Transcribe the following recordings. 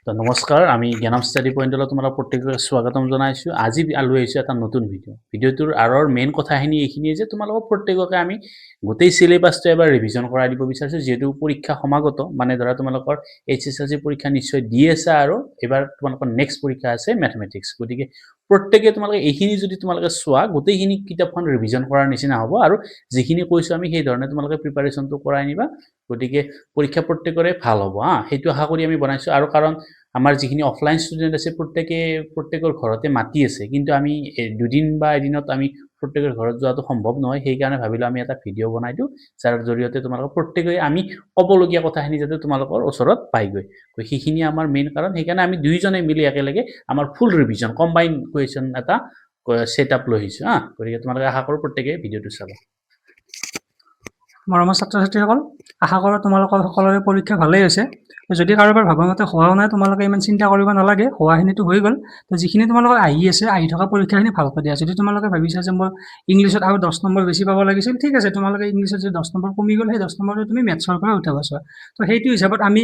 তো নমস্কাৰ আমি জ্ঞানম ষ্টাডি পইণ্টলৈ তোমালোক প্ৰত্যেককে স্বাগতম জনাইছোঁ আজি লৈ আহিছোঁ এটা নতুন ভিডিঅ'টোৰ আৰৰ মেইন কথাখিনি এইখিনিয়ে যে তোমালোকক প্ৰত্যেককে আমি গোটেই সিলেবাসটো এবাৰ ৰিভিজন কৰাই দিব বিচাৰিছোঁ যিহেতু পৰীক্ষা সমাগত মানে ধৰা তোমালোকৰ HSLC পৰীক্ষা নিশ্চয় দি আছে আৰু এবাৰ তোমালোকৰ নেক্সট পৰীক্ষা আছে ম্যাথমেটিক্স গতিকে প্ৰত্যেককে তোমালোকে এইখিনি যদি তোমালোকে চোৱা গোটেইখিনি কিতাপখন ৰিভিজন কৰাৰ নিচিনা হ'ব আৰু যিখিনি কৈছোঁ আমি সেই ধৰণে তোমালোকে প্ৰিপাৰেচনটো কৰাই নিবা গতিকে পৰীক্ষা প্ৰত্যেকৰে ভাল হ'ব সেইটো আশা কৰি আমি বনাইছোঁ আৰু কাৰণ আমাৰ যিখিনি অফলাইন ষ্টুডেন্ট আছে প্ৰত্যেকৰ ঘৰতে মাতি আছে কিন্তু আমি দুদিন বা এদিনত আমি প্ৰত্যেকৰ ঘৰত যোৱাটো সম্ভৱ নহয় সেই কাৰণে ভাবিলো আমি এটা ভিডিঅ' বনাই দিও যাৰ জৰিয়তে তোমালোকৰ প্ৰত্যেকৰে আমি ক'বলগীয়া কথাখিনি যাতে তোমালোকৰ ওচৰত পাইগৈ সেইখিনি আমাৰ মেইন কাৰণ সেইকাৰণে আমি দুইজনে মিলি একেলগে আমাৰ ফুল ৰিভিজন কম্বাইন কুৱেশ্যন এটা সেটআপ লৈ আহিছো গতিকে তোমালোকে আশা কৰোঁ প্ৰত্যেকে ভিডিঅ'টো চাবা মৰমৰ ছাত্ৰ-ছাত্ৰীসকল আশা কৰোঁ তোমালোকৰ সকলোৰে পৰীক্ষা ভালেই হৈছে যদি কাৰোবাৰ ভাবমতে হোৱাও নাই তোমালোকে ইমান চিন্তা কৰিব নালাগে হোৱাখিনিতো হৈ গ'ল তো যিখিনি তোমালোকৰ আহি থকা পৰীক্ষাখিনি ভালকৈ দিয়া যদি তোমালোকে ভাবিছা যে মই ইংলিছত আৰু 10 নম্বৰ বেছি পাব লাগিছিল ঠিক আছে তোমালোকে ইংলিছত যে 10 নম্বৰ কমি গ'ল সেই 10 নম্বৰটো তুমি মেথছৰ পৰা উঠাবা চোৱা তো সেইটো হিচাপত আমি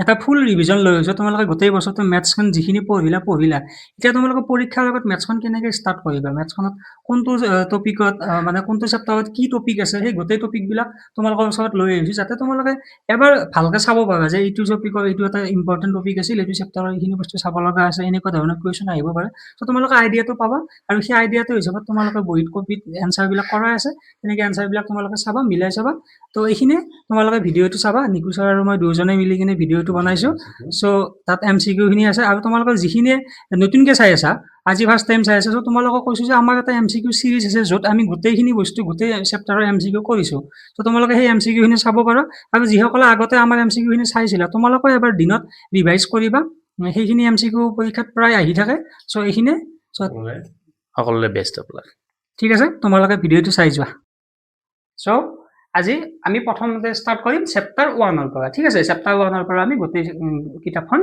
এটা ফুল ৰিভিজন লৈ আছো তোমালোকে গোটেই বছৰটো মেথছখন যিখিনি পঢ়িলা এতিয়া তোমালোকে পৰীক্ষাৰ আগত মেথছখন কেনেকৈ ষ্টাৰ্ট কৰিবা মেথছখনত কোনটো টপিকত মানে কোনটো চেপ্টাৰত কি টপিক আছে সেই গোটেই টপিকবিলাক তোমালোকৰ ওচৰত লৈ আহিছো যাতে তোমালোকে এবাৰ ভালকৈ চাব পাৰা যে এইটো টপিকৰ এইটো এটা ইম্পৰ্টেণ্ট টপিক আছিল এইটো চেপ্টাৰৰ এইখিনি বস্তু চাব লগা আছে এনেকুৱা ধৰণৰ কুৱেশ্যন আহিব পাৰে তো তোমালোকে আইডিয়াটো পাবা আৰু সেই আইডিয়াটো হিচাপত তোমালোকে বহিত কপিত এনচাৰবিলাক কৰাই আছে তেনেকৈ এনচাৰবিলাক তোমালোকে চাবা মিলাই চাবা তো এইখিনি তোমালোকে ভিডিঅ'টো চাবা নিকু ছাৰ আৰু মই দুজনে মিলি কিনে ভিডিঅ'টো বনাইছো সো তাত MCQ খিনি আছে আৰু তোমালোকে যিখিনি নতুনকৈ চাই আছা আজি ফাৰ্ষ্ট টাইম চাই আছা সো তোমালোকক কৈছো যে আমাৰ এটা MCQ সিৰিজ আছে য'ত আমি গোটেইখিনি বস্তু গোটেই চেপ্টাৰৰ MCQ কৰিছো তো তোমালোকে সেই MCQ খিনি চাব পাৰা আৰু যিসকলে আগতে আমাৰ MCQ খিনি চাইছিলা তোমালোকে এবাৰ দিনত ৰিভাইজ কৰিবা সেইখিনি MCQ পৰীক্ষাত প্ৰায় আহি থাকে সো এইখিনি সকলোৰে বেষ্ট অফ লাক ঠিক আছে তোমালোকে ভিডিঅ'টো চাই যোৱা সো আজি আমি প্ৰথমতে ষ্টাৰ্ট কৰিম চেপ্টাৰ 1 ৰ পৰা ঠিক আছে চেপ্টাৰ 1 ৰ পৰা আমি গোটেই কিতাপখন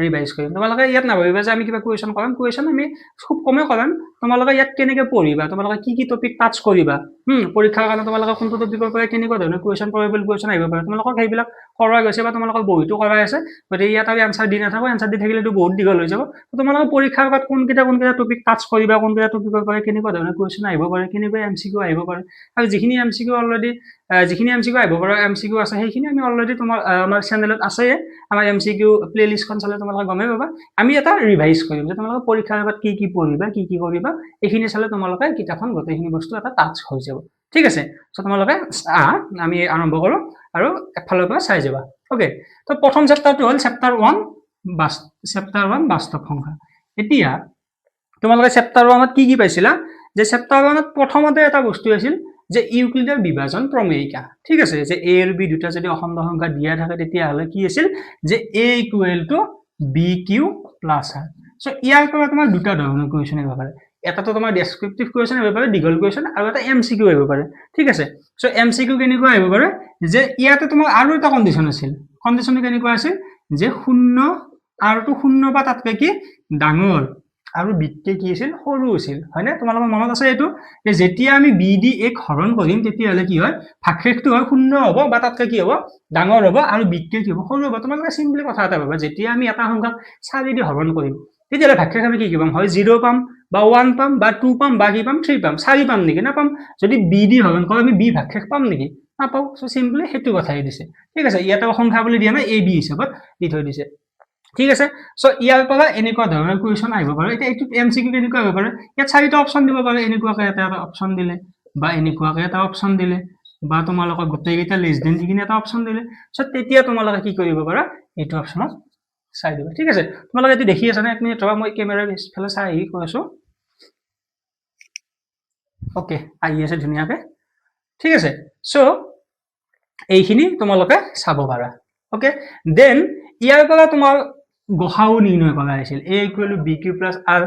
ৰিভাইজ কৰিম তোমালোকে ইয়াত নাভাবিবা যে আমি কিবা কুৱেশ্যন কৰিম কুৱেশ্যন আমি খুব কমে কৰিম তোমালোকে ইয়াত কেনেকৈ পঢ়িবা তোমালোকে কি টপিক টাচ কৰিবা পৰীক্ষাৰ কাৰণে তোমালোকে কোনটো টপিকৰ পৰা কেনেকুৱা ধৰণৰ কুৱেশ্যন প্ৰবেবল কুৱেশ্যন আহিব পাৰে তোমালোকক সেইবিলাক কৰোৱা গৈছে বা তোমালোকৰ বহিটো কৰাই আছে গতিকে ইয়াত আমি আনসাৰ দি নাথাকো আনসাৰ দি থাকিলেতো বহুত দীঘল হৈ যাব তোমালোকে পৰীক্ষাৰ আগত কোনকেইটা টপিক টাচ কৰিবা কোনকেইটা টপিকৰ পৰা কেনেকুৱা ধৰণৰ কুৱেশ্যন আহিব পাৰে কেনেকুৱা MCQ আহিব পাৰে আৰু যিখিনি MCQ অলৰেডি যিখিনি MCQ আহিব পৰা MCQ আছে সেইখিনি আমি অলৰেডি তোমাৰ আমাৰ চেনেলত আছে আমাৰ MCQ প্লেলিষ্টখন চালে তোমালোকে গমে পাবা আমি এটা ৰিভাইজ কৰিম যে তোমালোকে পৰীক্ষাৰ আগত কি পঢ়িবা কি কৰিবা এইখিনি চালে তোমালোকে কিতাপখন গোটেইখিনি বস্তু এটা টাচ হৈ যাব ঠিক আছে সো তোমালোকে আমি আৰম্ভ কৰোঁ আৰু একফালৰ পৰা চাই যাবা ওকে তো প্ৰথম চেপ্টাৰটো হ'ল চেপ্টাৰ 1 বাস্তৱ সংখ্যা এতিয়া তোমালোকে চেপ্টাৰ 1ত কি পাইছিলা যে চেপ্টাৰ 1ত প্ৰথমতে এটা বস্তু আছিল যে ইউক্লিডৰ বিভাজন প্ৰমেয়িকা ঠিক আছে যে a আৰু b দুটা যদি অখণ্ড সংখ্যা দিয়া থাকে তেতিয়া হলে কি আছিল যে a = bq + r সো ইয়াৰ পৰা তোমাৰ দুটা ধৰণৰ কুৱেশ্যন আহিব পাৰে এটাটো তোমাৰ ডেসক্ৰিপটিভ কুৱেশ্যন আহিব পাৰে দীঘল কুৱেশ্যন আৰু এটা MCQ আহিব পাৰে ঠিক আছে সো MCQ কেনেকুৱা আহিব পাৰে যে ইয়াতে তোমাৰ আৰু এটা কন্ডিশন আছিল কন্ডিশনটো কেনেকুৱা আছিল যে 0 আৰটো 0 বা তাতকৈ কি ডাঙৰ আৰু বিতকে কি আছিল সৰু আছিল হয়নে তোমালোকৰ মনত আছে এইটো যে যেতিয়া আমি b দি a হৰণ কৰিম তেতিয়া হলে কি হয় ভাগশেষটো হয় 0 হ'ব বা তাতকৈ কি হ'ব ডাঙৰ হ'ব আৰু বিতকে কি হ'ব সৰু হ'ব তোমালোকে সিম্পলি কথা এটা ভাবা যেতিয়া আমি এটা সংখ্যাক 4 দি হৰণ কৰিম তেতিয়ালে ভাগশেষ আমি কি পাম হয় 0 পাম বা 1 পাম বা 2 পাম বা কি পাম 3 পাম 4 পাম নেকি না পাম যদি b দি হৰণ কৰোঁ আমি b ভাগশেষ পাম নেকি নাপাও সো সিম্পলি হেতু কথাই দিছে ঠিক আছে ইয়াতে সংখ্যা বুলি দিয়া নাই a b হিচাপত দি থৈ দিছে ঠিক আছে সো ইয়াৰ পৰা এনেকুৱা ধৰণৰ কুৱেশ্যন আহিব পাৰে এতিয়া এইটো MCQ কেনেকুৱা হ'ব পাৰে ইয়াত চাৰিটা অপচন দিব পাৰে এনেকুৱাকৈ এটা অপচন দিলে বা এনেকুৱাকৈ এটা অপচন দিলে বা তোমালোকৰ গোটেইকেইটা লেছ দেন দি কিনে এটা অপচন দিলে সো তেতিয়া তোমালোকে কি কৰিব পাৰা এইটো অপচনত চাই দিবা ঠিক আছে তোমালোকে এইটো দেখি আছা না এক মিনিট ৰবা মই কেমেৰাৰ পিছফালে চাই আহি কৈ আছো ওকে আহি আছে ধুনীয়াকৈ ঠিক আছে সো এইখিনি তোমালোকে চাব পাৰা ওকে দেন ইয়াৰ পৰা তোমাৰ গসাউ নিৰ্ণয় কৰা হৈছিল a = bq + r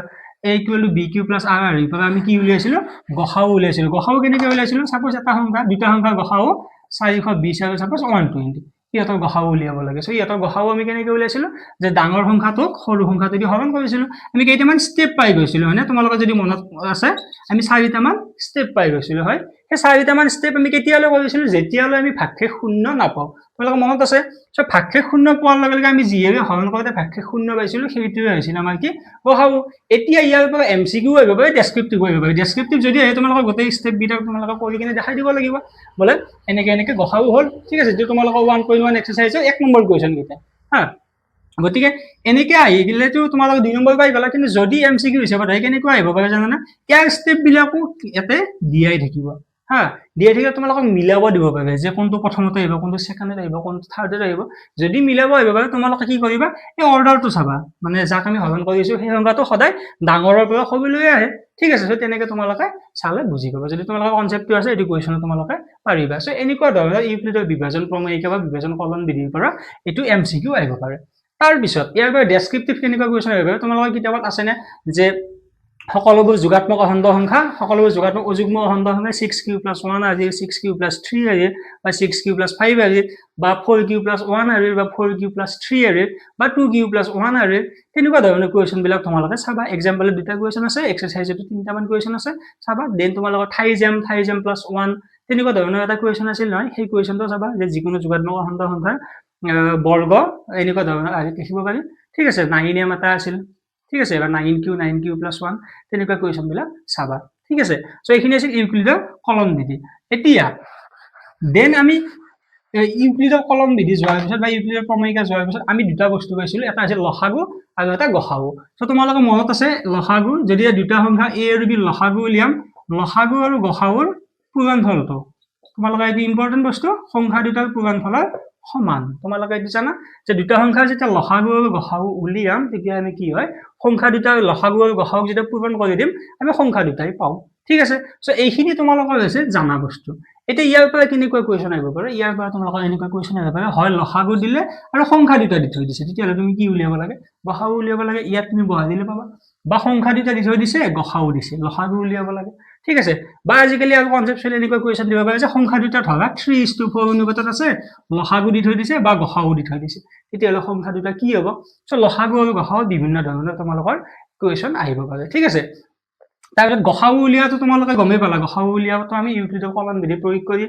a = bq + r আৰু পৰা আমি কি উলিয়াইছিলো গসাউ উলিয়াইছিলো গসাউ কেনেকৈ উলিয়াইছিলো সাপোজ এটা সংখ্যা দুটা সংখ্যাৰ গসাউ 420 আৰু সাপোজ 120 ইহঁতৰ গসাউ উলিয়াব লাগে সো ইহঁতৰ গসাউ আমি কেনেকৈ উলিয়াইছিলো যে ডাঙৰ সংখ্যাটোক সৰু সংখ্যাটো দি হৰণ কৰিছিলো আমি কেইটামান ষ্টেপ পাই গৈছিলো হয়নে তোমালোকৰ যদি মনত আছে আমি 4টা মান ষ্টেপ পাই গৈছিলো হয় সেই 4টামান ষ্টেপ আমি কেতিয়ালৈ কৰিছিলো যেতিয়ালৈ আমি ভাগশেষ শূন্য নাপাওঁ তোমালোকৰ মনত আছে সো ভাগশেষ শূন্য পোৱাৰ লগে লগে আমি যিহেতু হৰণ কৰোঁতে ভাগশেষ শূন্য পাইছিলো সেইটোৱে হৈছিল আমাৰ কি গসাউ এতিয়া ইয়াৰ পৰা এমচিকিউ আহিব পাৰে ডেছক্ৰিপটিভ আহিব পাৰে ডেছক্ৰিপটিভ যদি আহে তোমালোকৰ গোটেই ষ্টেপবিলাক তোমালোকে কৰি কিনে দেখাই দিব লাগিব বোলে এনেকে গসাউ হ'ল ঠিক আছে যিটো তোমালোকৰ 1.1 এক্সাৰচাইজৰ 1 নম্বৰ কুৱেশ্যন কেইটা হা গতিকে এনেকে আহি দিলেতো তোমালোকে 2 নম্বৰ পাই গলা কিন্তু যদি এমচিকিউ হিচাপত হয় কেনেকুৱা আহিব পাৰে জানানে ইয়াৰ ষ্টেপবিলাকো ইয়াতে দিয়াই থাকিব হা দিয়ে থাকিলে তোমালোকক মিলাব দিব পাৰে যে কোনটো প্ৰথমতে আহিব কোনটো সেকেণ্ডত আহিব কোনটো থাৰ্ডত আহিব যদি মিলাব আহিব পাৰে তোমালোকে কি কৰিবা এই অৰ্ডাৰটো চাবা মানে যাক আমি হৰণ কৰিছো সেই সংখ্যাটো সদায় ডাঙৰৰ পৰা সৰুলৈ আহে ঠিক আছে সো তেনেকে তোমালোকে চালে বুজি পাবা যদি তোমালোকৰ কনসেপ্টটো আছে এডু কুৱেশ্যন তোমালোকে পাৰিবা সো এনেকুৱা ধৰণৰ ইউক্লিডৰ বিভাজন প্ৰমেয়িকা বা বিভাজন কলন বিধিৰ পৰা এটো এমচিকিউ আহিব পাৰে তাৰ পিছত ইয়াৰ পৰা ডেছক্ৰিপটিভ কেনেকুৱা কুৱেশ্যন আহিব পাৰে তোমালোকৰ কিতাপত আছে নে যে সকলোবোৰ যোগাত্মক অখণ্ড সংখ্যা সকলোবোৰ যোগাত্মক অযুগ্ম অখণ্ড সংখ্যা 6q + 1 আজি 6q + 3 আজি বা 6q + 5 আজি বা 4q + 1 আজি বা 4q + 3 আজি বা 2q + 1 আজি তেনেকুৱা ধৰণৰ কুৱেশ্যন বিলাক তোমালোকে চাবা এক্সাম্পল দুটা কুৱেশ্যন আছে এক্সাৰসাইজটো তিনিটামান কুৱেশ্যন আছে চাবা দেন তোমালোকৰ থাইজেম + 1 তেনেকুৱা ধৰণৰ এটা কুৱেশ্যন আছিল নহয় সেই কুৱেশ্যনটো চাবা যে যিকোনো যোগাত্মক অখণ্ড সংখ্যাৰ বৰ্গ এনেকুৱা ধৰণৰ আহি লিখিব পাৰি ঠিক আছে 9m এটা আছিল ঠিক আছে এবাৰ 9q + 1 তেনেকুৱা কুৱেশ্যন বিলাক চাবা ঠিক আছে সো এইখিনি আছিল ইউক্লিডৰ কলন বিধি এতিয়া দেন আমি ইউক্লিডৰ কলন বিধি যোৱাৰ পিছত বা ইউক্লিডৰ প্ৰমেয়িকা যোৱাৰ পিছত আমি দুটা বস্তু পাইছিলো এটা আছিল লসাগু আৰু এটা গসাগু সো তোমালোকৰ মনত আছে লসাগু যদি দুটা সংখ্যা a আৰু b লসাগু উলিয়াম লসাগু আৰু গসাগুৰ পূৰণফলটো তোমালোকে এটি ইম্পৰ্টেন্ট বস্তু সংখ্যা দুটাৰ পূৰণফলৰ সমান তোমালোকে এটো জানা যে দুটা সংখ্যা যেতিয়া লসাগু আৰু গসাগু উলিয়াম তেতিয়া আমি কি হয় সংখ্যা দুটা লসাগু আৰু গসাগু যেতিয়া পূৰণ কৰি দিম আমি সংখ্যা দুটাই পাও ঠিক আছে সো এইখিনি তোমালোকৰ হৈছে জানা বস্তু এটা ইয়াৰ পৰা কেনেকুৱা কুৱেশ্যন আহিব পাৰে ইয়াৰ পৰা তোমালোকৰ এনেকুৱা কুৱেশ্যন আহিব পাৰে হয় লসাগু দিলে আৰু সংখ্যা দুটা দি থৈ দিছে তেতিয়াহ'লে তুমি কি উলিয়াব লাগে গসাগু উলিয়াব লাগে ইয়াত তুমি বহাই দিলে পাবা বা সংখ্যা দুটা দি থৈ দিছে গসাগু দিছে লসাগু উলিয়াব লাগে ঠিক আছে বা আজিকালি আৰু কনসেপচুৱেল এনেকুৱা কুৱেশ্যন দিব পাৰে যে সংখ্যা দুটা ধৰা 3:4 অনুপাতত আছে লসাগু দি থৈ দিছে বা গসাগু দি থৈ দিছে তেতিয়াহ'লে সংখ্যা দুটা কি হ'ব সো লসাগু আৰু গসাগু বিভিন্ন ধৰণৰ তোমালোকৰ কুৱেশ্যন আহিব পাৰে ঠিক আছে তাৰপিছত গসাগু উলিয়াটো তোমালোকে গমেই পালা গসাগু উলিয়াটো আমি ইউক্লিডৰ কলন বিধি প্ৰয়োগ কৰি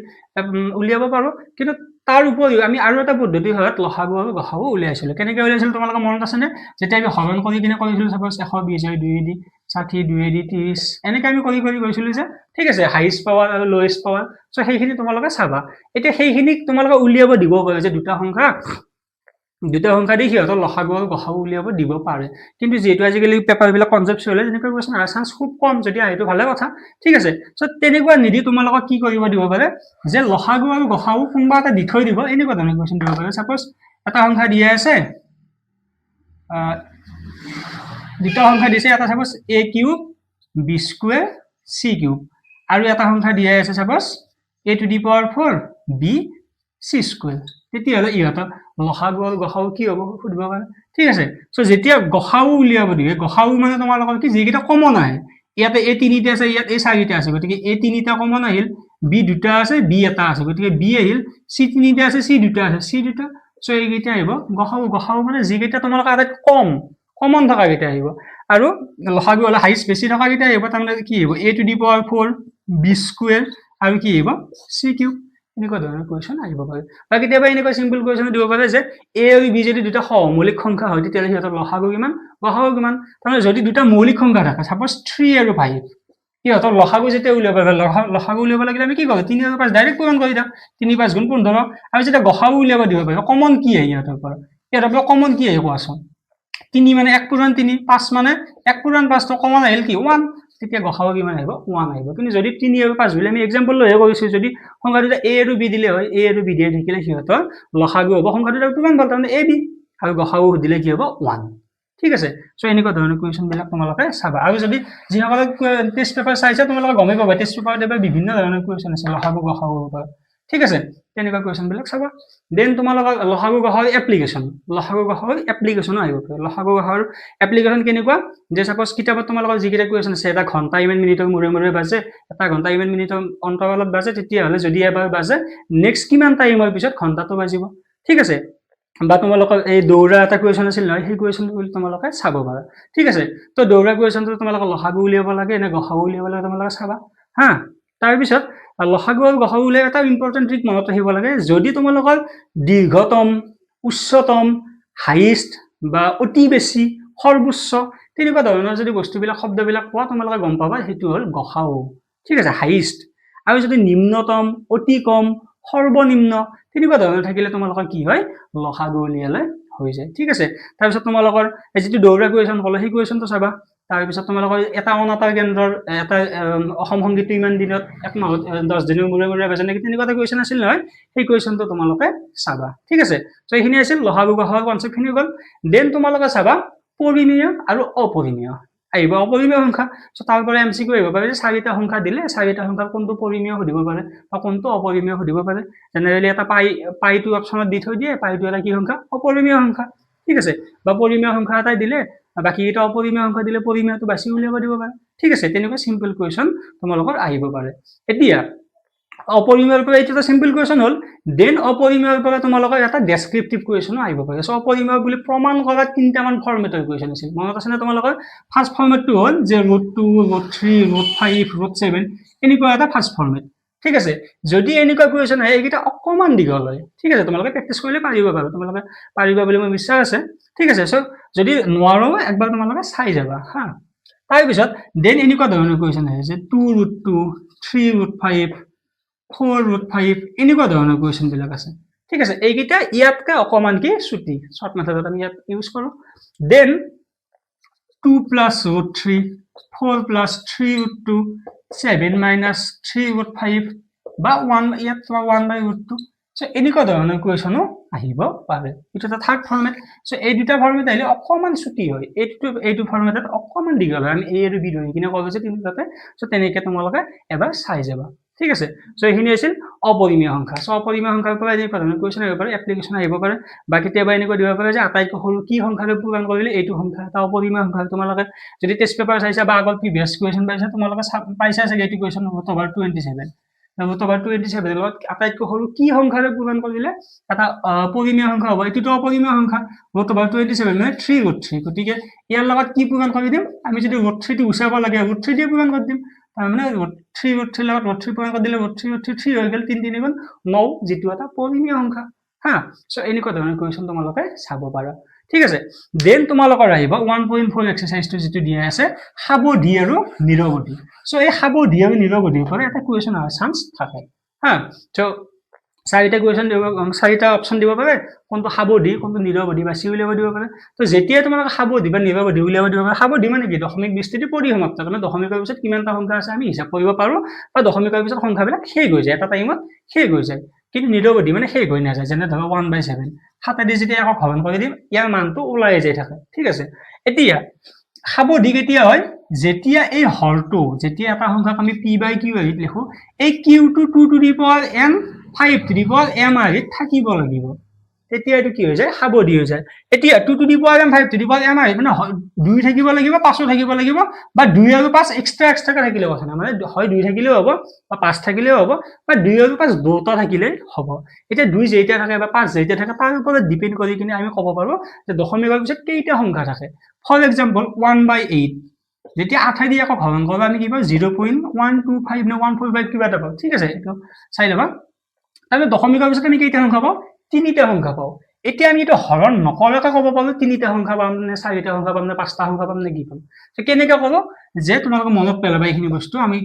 উলিয়াব পাৰো কিন্তু তাৰ উপৰিও আমি আৰু এটা পদ্ধতি হয় লসাগু আৰু গসাগু উলিয়াইছিলো কেনেকৈ উলিয়াইছিলো তোমালোকৰ মনত আছে নে যেতিয়া আমি হৰণ কৰি কিনে কৰিছিলো সাপোজ 120 2 দি 60 2 দি 30 এনেকৈ আমি কৰি গৈছিলো যে ঠিক আছে হাইয়েষ্ট পাৱাৰ আৰু লোৱেষ্ট পাৱাৰ সো সেইখিনি তোমালোকে চাবা এতিয়া সেইখিনি তোমালোকে উলিয়াব দিব পাৰে যে দুটা সংখ্যা দি সিহঁতৰ লসাগু আৰু গসাগু উলিয়াব দিব পাৰে কিন্তু যেহেতু আজিকালি পেপাৰবিলাক কনসেপচুৱেল যেনেকৈ কুৱেশ্যন আহাৰ চান্স খুব কম যদি আহেটো ভালে কথা ঠিক আছে সো তেনেকুৱা নিদি তোমালোকক কি কৰিব দিব পাৰে যে লসাগু আৰু গসাগু কোনবা এটা দি থৈ দিব এনেকুৱা ধৰণৰ কুৱেশ্যন দিব পাৰে সাপোজ এটা সংখ্যা দিয়া আছে দুটা সংখ্যা দিছে এটা সাপোজ a³ b² c³ আৰু এটা সংখ্যা দিয়া আছে সাপোজ a⁴ b c² তেতিয়াহ'লে ইহঁতৰ লসাগু আৰু গসাগু কি হ'ব সুধিব পাৰে ঠিক আছে সো যেতিয়া গসাগু উলিয়াব দিয়ে গসাগু মানে তোমালোকৰ কি যিকেইটা কমন আহে ইয়াতে a 3টা আছে ইয়াত a 4টা আছে গতিকে a 3টা কমন আহিল b 2টা আছে b এটা আছে গতিকে b আহিল c 3টা আছে c 2টা আছে c 2টা সো এইকেইটা আহিব গসাগু মানে যিকেইটা তোমালোকৰ আটাইত কমন থকা কেইটা আহিব আৰু লসাগু হলে হাইয়েষ্ট বেছি থকা কেইটা আহিব তাৰমানে কি আহিব a⁴ b² আৰু কি আহিব c³ এনেকুৱা ধৰণৰ কুৱেশ্যন আহিব পাৰে বা কেতিয়াবা এনেকুৱা সিম্পল কুৱেশ্যন দিব পাৰে যে a আৰু b যদি দুটা সহমৌলিক সংখ্যা হয় তেতিয়াহ'লে সিহঁতৰ লসাগু কিমান গসাগু কিমান তাৰমানে যদি দুটা মৌলিক সংখ্যা থাকে সাপোজ 3 আৰু 5 সিহঁতৰ লসাগু যেতিয়া উলিয়াব লসাগু উলিয়াব লাগিলে আমি কি কৰোঁ 3 আৰু 5 ডাইৰেক্ট পূৰণ কৰি দিওঁ 3 5 গুণ 15 আৰু যেতিয়া গসাগু উলিয়াব দিব পাৰে কমন কি আহে ইহঁতৰ পৰা কমন কি আহে কোৱাচোন 3 মানে 1 পূৰণ 3 5 মানে 1 পূৰণ 5 তো কমন আহিল কি 1 তেতিয়া গসাগু কিমান আহিব 1 আহিব কিন্তু যদি 3 আৰু 5 বুলি আমি এক্সাম্পল লৈহে কৰিছো যদি সংখ্যা দুটা a আৰু b দিলে হয় a আৰু b দিয়ে থাকিলে সিহঁতৰ লসাগু হ'ব সংখ্যা দুটাৰ পূৰণফল তাৰমানে ab আৰু গসাগু দিলে কি হ'ব 1 ঠিক আছে সো এনেকুৱা ধৰণৰ কুৱেশ্যন বিলাক তোমালোকে চাবা আৰু যদি যিসকলে টেষ্ট পেপাৰ চাইছে তোমালোকে গমেই পাবা টেষ্ট পেপাৰত এবাৰ বিভিন্ন ধৰণৰ কুৱেশ্যন আছে লসাগু গসাগুৰ ওপৰত ঠিক আছে তেনেকুৱা কুৱেশ্যন বিলাক চাবা দেন তোমালোকৰ লসাগু গসাগুৰ এপ্লিকেশ্যন আহিব পাৰে লসাগু গসাগুৰ এপ্লিকেশ্যন কেনেকুৱা যে সাপোজ কিতাপত তোমালোকৰ যিকেইটা কুৱেশ্যন আছে এটা ঘণ্টা ইমান মিনিটৰ মূৰে বাজে এটা ঘণ্টা ইমান মিনিটৰ অন্তৰালত বাজে তেতিয়াহ'লে যদি এবাৰ বাজে নেক্সট কিমান টাইমৰ পিছত ঘণ্টাটো বাজিব ঠিক আছে বা তোমালোকৰ এই দৌৰা এটা কুৱেশ্যন আছিল নহয় সেই কুৱেশ্যনটো তোমালোকে চাব পাৰা ঠিক আছে তো দৌৰা কুৱেশ্যনটো তোমালোকৰ লসাগু উলিয়াব লাগে নে গসাগু উলিয়াব লাগে তোমালোকে চাবা হা তাৰপিছত লসাগু আৰু গসাগু উলিয়াই এটা ইম্পৰ্টেণ্ট ট্ৰিক মনত ৰাখিব লাগে যদি তোমালোকৰ দীৰ্ঘতম উচ্চতম হাইষ্ট বা অতি বেছি সৰ্বোচ্চ তেনেকুৱা ধৰণৰ যদি বস্তুবিলাক শব্দবিলাক পোৱা তোমালোকে গম পাবা সেইটো হ'ল গসাউ ঠিক আছে হাইষ্ট আৰু যদি নিম্নতম অতি কম সৰ্বনিম্ন তেনেকুৱা ধৰণৰ থাকিলে তোমালোকৰ কি হয় লসাগু উলিয়ালে হৈ যায় ঠিক আছে তাৰপিছত তোমালোকৰ এই যিটো দৌৰা কুৱেশ্যন ক'লে সেই কুৱেশ্যনটো চাবা তাৰপিছত তোমালোকৰ এটা অনাতাঁৰ কেন্দ্ৰৰ এটা অসম সংগীতটো ইমান দিনত এক মাহত 10 দিনৰ মূৰে মূৰে বাজে নেকি তেনেকুৱা এটা কুৱেশ্যন আছিল নহয় সেই কুৱেশ্যনটো তোমালোকে চাবা ঠিক আছে চ' এইখিনি আছিল লসাগু গসাগু কনচেপ্টখিনি গ'ল দেন তোমালোকে চাবা পৰিমেয় আৰু অপৰিমেয় আহিব অপৰিমেয় সংখ্যা চ' তাৰ পৰা MCQ আহিব পাৰে যে 4টা সংখ্যা দিলে 4টা সংখ্যাৰ কোনটো পৰিমেয় সুধিব পাৰে বা কোনটো অপৰিমেয় সুধিব পাৰে জেনেৰেলি এটা পাইটো অপশ্যনত দি থৈ দিয়ে পাইটো এটা কি সংখ্যা অপৰিমেয় সংখ্যা ঠিক আছে বা পৰিমেয় সংখ্যা এটাই দিলে বাকি এটা অপৰিমেয় সংখ্যা দিলে পৰিমেয়টো বাছি উলিয়াব দিব পাৰে ঠিক আছে তেনেকুৱা সিম্পল কুৱেশ্যন তোমালোকৰ আহিব পাৰে এতিয়া অপৰিমেয়ৰ পৰা এইটো এটা সিম্পল কুৱেশ্যন হ'ল দেন অপৰিমেয়ৰ পৰা তোমালোকৰ এটা ডেসক্ৰিপটিভ কুৱেশ্যনো আহিব পাৰে চ' অপৰিমেয় বুলি প্ৰমাণ কৰা 3টামান ফৰ্মেটৰ কুৱেশ্যন আছিল মনত আছে নে তোমালোকৰ ফাৰ্ষ্ট ফৰ্মেটটো হ'ল যে √2 √3 √5 √7 এনেকুৱা এটা ফাৰ্ষ্ট ফৰ্মেট ঠিক আছে যদি এনেকুৱা কুৱেশ্যন আহে এইকেইটা অকমান দীঘল হয় ঠিক আছে তোমালোকে প্ৰেক্টিছ কৰিলে তোমালোকে পাৰিবা বুলি মোৰ বিশ্বাস আছে ঠিক আছে চ' যদি নোৱাৰো একবাৰ তোমালোকে চাই যাবা হা তাৰপিছত দেন এনেকুৱা ধৰণৰ কুৱেশ্যন আহে যে 2√2 3√5 4√5 এনেকুৱা ধৰণৰ কুৱেশ্যন বিলাক আছে ঠিক আছে এইকেইটা ইয়াতকে অকমান কি ছুটি শৰ্ট মেথডত আমি ইয়াত ইউজ কৰো দেন 2 + √3 4 + 3√2 7 - 3√5 বা 1 ইয়াত 1/√2 চ' এনেকুৱা ধৰণৰ কুৱেশ্যনো আহিব পাৰে এইটো এটা থাৰ্ড ফৰ্মেট চ' এই দুটা ফৰ্মেট আহিলে অকমান ছুটি হয় এইটো ফৰ্মেটত অকমান দীঘল হয় আমি এই আৰু বি ধৰি কিনে ক'লো যে তিনিটাতে চ' তেনেকে তোমালোকে এবাৰ চাই যাবা ঠিক আছে চ' এইখিনি আছিল অপৰিমেয় সংখ্যা চ' অপৰিমেয় সংখ্যাৰ পৰা এনেকুৱা ধৰণৰ কুৱেশ্যন আহিব পাৰে এপ্লিকেশ্যন আহিব পাৰে বা কেতিয়াবা এনেকুৱা দিব পাৰে যে আটাইতকৈ সৰু কি সংখ্যাৰে পূৰণ কৰিলে এইটো সংখ্যা এটা অপৰিমেয় সংখ্যা তোমালোকে যদি টেষ্ট পেপাৰ চাইছা বা আগৰ প্ৰিভিয়াছ কুৱেশ্যন পাইছা তোমালোকে পাইছা চাগে এইটো কুৱেশ্যন √27 √27 লগত আটাইতকৈ সৰু কি সংখ্যাৰে পূৰণ কৰিলে এটা পৰিমেয় সংখ্যা হ'ব এইটোতো অপৰিমেয় সংখ্যা √27 মানে 3√3 গতিকে ইয়াৰ লগত কি পূৰণ কৰি দিম আমি যদি √3 টো উচাব লাগে √3 দিয়ে পূৰণ কৰি দিম তাৰমানে 3√3 লগত √3 পূৰণ কৰি দিলে √3 হৈ গ'ল 3 3 গুণ 9 যিটো এটা পৰিমেয় সংখ্যা হা চ' এনেকুৱা ধৰণৰ কুৱেশ্যন তোমালোকে চাব পাৰা ঠিক আছে দেন তোমালোকৰ আহিব 1.4 এক্সাৰসাইজটো যিটো দিয়া আছে সাৱধি আৰু নিৰৱধি চ' এই সাৱধি আৰু নিৰৱধিৰ পৰা এটা কুৱেশ্যন অহাৰ চান্স থাকে হা চ' 4টা কুৱেশ্যন দিব 4টা অপশ্যন দিব পাৰে কোনটো সাৱধি কোনটো নিৰৱধি বাছি উলিয়াব দিব পাৰে তো যেতিয়া তোমালোকে সাৱধি বা নিৰৱধি উলিয়াব দিব পাৰে সাৱধি মানে কি দশমিক বিস্তৃতি পৰিসমাপ্ত মানে দশমিকৰ পিছত কিমানটা সংখ্যা আছে আমি হিচাপ কৰিব পাৰো বা দশমিকৰ পিছত সংখ্যাবিলাক শেষ হৈ যায় এটা টাইমত শেষ হৈ যায় কিন্তু নিৰৱধি মানে শেষ হৈ নাযায় যেনে ধৰক 1/7 7 যেতিয়া আকৌ হৰণ কৰি দিম ইয়াৰ মানটো ওলাই যাই থাকে ঠিক আছে এতিয়া সাৱধি কেতিয়া হয় যেতিয়া এই হৰটো যেতিয়া এটা সংখ্যাক আমি p/q আৰিত লিখো এই q টো 2 to the power n 5 to the power m আৰিত থাকিব লাগিব তেতিয়া এটো কি হৈ যায় সাৱধি হৈ যায় এতিয়া 2 to the power m 5 to the power m আৰিত মানে 2 থাকিব লাগিব 5 থাকিব লাগিব বা 2 আৰু 5 এক্সট্ৰা থাকিলে কথা না মানে হয় 2 থাকিলেও হ'ব বা 5 থাকিলেও হ'ব বা 2 আৰু 5 দুটা থাকিলে হ'ব এতিয়া 2 যেইটা থাকে বা 5 যেইটা থাকে তাৰ ওপৰত ডিপেন্ড কৰি কিনে আমি ক'ব পাৰো যে দশমিকৰ পিছত কেইটা সংখ্যা থাকে ফৰ এক্সাম্পল 1/8 যেতিয়া 8 দিয়ে আকৌ হৰণ কৰিব আমি কি পাওঁ 0.125 নে 145 কিবা এটা পাওঁ ঠিক আছে এইটো চাই লবা তাৰপৰা দশমিকৰ পিছত আমি কেইটা সংখ্যা পাওঁ 3টা সংখ্যা পাওঁ এতিয়া আমি এটা হৰণ নকৰাকৈ ক'ব পাৰো 3টা সংখ্যা পাম নে 4টা সংখ্যা পাম নে 5টা সংখ্যা পাম নে কি পাম তো কেনেকৈ ক'ব যে তোমালোকে মনত পেলাবা এইখিনি বস্তু আমি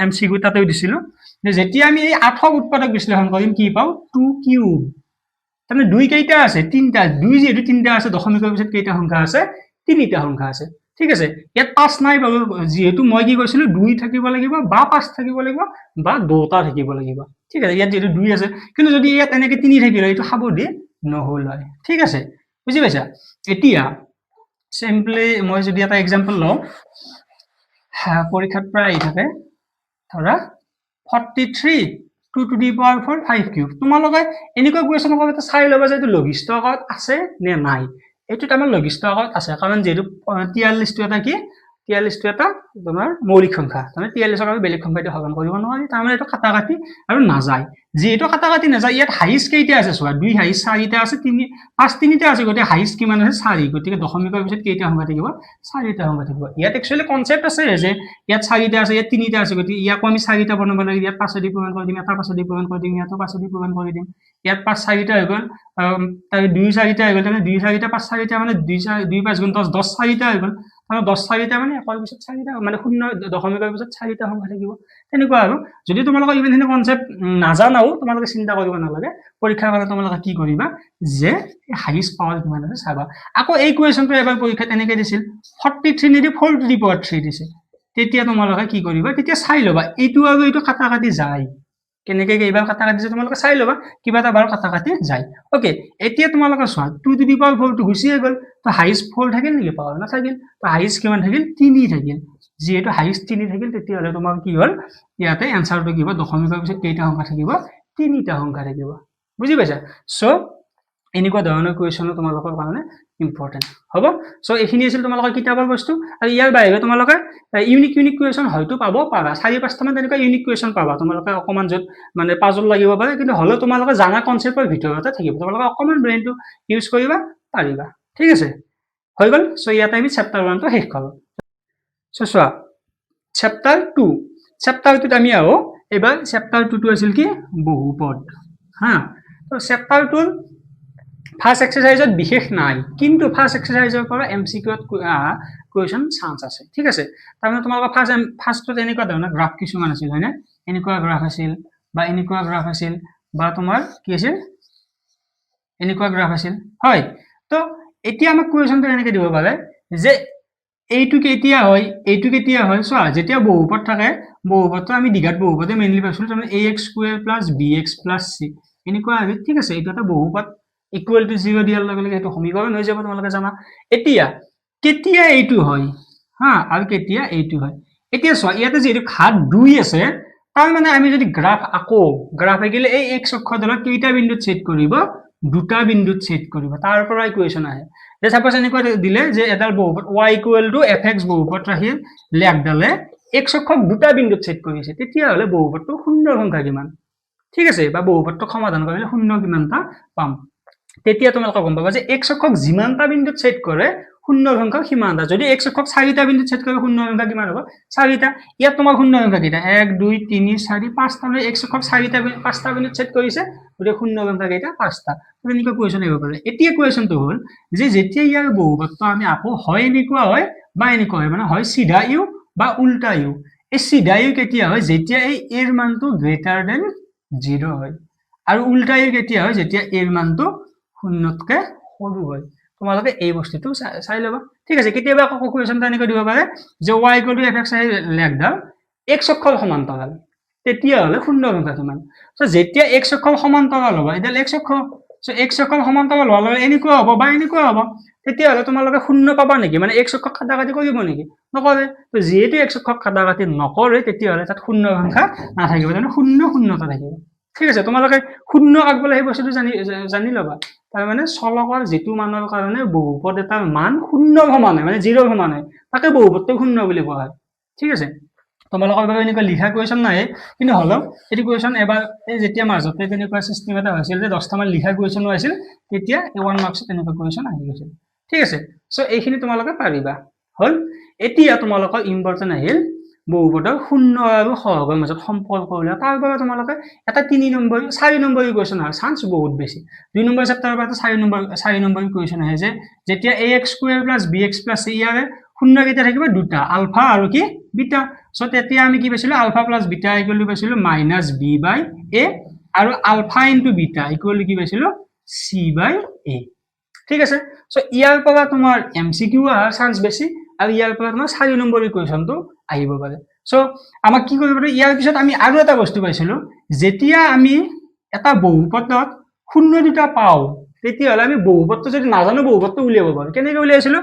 MCQ তাতেও দিছিলো যে যেতিয়া আমি এই 8ক উৎপাদক বিশ্লেষণ কৰিম কি পাওঁ 2 কিউব তাৰমানে 2 কেইটা আছে 3টা 2 যেহেতু 3টা আছে দশমিকৰ পিছত কেইটা সংখ্যা আছে 3টা সংখ্যা আছে ঠিক আছে ইয়াত 5 নাই বাৰু যেহেতু মই কি কৈছিলো 2 থাকিব লাগিব বা 5 থাকিব লাগিব বা 2টা থাকিব লাগিব ঠিক আছে ইয়াত যেহেতু 2 আছে কিন্তু যদি ইয়াত এনেকৈ 3 থাকিলে এইটো সাৱধি নহ'ল হয় ঠিক আছে বুজি পাইছা এতিয়া সিম্পলি মই যদি এটা এক্সাম্পল লওঁ পৰীক্ষাত প্ৰায় থাকে ধৰা 43 2 to the power 4 5 কিউব তোমালোকে এনেকুৱা কুৱেশ্যন কৰতে চাই ল'বা যে এইটো লঘিষ্ঠ আকাৰত আছে নে নাই এইটো আমাৰ লঘিষ্ঠ আকাৰত আছে কাৰণ যেহেতু 43 টো এটা কি 43 টো এটা তোমাৰ মৌলিক সংখ্যা তাৰমানে 43ক আমি বেলেগ সংখ্যা দি হৰণ কৰিব নোৱাৰি তাৰমানে এইটো কাটা কাটি আৰু নাযায় যিহেতু কাটা কাটি নাযায় ইয়াত হাইষ্ট কেইটা আছে চোৱা 2 হাইষ্ট 4টা আছে 3 5 3টা আছে গতিকে হাইষ্ট কিমান আছে 4 গতিকে দশমিকৰ পিছত কেইটা সংখ্যা থাকিব 4টা সংখ্যা থাকিব ইয়াত একচুয়ালি কনসেপ্ট আছে যে ইয়াত 4টা আছে ইয়াত 3টা আছে গতিকে ইয়াকো আমি 4টা বনাব লাগে ইয়াত 5 দি পূৰণ কৰি দিম এটা 5 দি পূৰণ কৰি দিম ইয়াতো 5 দি পূৰণ কৰি দিম ইয়াত 5 4টা হৈ গ'ল তাৰ 2 4টা হৈ গ'ল তাৰমানে 2 4টা 5 4টা মানে 2 5 গুণ 10 10 4টা হৈ গ'ল আৰু 10 4টা মানে একৰ পিছত 4টা মানে শূন্য দশমিকৰ পিছত 4টা সংখ্যা থাকিব তেনেকুৱা আৰু যদি তোমালোকৰ ইভেন কনসেপ্ট নাজানাও তোমালোকে চিন্তা কৰিব নালাগে পৰীক্ষাৰ কাৰণে তোমালোকে কি কৰিবা যে হাইষ্ট পাৱাৰ কিমান আছে চাবা আকৌ এই কোৱেশ্যনটো এবাৰ পৰীক্ষাত এনেকৈ দিছিল 43 নিদি 4 টু দি পাৱাৰ 3 দিছে তেতিয়া তোমালোকে কি কৰিবা তেতিয়া চাই ল'বা এইটো আৰু এইটো কাটা কাটি যায় কেনেকৈ এইবাৰ কাটা কাটিছে তোমালোকে চাই ল'বা কিবা এটা বাৰ কাটা কাটি যায় ওকে এতিয়া তোমালোকে চোৱা 2 টু দি পাৱাৰ 4 টো গুচিয়ে গ'ল তো হাইষ্ট 4 থাকিল নেকি পাৱাৰ নাথাকিল তো হাইষ্ট কিমান থাকিল 3 থাকিল যেহেতু হাইষ্ট 3 থাকিল তেতিয়াহ'লে তোমাৰ কি হ'ল ইয়াতে এনসাৰটো কি হ'ব দশমিকৰ পিছত কেইটা সংখ্যা থাকিব 3টা সংখ্যা থাকিব বুজি পাইছা সো এনেকুৱা ধৰণৰ কুৱেশ্যন তোমালোকৰ কাৰণে ইম্পৰ্টেন্ট হ'ব সো এইখিনি আছিল তোমালোকৰ কিতাপৰ বস্তু আৰু ইয়াৰ বাহিৰে তোমালোকে ইউনিক কুৱেশ্যন হয়তো পাব পাৰা 4-5টা মান তেনেকুৱা ইউনিক কুৱেশ্যন পাবা তোমালোকে অকমান যত মানে পাজল লাগিব পাৰে কিন্তু হলে তোমালোকে জানা কনসেপ্টৰ ভিতৰতে থাকিব তোমালোকে অকমান ব্ৰেইনটো ইউজ কৰিবা পাৰিবা ঠিক আছে হৈ গ'ল সো ইয়াতে আমি চেপ্টাৰ 1 টো শেষ কৰোঁ সো চোৱা চেপ্টাৰ 2 চেপ্টাৰ 2 ত আমি আহো এবাৰ চেপ্টাৰ 2 টো আছিল কি বহুপদ হা তো চেপ্টাৰ 2 ফাৰ্স্ট এক্সাৰসাইজত বিশেষ নাই কিন্তু ফাৰ্স্ট এক্সাৰসাইজৰ পৰা এমসিকিউত কোৱেশ্যন চান্স আছে ঠিক আছে তাৰমানে তোমালোকৰ ফাৰ্স্টত এনেকুৱা ধৰণৰ গ্ৰাফ কিছুমান আছিল হয়নে এনেকুৱা গ্ৰাফ আছিল বা এনেকুৱা গ্ৰাফ আছিল বা তোমাৰ কি আছিল এনেকুৱা গ্ৰাফ আছিল হয় তো এতিয়া আমাক কোৱেশ্যনটো এনেকৈ দিব পাৰে যে এইটো কেতিয়া হয় চোৱা যেতিয়া বহুপদ থাকে বহুপদটো আমি দ্বিঘাত বহুপদে মেইনলি পাইছিলো তাৰমানে ax² + bx + c এনেকুৱা আৰু ঠিক আছে এইটো এটা বহুপদ equal to 0 দিয়াৰ লগে লগে এটো সমীকৰণ হৈ যাব তোমালোকে জানা এতিয়া কেতিয়া এইটো হয় হা আৰু কেতিয়া এইটো হয় এতিয়া চোৱা ইয়াতে যেটো ঘাত 2 আছে তাৰ মানে আমি যদি গ্ৰাফ আকো গ্ৰাফ গিলে এই x অক্ষৰডালত কেইটা বিন্দুত ছেদ কৰিব দুটা বিন্দুত ছেদ কৰিব তাৰ পৰা ইকুৱেশ্যন আহে যে সাপোজ এনেকুৱা দিলে যে এডাল বহুপদ y = fx বহুপদ ৰাখিল লেখডালে x অক্ষক দুটা বিন্দুত ছেদ কৰিছে তেতিয়া হলে বহুপদটো শূন্য সংখ্যা কিমান ঠিক আছে বা বহুপদটো সমাধান কৰিলে শূন্য কিমানটা পাম তেতিয়া তোমালোকে গম পাবা যে x অক্ষক যিমানটা বিন্দুত ছেদ কৰে শূন্য সংখ্যা কিমানটা যদি x অক্ষক 4টা বিন্দুত ছেদ কৰে শূন্য সংখ্যা কিমান হ'ব 4টা ইয়াত তোমাৰ শূন্য সংখ্যা কিটা 1 2 3 4 5টা মানে x অক্ষক 4টা 5টা বিন্দুত ছেদ কৰিছে গতিকে শূন্য সংখ্যা কিটা 5টা এনেকুৱা কোৱেশ্যন আহিব পাৰে এতিয়া কোৱেশ্যনটো হ'ল যে যেতিয়া ইয়াৰ বহুপদটো আমি আকৌ হয় এনেকুৱা হয় বা এনেকুৱা হয় মানে হয় সিধা ইউ বা উল্টা ইউ এই সিধা ইউ কেতিয়া হয় যেতিয়া এই এৰ মানটো গ্ৰেটাৰ দেন 0 হয় আৰু উল্টা ইউ কেতিয়া হয় যেতিয়া এৰ মানটো শূন্যতকে সৰু হয় তোমালোকে এই বস্তুটো চাই লবা ঠিক আছে কেতিয়াবা আকৌ কোৱেশ্যনটা এনেকৈ দিব পাৰে যে y = fx লেখ দাও x অক্ষৰ সমান্তৰাল তেতিয়া হলে শূন্য সংখ্যা কিমান সো যেতিয়া x অক্ষৰ সমান্তৰাল হ'ব এডাল x অক্ষ সো x অক্ষৰ সমান্তৰাল হ'লে এনেকুৱা হ'ব বা এনেকুৱা হ'ব তেতিয়া হলে তোমালোকে শূন্য পাবা নেকি মানে x অক্ষক কাটা কাটি কৰিব নেকি নকৰে তো যেহেতু x অক্ষক কাটা কাটি নকৰে তেতিয়া হলে তাত শূন্য সংখ্যা নাথাকিব মানে শূন্যতা থাকিব ঠিক আছে তোমালোকে শূন্য আগবলে এই বস্তুটো জানি লবা তাৰ মানে চলকৰ যেটো মানৰ কাৰণে বহুপদ এটাৰ মান শূন্য সমান হয় মানে 0 সমান হয় তাকে বহুপদটো শূন্য বুলি কোৱা হয় ঠিক আছে তোমালোকৰ বাবে এনেকুৱা লিখা কোৱেশ্যন নাই কিন্তু হলো এটি কোৱেশ্যন এবাৰ এই যেতিয়া মাজতে তেনেকুৱা সিস্টেম এটা হৈছিল যে 10টা মান লিখা কোৱেশ্যন আছিল তেতিয়া 1 মাৰ্কস তেনেকুৱা কোৱেশ্যন আহি গৈছিল ঠিক আছে সো এইখিনি তোমালোকে পাৰিবা হল এতিয়া তোমালোকৰ ইম্পৰ্টেন্ট আহিল বহুপদৰ শূন্য আৰু সহগৰ মাজত সম্পৰ্ক উলিয়া তাৰ পৰা তোমালোকে এটা 4 নম্বৰ ইকুৱেশ্যন আৰ চান্স বহুত বেছি 2 নম্বৰ চেপ্টাৰৰ পৰা 4 নম্বৰ ইকুৱেশ্যন আহে যে যেতিয়া ax² + bx + c ইয়াৰে শূন্য কেইটা থাকিব দুটা আলফা আৰু কি বিটা সো তেতিয়া আমি কি পাইছিলো আলফা + বিটা ইকুৱেল পাইছিলো -b/a আৰু আলফা * বিটা ইকুৱেল কি পাইছিলো c/a ঠিক আছে সো ইয়াৰ পৰা তোমাৰ এমসিকিউ আৰ চান্স বেছি আৰু ইয়াৰ পৰা তোমাৰ 4 নম্বৰ ইকুৱেশ্যনটো আহিব পাৰে সো আমাক কি কৰিব পাৰে ইয়াৰ পিছত আমি আৰু এটা বস্তু পাইছিলো যেতিয়া আমি এটা বহুপদত শূন্য দুটা পাও তেতিয়া হলে আমি বহুপদটো যদি নাজানো বহুপদটো উলিয়াব পাৰো কেনেকৈ উলিয়াইছিলো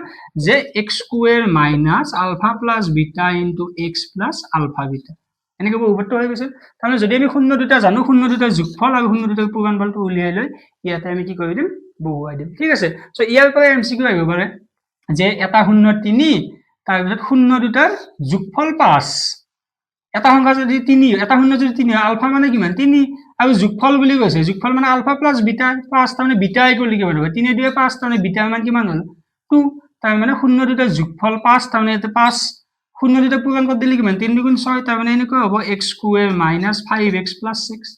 যে x² - alpha + beta * x + alpha beta এনেকৈ বহুপদটো হৈ গৈছিল তাৰমানে যদি আমি শূন্য দুটা জানো শূন্য দুটাৰ যোগফল আৰু শূন্য দুটাৰ পূৰণফলটো উলিয়াই লৈ ইয়াতে আমি কি কৰি দিম বহুৱাই দিম ঠিক আছে সো ইয়াৰ পৰা এমসিকিউ আহিব পাৰে যে এটা শূন্য 3 তাৰপিছত শূন্য দুটাৰ যোগফল 5 এটা সংখ্যা যদি 3 এটা শূন্য যদি 3 হয় আলফা মানে কিমান 3 আৰু যোগফল বুলি কৈছে যোগফল মানে আলফা প্লাস বিটা 5 তাৰমানে বিটা ইকুৱেল কিমান হ'ব 3 2 5 তাৰমানে বিটা মান কিমান হ'ল 2 তাৰমানে শূন্য দুটাৰ যোগফল 5 তাৰমানে এতে 5 শূন্য দুটা পূৰণ কৰি দিলে কিমান 3 2 6 তাৰমানে এনেকুৱা হ'ব x square minus 5x plus 6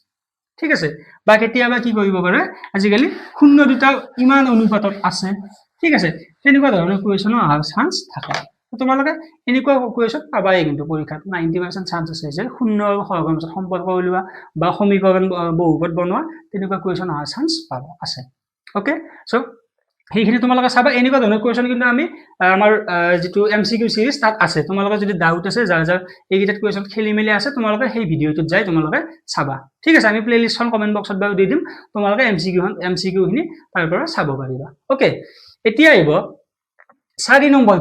ঠিক আছে বা কেতিয়াবা কি কৰিব পাৰে আজিকালি শূন্য দুটা ইমান অনুপাতত আছে ঠিক আছে তেনেকুৱা ধৰণৰ কুৱেশ্যন অহাৰ চান্স থাকে তোমালোকে এনেকুৱা কুৱেশ্যন পাবাই কিন্তু পৰীক্ষাত 90% চান্স আছে যে শূন্য আৰু সহগৰ মাজত সম্পৰ্ক উলিওৱা বা সমীকৰণ বহুপদ বনোৱা তেনেকুৱা কুৱেশ্যন অহাৰ চান্স পাবা আছে ওকে সো সেইখিনি তোমালোকে চাবা এনেকুৱা ধৰণৰ কুৱেশ্যন কিন্তু আমি আমাৰ যেটো এমসিকিউ সিৰিজ তাত আছে তোমালোকে যদি ডাউট আছে যাৰ যাৰ এইকেইটা কুৱেশ্যন খেলিমেলি আছে তোমালোকে সেই ভিডিঅটোত যাই তোমালোকে চাবা ঠিক আছে আমি প্লেলিষ্টখন কমেন্ট বক্সত বাৰু দি দিম তোমালোকে এমসিকিউ খিনি তাৰ পৰা চাব পাৰিবা ওকে এতিয়া আহিব 4 নম্বৰ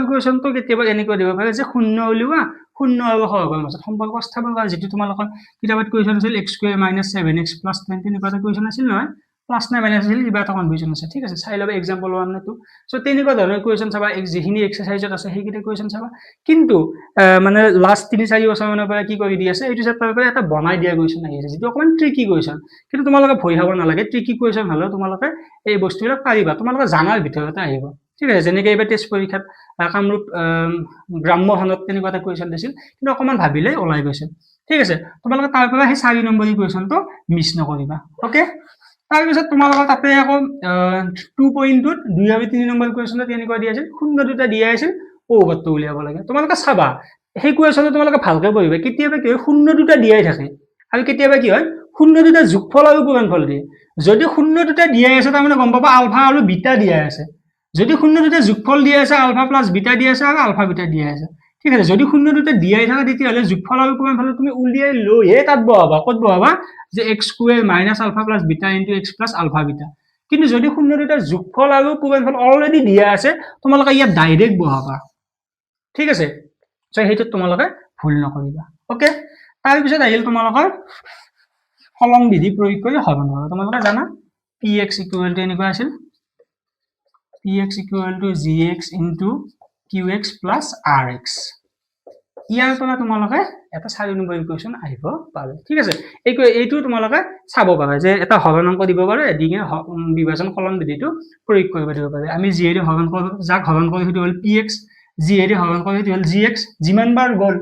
কুৱেশ্যন তো কেতিয়াবা এনেকুৱা দিব পাৰে যে শূন্য উলিওৱা শূন্য আৰু সহগৰ মাজত সম্পৰ্ক স্থাপন কৰা যেটো তোমালোকৰ কিতাপত কুৱেশ্যন আছিল x square minus 7x plus 10 তেনেকুৱা এটা কুৱেশ্যন আছিল নহয় প্লাস না মাইনাস আছিল কিবা এটা কনফিউজন আছে ঠিক আছে চাই লবা एग्जांपल 1 নে 2 সো তেনেকুৱা ধৰণৰ কুৱেশ্যন চাবা যিখিনি এক্সাৰসাইজত আছে সেইকেইটা কুৱেশ্যন চাবা কিন্তু মানে লাষ্ট 3-4 বছৰ মানৰ পৰা কি কৰি দি আছে এইটো চেপ্টাৰৰ পৰা এটা বনাই দিয়া কুৱেশ্যন আহি আছে যেটো অকমান ট্ৰিকি কুৱেশ্যন কিন্তু তোমালোকে ভয় খাব নালাগে ট্ৰিকি কুৱেশ্যন হলে তোমালোকে এই বস্তুবিলাক পাৰিবা তোমালোকে জানাৰ ভিতৰতে আহিব ঠিক আছে যেনেকৈ এবাৰ টেষ্ট পৰীক্ষাত কামৰূপ ব্ৰাহ্মণত তেনেকুৱা এটা কুৱেশ্যন দিছিল কিন্তু অকমান ভাবিলে ওলাই গৈছে ঠিক আছে তোমালোকে তাৰ পৰা সেই 4 নম্বৰ কুৱেশ্যনটো মিছ নকৰিবা ওকে তাৰপিছত তোমালোকৰ তাতে আকৌ 2.2 2 আৰু 3 নম্বৰ কুৱেশ্যনত এনেকুৱা দিয়া আছিল শূন্য দুটা দিয়া আছিল বহুপদটো উলিয়াব লাগে তোমালোকে চাবা সেই কুৱেশ্যনটো তোমালোকে ভালকৈ পঢ়িবা কেতিয়াবা কি হয় শূন্য দুটা দিয়াই থাকে আৰু কেতিয়াবা কি হয় শূন্য দুটা যোগফল আৰু পূৰণফল দিয়ে যদি শূন্য দুটা দিয়াই আছে তাৰমানে গম পাবা আলফা আৰু বিটা দিয়াই আছে যদি শূন্য দুটা যোগফল দিয়া আছে আলফা প্লাস বিটা দিয়া আছে আৰু আলফা বিটা দিয়া আছে ঠিক আছে যদি শূন্য দুটা দিয়াই থাকে তেতিয়াহলে যোগফল আৰু পূৰণফল তুমি উলিয়াই লৈহে তাত বহাবা কত বহাবা যে x square minus alpha plus beta into x plus alpha beta কিন্তু যদি শূন্য দুটা যোগফল আৰু পূৰণফল অলৰেডি দিয়া আছে তোমালোকে ইয়াত ডাইৰেক্ট বহাবা ঠিক আছে সো হেইটো তোমালোকে ভুল নকৰিবা ওকে তাৰ পিছত আহিল তোমালোকৰ ফলন বিধি প্ৰয়োগ কৰি হৰণ কৰা তোমালোকে জানা px = এনেকুৱা আছিল px = gx into qx plus rx ইয়াৰ পৰা তোমালোকে এটা 4 নম্বৰ ইকুৱেশ্যন আহিব পাৰে ঠিক আছে এইটো তোমালোকে চাব পাৰা যে এটা হৰণ অংক দিব পাৰে এদিকে বিভাজন ফলন বিধিটো প্ৰয়োগ কৰিব দিব পাৰে আমি g এৰে হৰণ কৰিব যাক হৰণ কৰি সেইটো হ'ল px g এৰে হৰণ কৰি সেইটো হ'ল gx যিমান বাৰ গল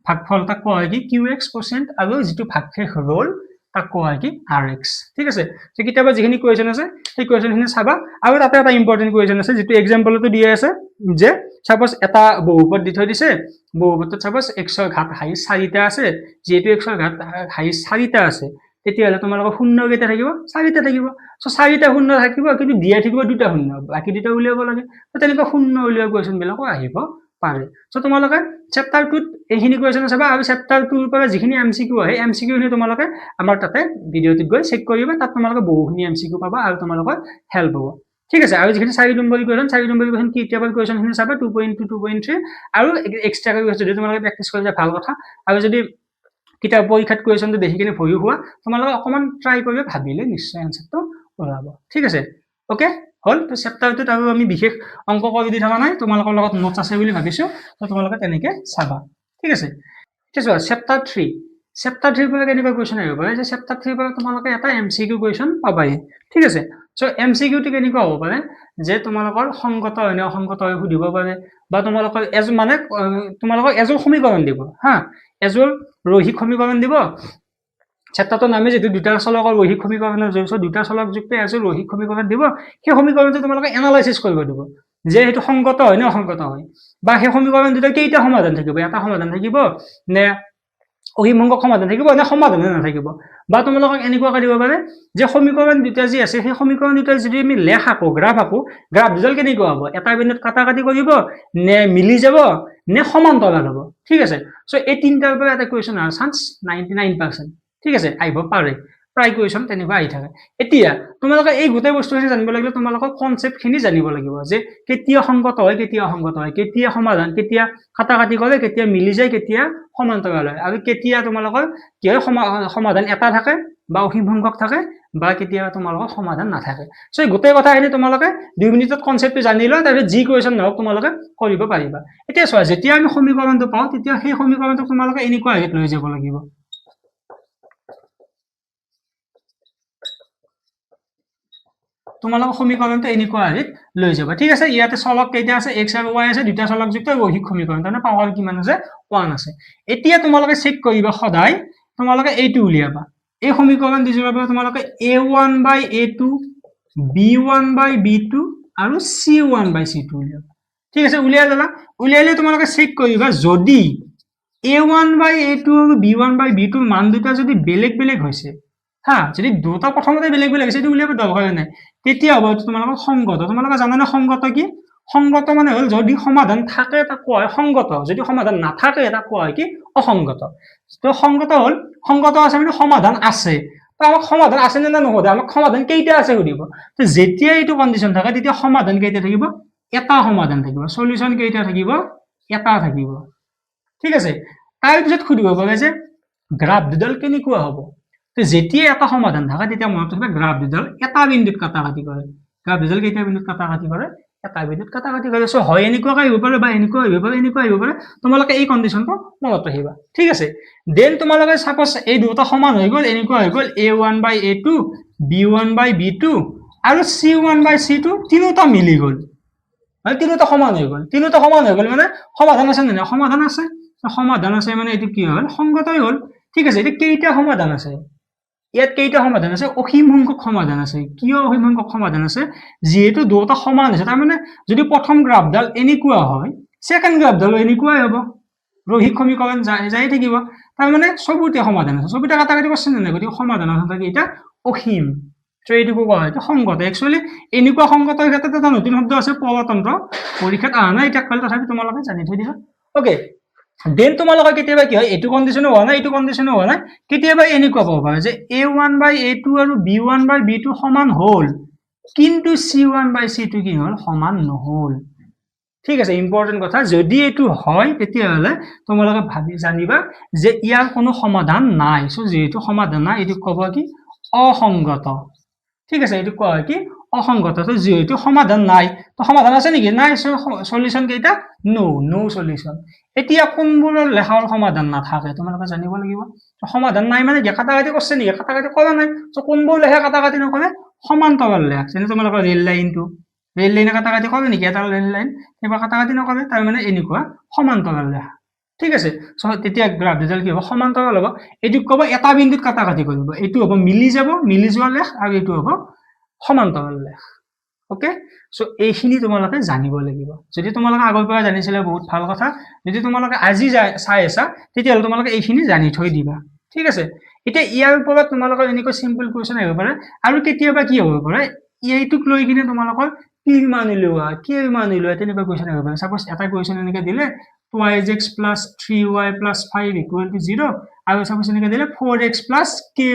ভাগফল তাক কোৱা হয় কি qx% আৰু যেটো ভাগশেষ ৰল তাক কোৱা হয় কি rx ঠিক আছে তো কিতাপত যিখিনি কুৱেশ্যন আছে সেই কুৱেশ্যনখিনি চাবা আৰু তাতে এটা ইম্পৰ্টেন্ট কুৱেশ্যন আছে যেটো एग्जांपलটো দিয়া আছে যে সাপোজ এটা বহুপদ দি থৈ দিছে বহুপদত সাপোজ x ৰ ঘাত হাইছ 4টা আছে যেটো x ৰ ঘাত হাইছ 4টা আছে তেতিয়াহলে তোমালোকৰ শূন্য কেইটা থাকিব 4টা থাকিব সো 4টা শূন্য থাকিব কিন্তু দিয়া থাকিব দুটা শূন্য বাকি দুটা উলিয়াব লাগে তো তেনেকুৱা শূন্য উলিওৱা কুৱেশ্যন বিলাক আহিব পাৰে সো তোমালোকে চেপ্টাৰ 2 এইখিনি কুৱেশ্যন চাবা আৰু চেপ্টাৰ 2 ৰ পৰা যিখিনি এমসিকিউ আহে এমসিকিউ খিনি তোমালোকে আমাৰ তাতে ভিডিঅ'টোত গৈ চেক কৰিবা তাত তোমালোকে বহুখিনি এমসিকিউ পাবা আৰু তোমালোকৰ হেল্প হ'ব ঠিক আছে আৰু যিখিনি 4 নম্বৰ কুৱেশ্যন কি টেবল কুৱেশ্যন খিনি চাবা 2.2 2.3 আৰু এক্সট্ৰা কুৱেশ্যন যদি তোমালোকে প্ৰেক্টিছ কৰিলে ভাল কথা আৰু যদি কিতাপ পৰীক্ষাত কুৱেশ্যনটো দেখি কিনে ভয় হোৱা তোমালোকে অকমান ট্ৰাই কৰি ভাবিলে নিশ্চয় আনসাৰটো ওলাব ঠিক আছে ওকে হল তো চেপ্টাৰটোত আৰু আমি বিশেষ অংক কৰি দি থকা নাই তোমালোকৰ লগত নোটছ আছে বুলি ভাবিছো তো তোমালোকে তেনেকে চাবা ঠিক আছে ঠিক আছে চেপ্টাৰ 3 পৰা কেনেকুৱা কুৱেশ্যন আহিব পাৰে যে চেপ্টাৰ 3 পৰা তোমালোকে এটা এমসিকিউ কুৱেশ্যন পাবাই ঠিক আছে সো এমসিকিউ টো কেনেকুৱা হ'ব পাৰে যে তোমালোকৰ সংগত হয় নে অসংগত হয় সুধিব পাৰে বা তোমালোকৰ মানে তোমালোকৰ এজোৰ সমীকৰণ দিব হা এজোৰ ৰৈখিক সমীকৰণ দিব চেপ্টাৰটোৰ নামে যেটো দুটা চলকৰ ৰৈখিক সমীকৰণৰ জৰিয়তে দুটা চলক যুক্ত এজোৰ ৰৈখিক সমীকৰণ দিব সেই সমীকৰণটো তোমালোকে এনালাইসিস কৰিব দিব যে এটো সংগত হয় নে অসংগত হয় বা সেই সমীকৰণ দুটা কেইটা সমাধান থাকিব এটা সমাধান থাকিব নে অহিমংগক সমাধান থাকিব নে সমাধান নাথাকিব বা তোমালোকক এনেকুৱা কৰিব পাৰে যে সমীকৰণ দুটা যি আছে সেই সমীকৰণ দুটা যদি আমি লেখ আকো গ্ৰাফ দুডাল কেনেকুৱা হ'ব এটা বিন্দুত কাটাকাটি কৰিব নে মিলি যাব নে সমান্তৰাল হ'ব ঠিক আছে সো এই তিনটাৰ পৰা এটা কুৱেশ্যন আৰ চান্স 99% ঠিক আছে আহিব পাৰে প্ৰায় কুৱেশ্যন তেনেকুৱা আহি থাকে এতিয়া তোমালোকে এই গোটেই বস্তুখিনি জানিব লাগিলে তোমালোকৰ কনসেপ্ট খিনি জানিব লাগিব যে কেতিয়া সংগত হয় কেতিয়া অসংগত হয় কেতিয়া সমাধান কেতিয়া কাটাকাটি কৰে কেতিয়া মিলি যায় কেতিয়া সমান্তৰাল হয় আৰু কেতিয়া তোমালোকৰ কি হয় সমাধান এটা থাকে বা অসীম সংখ্যক থাকে বা কেতিয়াবা তোমালোকৰ সমাধান নাথাকে সো এই গোটেই কথাখিনি তোমালোকে 2 মিনিটত কনসেপ্টটো জানি লও তাৰপিছত যি কোৱেশ্চন নহওক তোমালোকে কৰিব পাৰিবা এতিয়া চোৱা যেতিয়া আমি সমীকৰণটো পাওঁ তেতিয়া সেই সমীকৰণটো তোমালোকে এনেকুৱা হেত লৈ যাব লাগিব তোমালোকৰ সমীকৰণটো এনেকুৱা হেত লৈ যাবা ঠিক আছে ইয়াতে চলক কেইটা আছে x আৰু y আছে দুটা চলক যুক্ত ৰৈখিক সমীকৰণ তাৰমানে পাৱাৰ কিমান আছে 1 আছে এতিয়া তোমালোকে চেক কৰিবা সদায় তোমালোকে এইটো উলিয়াবা এই সমীকৰণ দিছৰ বাবে তোমালোকে a1 by a2 b1 by b2 আৰু c1 by c2 উলিয়াবা ঠিক আছে উলিয়াই ললা উলিয়াইলে তোমালোকে চেক কৰিবা যদি a1 by a2 আৰু b1 by b2 মান দুটা যদি বেলেগ বেলেগ হৈছে হা যদি দুটা প্ৰথমতে বেলেগ বেলেগ হৈছে এটো উলিয়াব দৰকাৰ নাই তেতিয়া হ'ব তোমালোকৰ সংগত তোমালোকে জানা না সংগত কি সংগত মানে হল যদি সমাধান থাকে তা কোৱা সংগত যদি সমাধান নাথাকে তা কোৱা কি অসংগত তো সংগত হল সংগত আছে মানে সমাধান আছে তো আমাক সমাধান আছে না নহদে আমাক সমাধান কেইটা আছে সুধিব তো যেতিয়া এইটো কন্ডিশন থাকে তেতিয়া সমাধান কেইটা থাকিব এটা সমাধান থাকিব সলিউশন কেইটা থাকিব এটা থাকিব ঠিক আছে তাৰ পিছত খুদিব পাৰে যে গ্ৰাফ দুডাল কেনেকুৱা হ'ব তো যেতিয়া এটা সমাধান থাকে তেতিয়া মনত ৰাখিবা গ্ৰাফ দুডাল এটা বিন্দুত কাটাকাটি কৰে গ্ৰাফ দুডাল কেইটা বিন্দুত কাটাকাটি কৰে এটা বিন্দুত কাটাকাটি কৰে সো হয় এনেকুৱা আহিব পাৰে বা এনেকুৱা আহিব পাৰে এনেকুৱা আহিব পাৰে তোমালোকে এই কন্ডিশনটো মনত ৰাখিবা ঠিক আছে দেন তোমালোকে সাপোজ এই দুটা সমান হৈ গল এনেকুৱা হৈ গল a1 by a2 b1 by b2 আৰু c1 by c2 তিনিটা মিলি গল মানে তিনিটা সমান হৈ গল মানে সমাধান আছে না সমাধান আছে সমাধান আছে মানে এটো কি হল সংগতই হল ঠিক আছে এটা কেইটা সমাধান আছে ইয়াত কেইটা সমাধান আছে অসীম সংখ্যক সমাধান আছে কিয় অসীম সংখ্যক সমাধান আছে যেহেতু দুটা সমান আছে তাৰ মানে যদি প্ৰথম গ্ৰাফডাল এনেকুৱা হয় সেকেন্ড গ্ৰাফডাল এনেকুৱাই হ'ব ৰৈখিক সমীকৰণ যাই থাকিব তাৰ মানে সবুতে সমাধান আছে সবুতে কাটাকাটি কৰছ না গতি সমাধান আছে এটা অসীম তো এইটুকু কোৱা হয় সংগত একচুয়ালি এনেকুৱা সংগতৰ ক্ষেত্ৰত এটা নতুন শব্দ আছে পৰতন্ত্ৰ পৰীক্ষাত আহা নাই এটা কাল তথাপি তোমালোকে জানি থৈ দিবা ওকে দেন তোমালোকে কেতিয়াবা কি হয় এটো কন্ডিশন হোৱা নাই এটো কন্ডিশন হোৱা নাই কেতিয়াবা এনেকুৱা পাব পাৰে যে a1 by a2 আৰু b1 by b2 সমান হল কিন্তু c1 by c2 কি হল সমান নহল ঠিক আছে ইম্পৰ্টেন্ট কথা যদি এটো হয় তেতিয়া হলে তোমালোকে ভাবি জানিবা যে ইয়াৰ কোনো সমাধান নাই সো যেহেতু সমাধান নাই এটো কব কি অসংগত ঠিক আছে এটো কয় কি অসংগত তো যেহেতু সমাধান নাই তো সমাধান আছে নেকি নাই সলিউশন কেইটা নো সলিউশন এতিয়া কোনবোৰৰ লেখাৰ সমাধান নাথাকে তোমালোকে জানিব লাগিব সমাধান নাই মানে কাটাকাটি কৰছে নেকি কাটাকাটি কৰা নাই তো কোনবোৰ লেখা কাটাকাটি নকৰে সমান্তৰাল লেখা যেনে তোমালোকৰ ৰেল লাইনে কাটাকাটি কৰে নেকি এটা ৰেল লাইন এবা কাটাকাটি নকৰে তাৰ মানে এনেকুৱা সমান্তৰাল লেখা ঠিক আছে সো তেতিয়া গ্ৰাফ ডিজাল কি হ'ব সমান্তৰাল হ'ব এটো কব এটা বিন্দুত কাটাকাটি কৰিব এটো হ'ব মিলি যোৱা লেখ আৰু এটো হ'ব সমান্তৰাল লেখ ওকে সো এইখিনি তোমালোকে জানিব লাগিব যদি তোমালোকে আগৰ পৰা জানিছিলে বহুত ভাল কথা যদি তোমালোকে আজি চাই আছা তেতিয়া তোমালোকে এইখিনি জানি থৈ দিবা ঠিক আছে এতিয়া ইয়াৰ ওপৰত তোমালোকৰ এনেকৈ সিম্পল কোৱেশ্চন আহিব পাৰে আৰু কেতিয়াবা কি হ'ব পাৰে এইটোক লৈ কিনে তোমালোকৰ কিৰ মান উলিওৱা তেনেকুৱা কোৱেশ্চন আহিব পাৰে সাপোজ এটা কোৱেশ্চন এনেকৈ দিলে 2x plus 3y plus 5 equal to 0 আৰু সাপোজ এনেকৈ দিলে 4x plus ky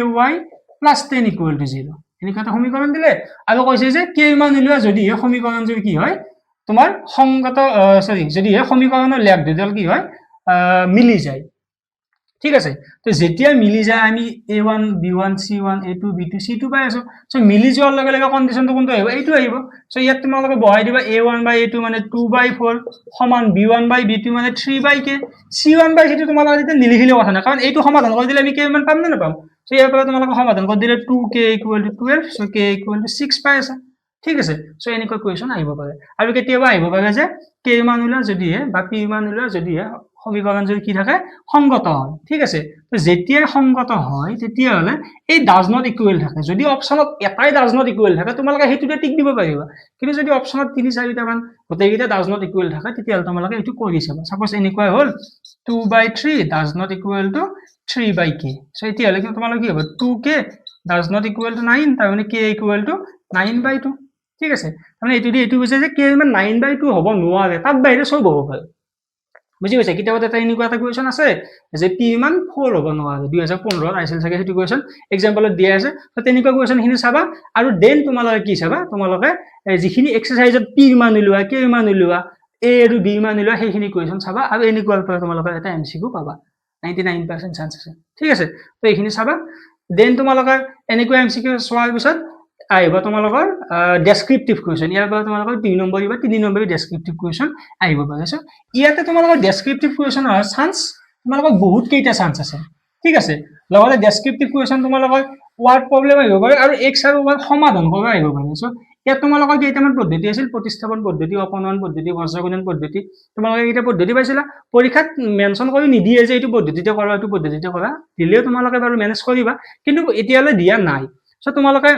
plus 10 equal to 0 এনেকুৱা এটা সমীকৰণ দিলে আৰু কৈছে যে k মান উলিওৱা যদি এই সমীকৰণ যদি কি হয় তোমাৰ সংগত যদি এই সমীকৰণৰ লেখ দুডাল কি হয় মিলি যায় ঠিক আছে তো যেতিয়া মিলি যায় আমি a1 b1 c1 a2 b2 c2 পাই আছো সো মিলি যোৱাৰ লগে লগে কন্ডিশনটো কোনটো আহিব এইটো আহিব সো ইয়াত তোমালোকে বহাই দিবা a1 by a2 মানে 2/4 সমান b1 by b2 মানে 3/k c1 by c2 তোমালোকে যেতিয়া নিলিখিলে কথা না কাৰণ এইটো সমাধান কৰি দিলে আমি k মান পাম না নাপাম সো ইয়াৰ পৰা তোমালোকে সমাধান কৰি দিলে 2k = 12 সো k = 6 পাই আছে ঠিক আছে সো এনেকুৱা কোৱেশ্চন আহিব পাৰে আৰু কেতিয়াবা আহিব পাৰে যে k মান উলিওৱা যদিহে বা p মান উলিওৱা যদিহে সমীকৰণ যদি কি থাকে সংগত হয় ঠিক আছে তো যেতিয়া সংগত হয় তেতিয়া হলে এই ডাজ নট ইকুৱেল থাকে যদি অপচনত এটাই ডাজ নট ইকুৱেল থাকে তোমালোকে হেতুতে টিক দিব পাৰিবা কিন্তু যদি অপচনত 3-4টা মান গোটেইকেইটা ডাজ নট ইকুৱেল থাকে তেতিয়া তোমালোকে এটো কৰি চাবা সাপোজ এনেকুৱা হল 2/3 does not equal to 3/k so এতিয়া হলে তোমালোকে কি হ'ব 2k does not equal to 9 তাৰ মানে k ইকুৱেল টু 9/2 ঠিক আছে মানে এটো বুঝে যে k মান 9/2 হ'ব নোৱাৰে তাত বাহিৰে সব হ'ব পাৰে বুজি পাইছা কিতাবত এটা এনেকুৱা এটা কোৱেশ্চন আছে যে p মান 4 হ'ব নোৱাৰে 2015 আইছিল চাগে হেতু কোৱেশ্চন এক্সাম্পলত দিয়া আছে তো তেনেকুৱা কোৱেশ্চন খিনি চাবা আৰু দেন তোমালোকে কি চাবা তোমালোকে যিখিনি এক্সাৰসাইজত p মান উলিওৱা k মান উলিওৱা a আৰু b মান উলিওৱা সেইখিনি কোৱেশ্চন চাবা আৰু এনেকুৱাৰ পৰা তোমালোকে এটা MCQ পাবা 99% চান্স আছে ঠিক আছে তো এইখিনি চাবা দেন তোমালোকৰ এনেকুৱা এমচিকিউ চোৱাৰ পিছত আহিব তোমালোকৰ ডেছক্ৰিপটিভ কুৱেশ্যন ইয়াৰ পৰা তোমালোকৰ 2 নম্বৰ বা 3 নম্বৰ ডেছক্ৰিপটিভ কুৱেশ্যন আহিব পাৰে সো ইয়াতে তোমালোকৰ ডেছক্ৰিপটিভ কুৱেশ্যন হোৱাৰ চান্স তোমালোকৰ বহুত কেইটা চান্স আছে ঠিক আছে লগতে ডেছক্ৰিপটিভ কুৱেশ্যন তোমালোকৰ ওয়াৰ্ড প্ৰবলেম আহিব পাৰে আৰু এক্স আৰু ওয়াই সমাধান কৰিব আহিব পাৰে সো ইয়াত তোমালোকৰ কেইটামান পদ্ধতি আছিল প্ৰতিস্থাপন পদ্ধতি অপনয়ন পদ্ধতি বৰ্জগুণন পদ্ধতি তোমালোকে এইটা পদ্ধতি পাইছিলা পৰীক্ষাত মেনশন কৰি নিদিয়ে যে এইটো পদ্ধতিতে কৰা এইটো পদ্ধতিতে কৰা দিলেও তোমালোকে বাৰু মেনেজ কৰিবা কিন্তু এতিয়ালৈ দিয়া নাই সো তোমালোকে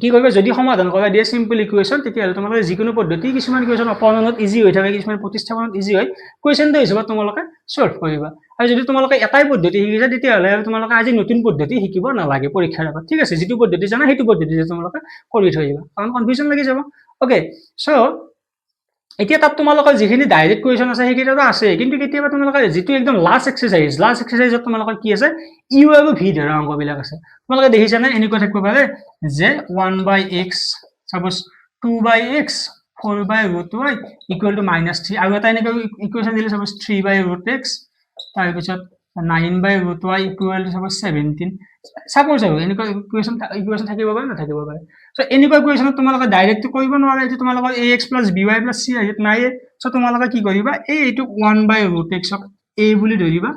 কি কৰিবা যদি সমাধান কৰা দিয়ে সিম্পল ইকুৱেশ্যন তেতিয়াহলে তোমালোকে যিকোনো পদ্ধতি কিছুমান ইকুৱেশ্যন অপনয়নত ইজি হৈ থাকে কিছুমান প্ৰতিস্থাপনত ইজি হয় কুৱেশ্যনটো হিচাপত তোমালোকে সলভ কৰিবা আৰু যদি তোমালোকে এটাই পদ্ধতি শিকিছা তেতিয়াহলে তোমালোকে আজি নতুন পদ্ধতি শিকিব নালাগে পৰীক্ষাৰ আগত ঠিক আছে যিটো পদ্ধতি জানা সেইটো পদ্ধতিতে তোমালোকে কৰি থৈ দিবা কাৰণ কনফিউজন লাগি যাব ওকে সো এতিয়া তাত তোমালোকৰ যিখিনি ডাইৰেক্ট কুৱেশ্যন আছে সেইকেইটাটো আছে কিন্তু কেতিয়াবা তোমালোকে যিটো একদম লাষ্ট এক্সাৰসাইজত তোমালোকৰ কি আছে ইউ আৰু ভি ধৰা অংকবিলাক আছে তোমালোকে দেখিছা না এনেকুৱা থাকিব পাৰে যে 1/x suppose 2/x 4/√y equal to -3 আৰু এটা এনেকুৱা ইকুৱেশ্যন দিলে সাপোজ 3/√x তাৰ পিছত 9/√y equal to suppose 17 suppose আৰু এনেকুৱা ইকুৱেশ্যন থাকিব পাৰে না থাকিব পাৰে সো এনেকুৱা ইকুৱেশ্যন তোমালোকে ডাইৰেক্ট কৰিব নোৱাৰে যে তোমালোকৰ ax + by + c আহিত নাই সো তোমালোকে কি কৰিবা এইটো 1/√x ক a বুলি ধৰিবা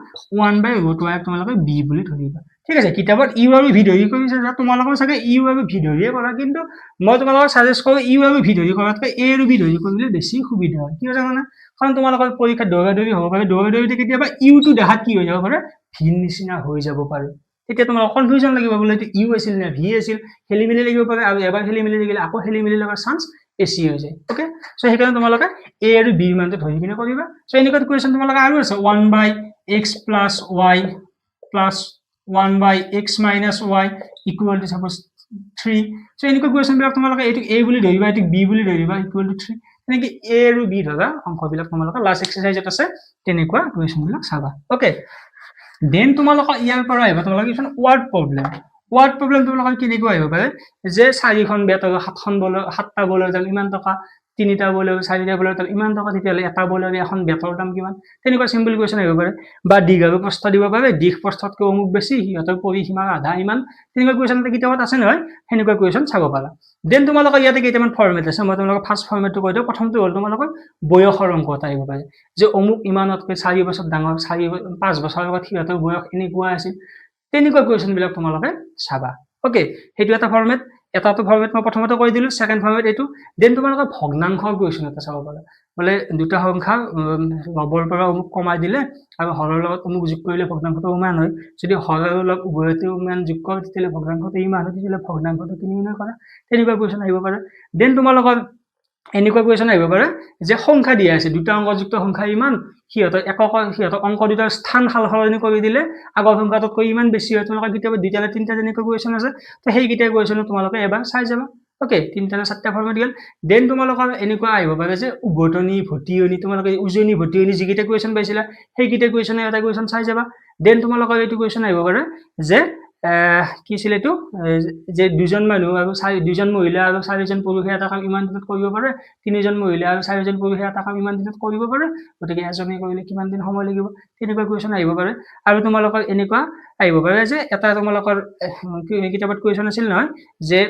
1/√y ক তোমালোকে b বুলি ধৰিবা ঠিক আছে কিতাপত ইউ আৰু ভি ধৰি কৰিছে যে তোমালোকৰ সাকে ইউ আৰু ভি ধৰিয়ে কৰা কিন্তু মই তোমালোকক সাজেষ্ট কৰো ইউ আৰু ভি ধৰি কৰাতকৈ a আৰু b ধৰি কৰিলে বেছি সুবিধা হয় কিয় জানা কাৰণ তোমালোকৰ পৰীক্ষা দৌৰাদৌৰি হ'ব পাৰে দৌৰাদৌৰিতে কেতিয়াবা ইউ টো দেখাত কি হৈ যাব পাৰে ভিৰ নিচিনা হৈ যাব পাৰে তেতিয়া তোমাৰ কনফিউজন লাগিব বোলে এটো ইউ আছিল না ভি আছিল খেলিমেলি লাগিব পাৰে আৰু এবাৰ খেলিমেলি লাগিলে আকৌ খেলিমেলি লগাৰ চান্স বেছি হৈ যায় ওকে সো সেইকাৰণে তোমালোকে a আৰু b মানটো ধৰি কিনে কৰিবা সো এনেকুৱা কুৱেশ্যন তোমালোকে আৰু আছে 1/x + y + 1/x - y equal to suppose 3 so এনেকুৱা কুৱেশ্যন বিলাক তোমালোকে এইটো a বুলি ধৰিবা এইটো b বুলি ধৰিবা ইকুৱেল টু 3 এনেকৈ a আৰু b ধৰা অংকবিলাক তোমালোকে লাষ্ট এক্সাৰসাইজত আছে তেনেকুৱা কুৱেশ্যন বিলাক চাবা ওকে দেন তোমালোকৰ ইয়াৰ পৰা আহিব তোমালোকে কিছুমান ওয়াৰ্ড প্ৰবলেম তোমালোকৰ কেনেকুৱা আহিব পাৰে যে 4খন বেট আৰু 7খন বলৰ 7টা বলৰ দাম ইমান টকা 3টা বলৰ 4টা বলৰ দাম ইমান টকা তেতিয়ালে এটা বলৰ এখন বেটৰ দাম কিমান তেনেকুৱা সিম্পল কুৱেশ্যন আহিব পাৰে বা দীঘ আৰু প্ৰস্থ দিব পাৰে দীঘ প্ৰস্থতকৈ অমুক বেছি হিহঁতৰ পৰিসীমাৰ আধা ইমান তেনেকুৱা কুৱেশ্যন কিতাপত আছে নহয় হেনেকুৱা কুৱেশ্যন চাব পাৰা দেন তোমালোকৰ ইয়াতে কেইটামান ফৰ্মেট আছে মই তোমালোকক ফাৰ্স্ট ফৰ্মেটটো কৈ দিওঁ প্ৰথমটো হ'ল তোমালোকৰ বয়সৰ অংক এটা আহিব পাৰে যে অমুক ইমানতকৈ 4 বছৰ ডাঙৰ 5 বছৰৰ আগত হিহঁতৰ বয়স এনেকুৱা আছিল তেনেকুৱা কুৱেশ্যন বিলাক তোমালোকে চাবা ওকে হেতু এটা ফৰ্মেট এটাটো ফৰ্মেট মই প্ৰথমতে কৈ দিলো সেকেন্ড ফৰ্মেট এটো দেন তোমালোকৰ ভগ্নাংশৰ কুৱেশ্যন এটা চাব পাৰা বলে দুটা সংখ্যা লবৰ পৰা অমুক কমাই দিলে আৰু হৰৰ লগত অমুক যোগ কৰিলে ভগ্নাংশটো ইমান হয় যদি হৰৰ লগত উভয়তে ইমান যোগ কৰে তেতিয়ালে ভগ্নাংশটো ইমান হয় তেতিয়ালে ভগ্নাংশটো কিমান কৰা তেনেকুৱা কুৱেশ্যন আহিব পাৰে দেন তোমালোকৰ এনেকুৱা কুৱেশ্যন আহিব পাৰে যে সংখ্যা দিয়া আছে দুটা অংকযুক্ত সংখ্যা ইমান হিহঁতৰ হিহঁতৰ অংক দুটাৰ স্থান সালসলনি কৰি দিলে আগৰ সংখ্যাতকৈ ইমান বেছি হয় তোমালোকৰ কিতাপত দুটালে তিনটা তেনেকুৱা কুৱেশ্যন আছে তো সেই কিটা কুৱেশ্যন তোমালোকে এবাৰ চাই যাবা ওকে তিনটা না চাৰটা ফৰ্মেট গেল দেন তোমালোকৰ এনেকুৱা আহিব পাৰে যে উভটনি ভটিয়নি তোমালোকে উজনি ভটিয়নি যিকিটা কুৱেশ্যন পাইছিলা সেই কিটা কুৱেশ্যনে এটা কুৱেশ্যন চাই যাবা দেন তোমালোকৰ এইটো কুৱেশ্যন আহিব পাৰে যে কি ছিল এটো যে দুজন মানুহ আৰু দুজন মহিলা আৰু চাৰিজন পুৰুষে এটা কাম ইমান দিনত কৰিব পাৰে তিনিজন মহিলা আৰু চাৰিজন পুৰুষে এটা কাম ইমান দিনত কৰিব পাৰে গতিকে এজনে কৰিলে কিমান দিন সময় লাগিব তেনেকুৱা কুৱেশ্যন আহিব পাৰে আৰু তোমালোকৰ এনেকুৱা আহিব পাৰে যে এটা তোমালোকৰ কিতাপত কুৱেশ্যন আছিল নহয় যে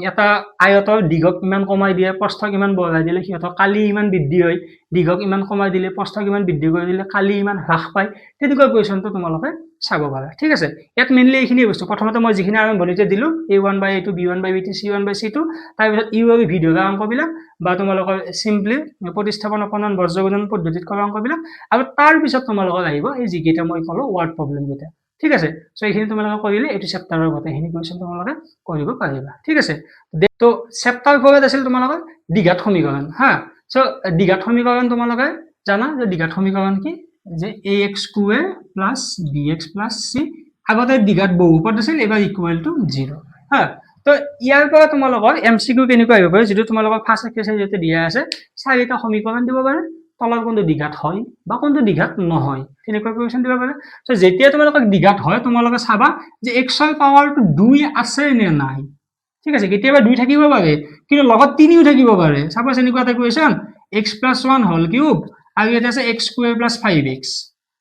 এটা আয়তৰ দীঘক ইমান কমাই দিয়ে প্ৰস্থক ইমান বঢ়াই দিলে সিহঁতৰ কালি ইমান বৃদ্ধি হয় দীঘক ইমান কমাই দিলে প্ৰস্থক ইমান বৃদ্ধি কৰি দিলে কালি ইমান হ্ৰাস পায় তেনেকুৱা কুৱেশ্যনটো তোমালোকে চাব পাৰা ঠিক আছে ইয়াত মেইনলি এইখিনি বস্তু প্ৰথমতে মই যিখিনি আৰম্ভণিতে দিলো a1/a2 b1/b2 c1/c2 তাৰ পিছত ইউ আৰু ভি ধৰা অংকবিলাক বা তোমালোকৰ সিম্পলি প্ৰতিস্থাপন অপনয়ন বৰ্জগুণন পদ্ধতিত কৰা অংকবিলাক আৰু তাৰ পিছত তোমালোকৰ আহিব এই যিকেইটা মই কলো ওয়াৰ্ড প্ৰবলেম কেইটা ঠিক আছে সো এইখিনি তোমালোকে কৰিলে এইটো চেপ্টাৰৰ গোটেইখিনি কুৱেশ্যন তোমালোকে কৰিব পাৰিবা ঠিক আছে তো চেপ্টাৰ 4 আছিল তোমালোকৰ দ্বিঘাত সমীকৰণ হা সো দ্বিঘাত সমীকৰণ তোমালোকে জানা যে দ্বিঘাত সমীকৰণ কি যে ax² + bx + c আগতে দ্বিঘাত বহুপদ আছিল এবাৰ ইকুৱেল টু 0 হা তো ইয়াৰ পৰা তোমালোকৰ এমসিকিউ কেনেকুৱা আহিব পাৰে যেটো তোমালোকৰ ফাৰ্স্ট এক্সাৰসাইজতে দিয়া আছে চাৰিটা সমীকৰণ দিব পাৰে তলৰ কোনটো দ্বিঘাত হয় বা কোনটো দ্বিঘাত নহয় তেনেকুৱা কুৱেশ্যন দিব পাৰে সো যেতিয়া তোমালোকক দ্বিঘাত হয় তোমালোকে চাবা যে x ৰ পাৱাৰটো 2 আছে নে নাই ঠিক আছে কেতিয়াবা 2 থাকিব পাৰে কিন্তু লগত 3ও থাকিব পাৰে সাপোজ এনেকুৱা এটা কুৱেশ্যন x + 1 হোল কিউব আৰু এটা আছে x² + 5x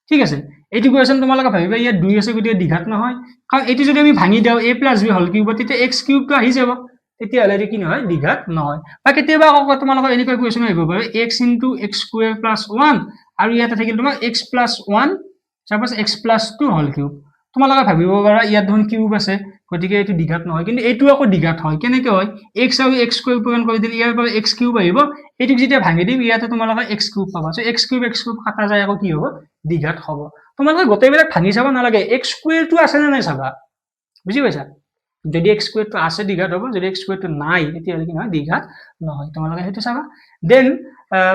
ঠিক আছে এইটো কুৱেশ্যন তোমালোকে ভাবিবা ইয়াত 2 আছে গতিকে দ্বিঘাত নহয় কাৰণ এইটো যদি আমি ভাঙি দিওঁ a + b হোল কিউবত তেতিয়া x কিউবটো আহি যাব তেতিয়াহ'লে এইটো কি নহয় দ্বিঘাত নহয় বা কেতিয়াবা আকৌ তোমালোকৰ এনেকুৱা কুৱেশ্যন আহিব পাৰে x * x² + 1 আৰু ইয়াতে থাকিল তোমাৰ x + 1 suppose x + 2 whole cube তোমালোকে ভাবিব পাৰা ইয়াত দেখোন কিউব আছে গতিকে এইটো দ্বিঘাত নহয় কিন্তু এইটো আকৌ দ্বিঘাত হয় কেনেকৈ হয় x আৰু x² পূৰণ কৰি দিলে ইয়াৰ পৰা x কিউব আহিব এইটোক যেতিয়া ভাঙি দিম ইয়াতে তোমালোকে x কিউব পাবা সো x কিউব কাটা যায় আকৌ কি হ'ব দ্বিঘাত হ'ব তোমালোকে গোটেইবিলাক ভাঙি চাব নালাগে x² টো আছে নে নাই চাবা বুজি পাইছা যদি x² টো আছে দ্বিঘাত হ'ব যদি x² টো নাই তেতিয়াহ'লে কি নহয় দ্বিঘাত নহয় তোমালোকে সেইটো চাবা দেন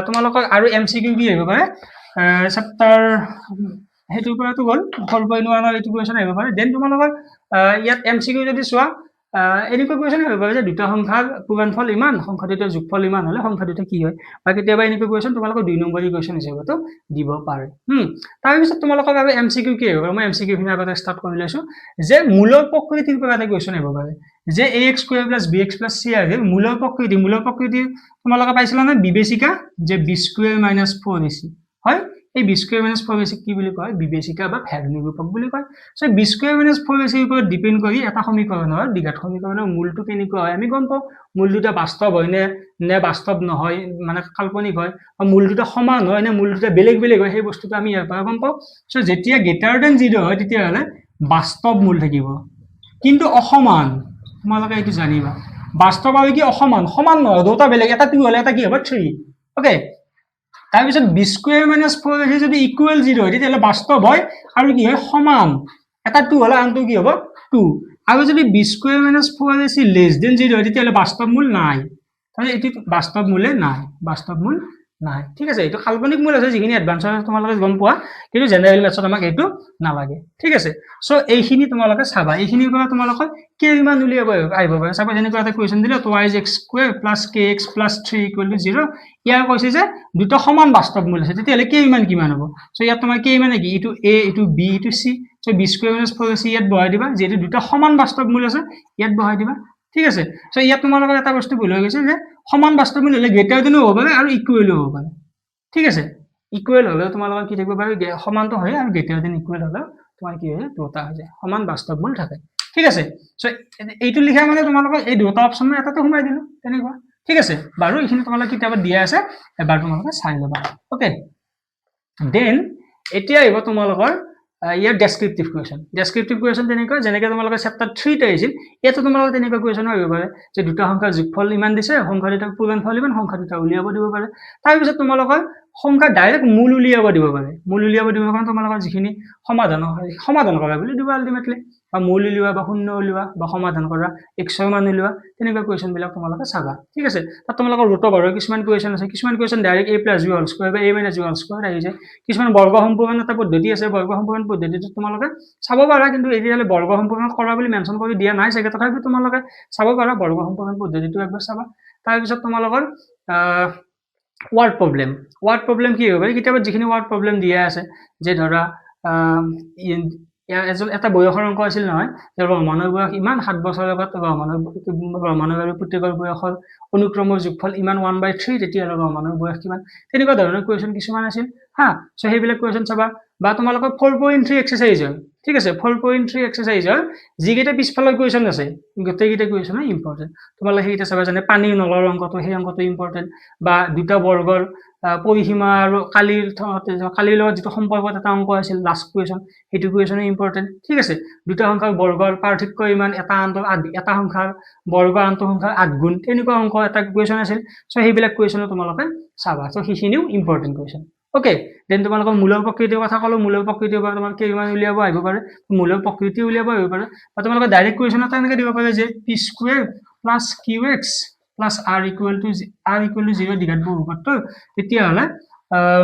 তোমালোকৰ আৰু MCQ কি আহিব পাৰে চেপ্টাৰ হেতুৰ পৰাটো গ'ল 4.1 ৰ এইটো কুৱেশ্যন আহিব পাৰে দেন তোমালোকৰ ইয়াত MCQ যদি চোৱা এনেকুৱা কুৱেশ্যন আহিব পাৰে যে দুটা সংখ্যাৰ পূৰণফল ইমান সংখ্যা দুটাৰ যোগফল ইমান হ'লে সংখ্যা দুটা কি হয় বা কেতিয়াবা এনেকুৱা কুৱেশ্যন তোমালোকৰ 2 নম্বৰী কুৱেশ্যন হিচাপেতো দিব পাৰে তাৰ পিছত তোমালোকৰ বাবে MCQ কি আহিব পাৰে মই MCQ খিনি আগতে ষ্টাৰ্ট কৰি লৈছো যে মূলৰ প্ৰকৃতিৰ পৰা এটা কুৱেশ্যন আহিব পাৰে যে ax² + bx + c আহিল মূলৰ প্ৰকৃতি তোমালোকে পাইছিলা না বিবেচিকা যে b² - 4ac হয় এই b² - 4ac কি বুলি কয় বিবেচিকা বা ভেগনি ৰূপক বুলি কয় সো b² - 4ac ওপৰত ডিপেন্ড কৰি এটা সমীকৰণৰ দ্বিঘাত সমীকৰণৰ মূলটো কেনেকুৱা হয় আমি গম পাওঁ মূল দুটা বাস্তৱ হয় নে বাস্তৱ নহয় মানে কাল্পনিক হয় বা মূল দুটা সমান হয় নে মূল দুটা বেলেগ হয় সেই বস্তুটো আমি ইয়াৰ পৰা গম পাওঁ সো যেতিয়া > 0 হয় তেতিয়াহ'লে বাস্তৱ মূল থাকিব কিন্তু অসমান তোমালোকে এইটো জানিবা বাস্তৱ আৰু কি অসমান সমান নহয় দুটা বেলেগ এটা 2 হ'লে এটা কি হ'ব 3 ওকে তাৰ পিছত b² - 4ac যদি ইকুৱেল 0 হয় তেতিয়াহ'লে বাস্তৱ হয় আৰু কি হয় সমান এটা 2 হ'লে আনটো কি হ'ব 2 আৰু যদি b² - 4ac <0 হয় তেতিয়াহ'লে বাস্তৱ মূল নাই তাহলে এটি বাস্তৱ মূলে নাই ঠিক আছে এইটো কাল্পনিক মূল আছে যিখিনি এডভান্সৰ তোমালোকে গম পোৱা কিন্তু জেনাৰেল মেথছত আমাক এইটো নালাগে ঠিক আছে সো এইখিনি তোমালোকে চাবা এইখিনিৰ পৰা তোমালোকে কেইমান উলিয়াব আহিব পাৰে চাবা যেনেকুৱা এটা কুৱেশ্যন দিলে y² + kx + 3 = 0 ইয়াৰ কৈছে যে দুটা সমান বাস্তৱ মূল আছে তেতিয়াহ'লে কিমান হ'ব সো ইয়াত তোমাৰ কিমান কি ইটো a ইটো b ইটো c সো b² - 4ac ইয়াত বহাই দিবা যেহেতু দুটা সমান বাস্তৱ মূল আছে ইয়াত বহাই দিবা ঠিক আছে সো ইয়াত তোমালোকৰ এটা বস্তু ভুল হৈ গৈছে যে সমান বাস্তৱ মূল হ'লে গ্ৰেটাৰ হ'ব পাৰে আৰু ইকুৱেলো হ'ব পাৰে ঠিক আছে ইকুৱেল হ'লে তোমালোকৰ কি থাকিব পাৰে সমানটো হয় আৰু গ্ৰেটাৰ ইকুৱেল হ'লে তোমাৰ কি হয় দুটা হৈ যায় সমান বাস্তৱ মূল থাকে ঠিক আছে সো এইটো লিখা মানে তোমালোকৰ এই দুটা অপচন এটাতে সোমাই দিলো তেনেকুৱা ঠিক আছে বাৰু এইখিনি তোমালোকে কিতাপত দিয়া আছে এবাৰ তোমালোকে চাই ল'বা ওকে দেন এতিয়া আহিব তোমালোকৰ ইয়াৰ ডেসক্ৰিপটিভ কুৱেশ্যন তেনেকুৱা যেনেকৈ তোমালোকে চেপ্টাৰ 3 তে আহিছিল ইয়াতো তোমালোকে তেনেকুৱা কুৱেশ্যন আহিব পাৰে যে দুটা সংখ্যাৰ যোগফল ইমান দিছে সংখ্যা দুটাৰ পূৰণফল ইমান সংখ্যা দুটা উলিয়াব দিব পাৰে তাৰ পিছত তোমালোকৰ সংখ্যা ডাইৰেক্ট মূল উলিয়াব দিব পাৰে কাৰণ তোমালোকৰ যিখিনি সমাধান কৰা বুলি দিব আলটিমেটলি বা মূল উলিওৱা বা শূন্য উলিওৱা বা সমাধান কৰা x ৰ মান উলিওৱা তেনেকুৱা কুৱেশ্যন বিলাক তোমালোকে চাবা ঠিক আছে তাত তোমালোকৰ ৰুট অভাৰৰ কিছুমান কুৱেশ্যন আছে কিছুমান question direct a + b whole square বা a - b হোল স্কয়াৰ আহি যায় কিছুমান বৰ্গ সম্পূৰণ এটা পদ্ধতি আছে বৰ্গ সম্পূৰণ পদ্ধতিটো তোমালোকে চাব পাৰা কিন্তু এতিয়ালে বৰ্গ সম্পূৰণ কৰা বুলি মেনশন কৰি দিয়া নাই চাগে তথাপি তোমালোকে চাব পাৰা বৰ্গ সম্পূৰণ পদ্ধতিটো একবাৰ চাবা তাৰ পিছত তোমালোকৰ ওয়াৰ্ড প্ৰবলেম কি হবে কিতাবত যিখিনি ওয়াৰ্ড প্ৰবলেম দিয়া আছে যে ধৰা এটা বয়সৰ অংক আছিল নহয় যে ৰহমানৰ বয়স ইমান 7 বছৰৰ আগত ৰহমানৰ পুত্ৰৰ বয়সৰ অনুক্ৰমৰ যোগফল ইমান 1/3 তেতিয়া ৰহমানৰ বয়স কিমান তেনেকুৱা ধৰণৰ কুৱেশ্যন কিছুমান আছিল হা সো সেইবিলাক কুৱেশ্যন চাবা বা তোমালোকৰ 4.3 এক্সাৰসাইজ হয় ঠিক আছে 4.3 এক্সাৰসাইজ হয় যিকেইটা পিছফালৰ কুৱেশ্যন আছে গোটেইকেইটা কুৱেশ্যন ইম্পৰ্টেন্ট তোমালোকে সেইটা চাবা যেনে পানীৰ নলৰ অংকটো সেই অংকটো ইম্পৰ্টেন্ট বা দুটা বৰ্গৰ পৰিসীমা আৰু কালিৰ লগত যেটো সম্পৰ্কত এটা অংক আছিল লাষ্ট কুৱেশ্যন হেতু কুৱেশ্যন ইম্পৰ্টেন্ট ঠিক আছে দুটা সংখ্যাৰ বৰ্গৰ পাৰ্থক্য ইমান এটা সংখ্যাৰ বৰ্গ আনটো সংখ্যাৰ 8 গুণ তেনেকুৱা অংক এটা কুৱেশ্যন আছিল সো সেইবিলাক কুৱেশ্যন তোমালোকে চাবা সো সেইখিনিও ইম্পৰ্টেন্ট কুৱেশ্যন ওকে দেন তোমালোকৰ মূলৰ প্ৰকৃতিৰ কথা কলো মূলৰ প্ৰকৃতিৰ পৰা তোমাক কিমান উলিয়াব আহিব পাৰে মূলৰ প্ৰকৃতি উলিয়াব আহিব পাৰে বা তোমালোকে ডাইৰেক্ট কুৱেশ্যন এটা এনেকৈ দিব পাৰে যে p² + qx + r = 0 দ্বিঘাত বহুপদৰ তেতিয়া হলে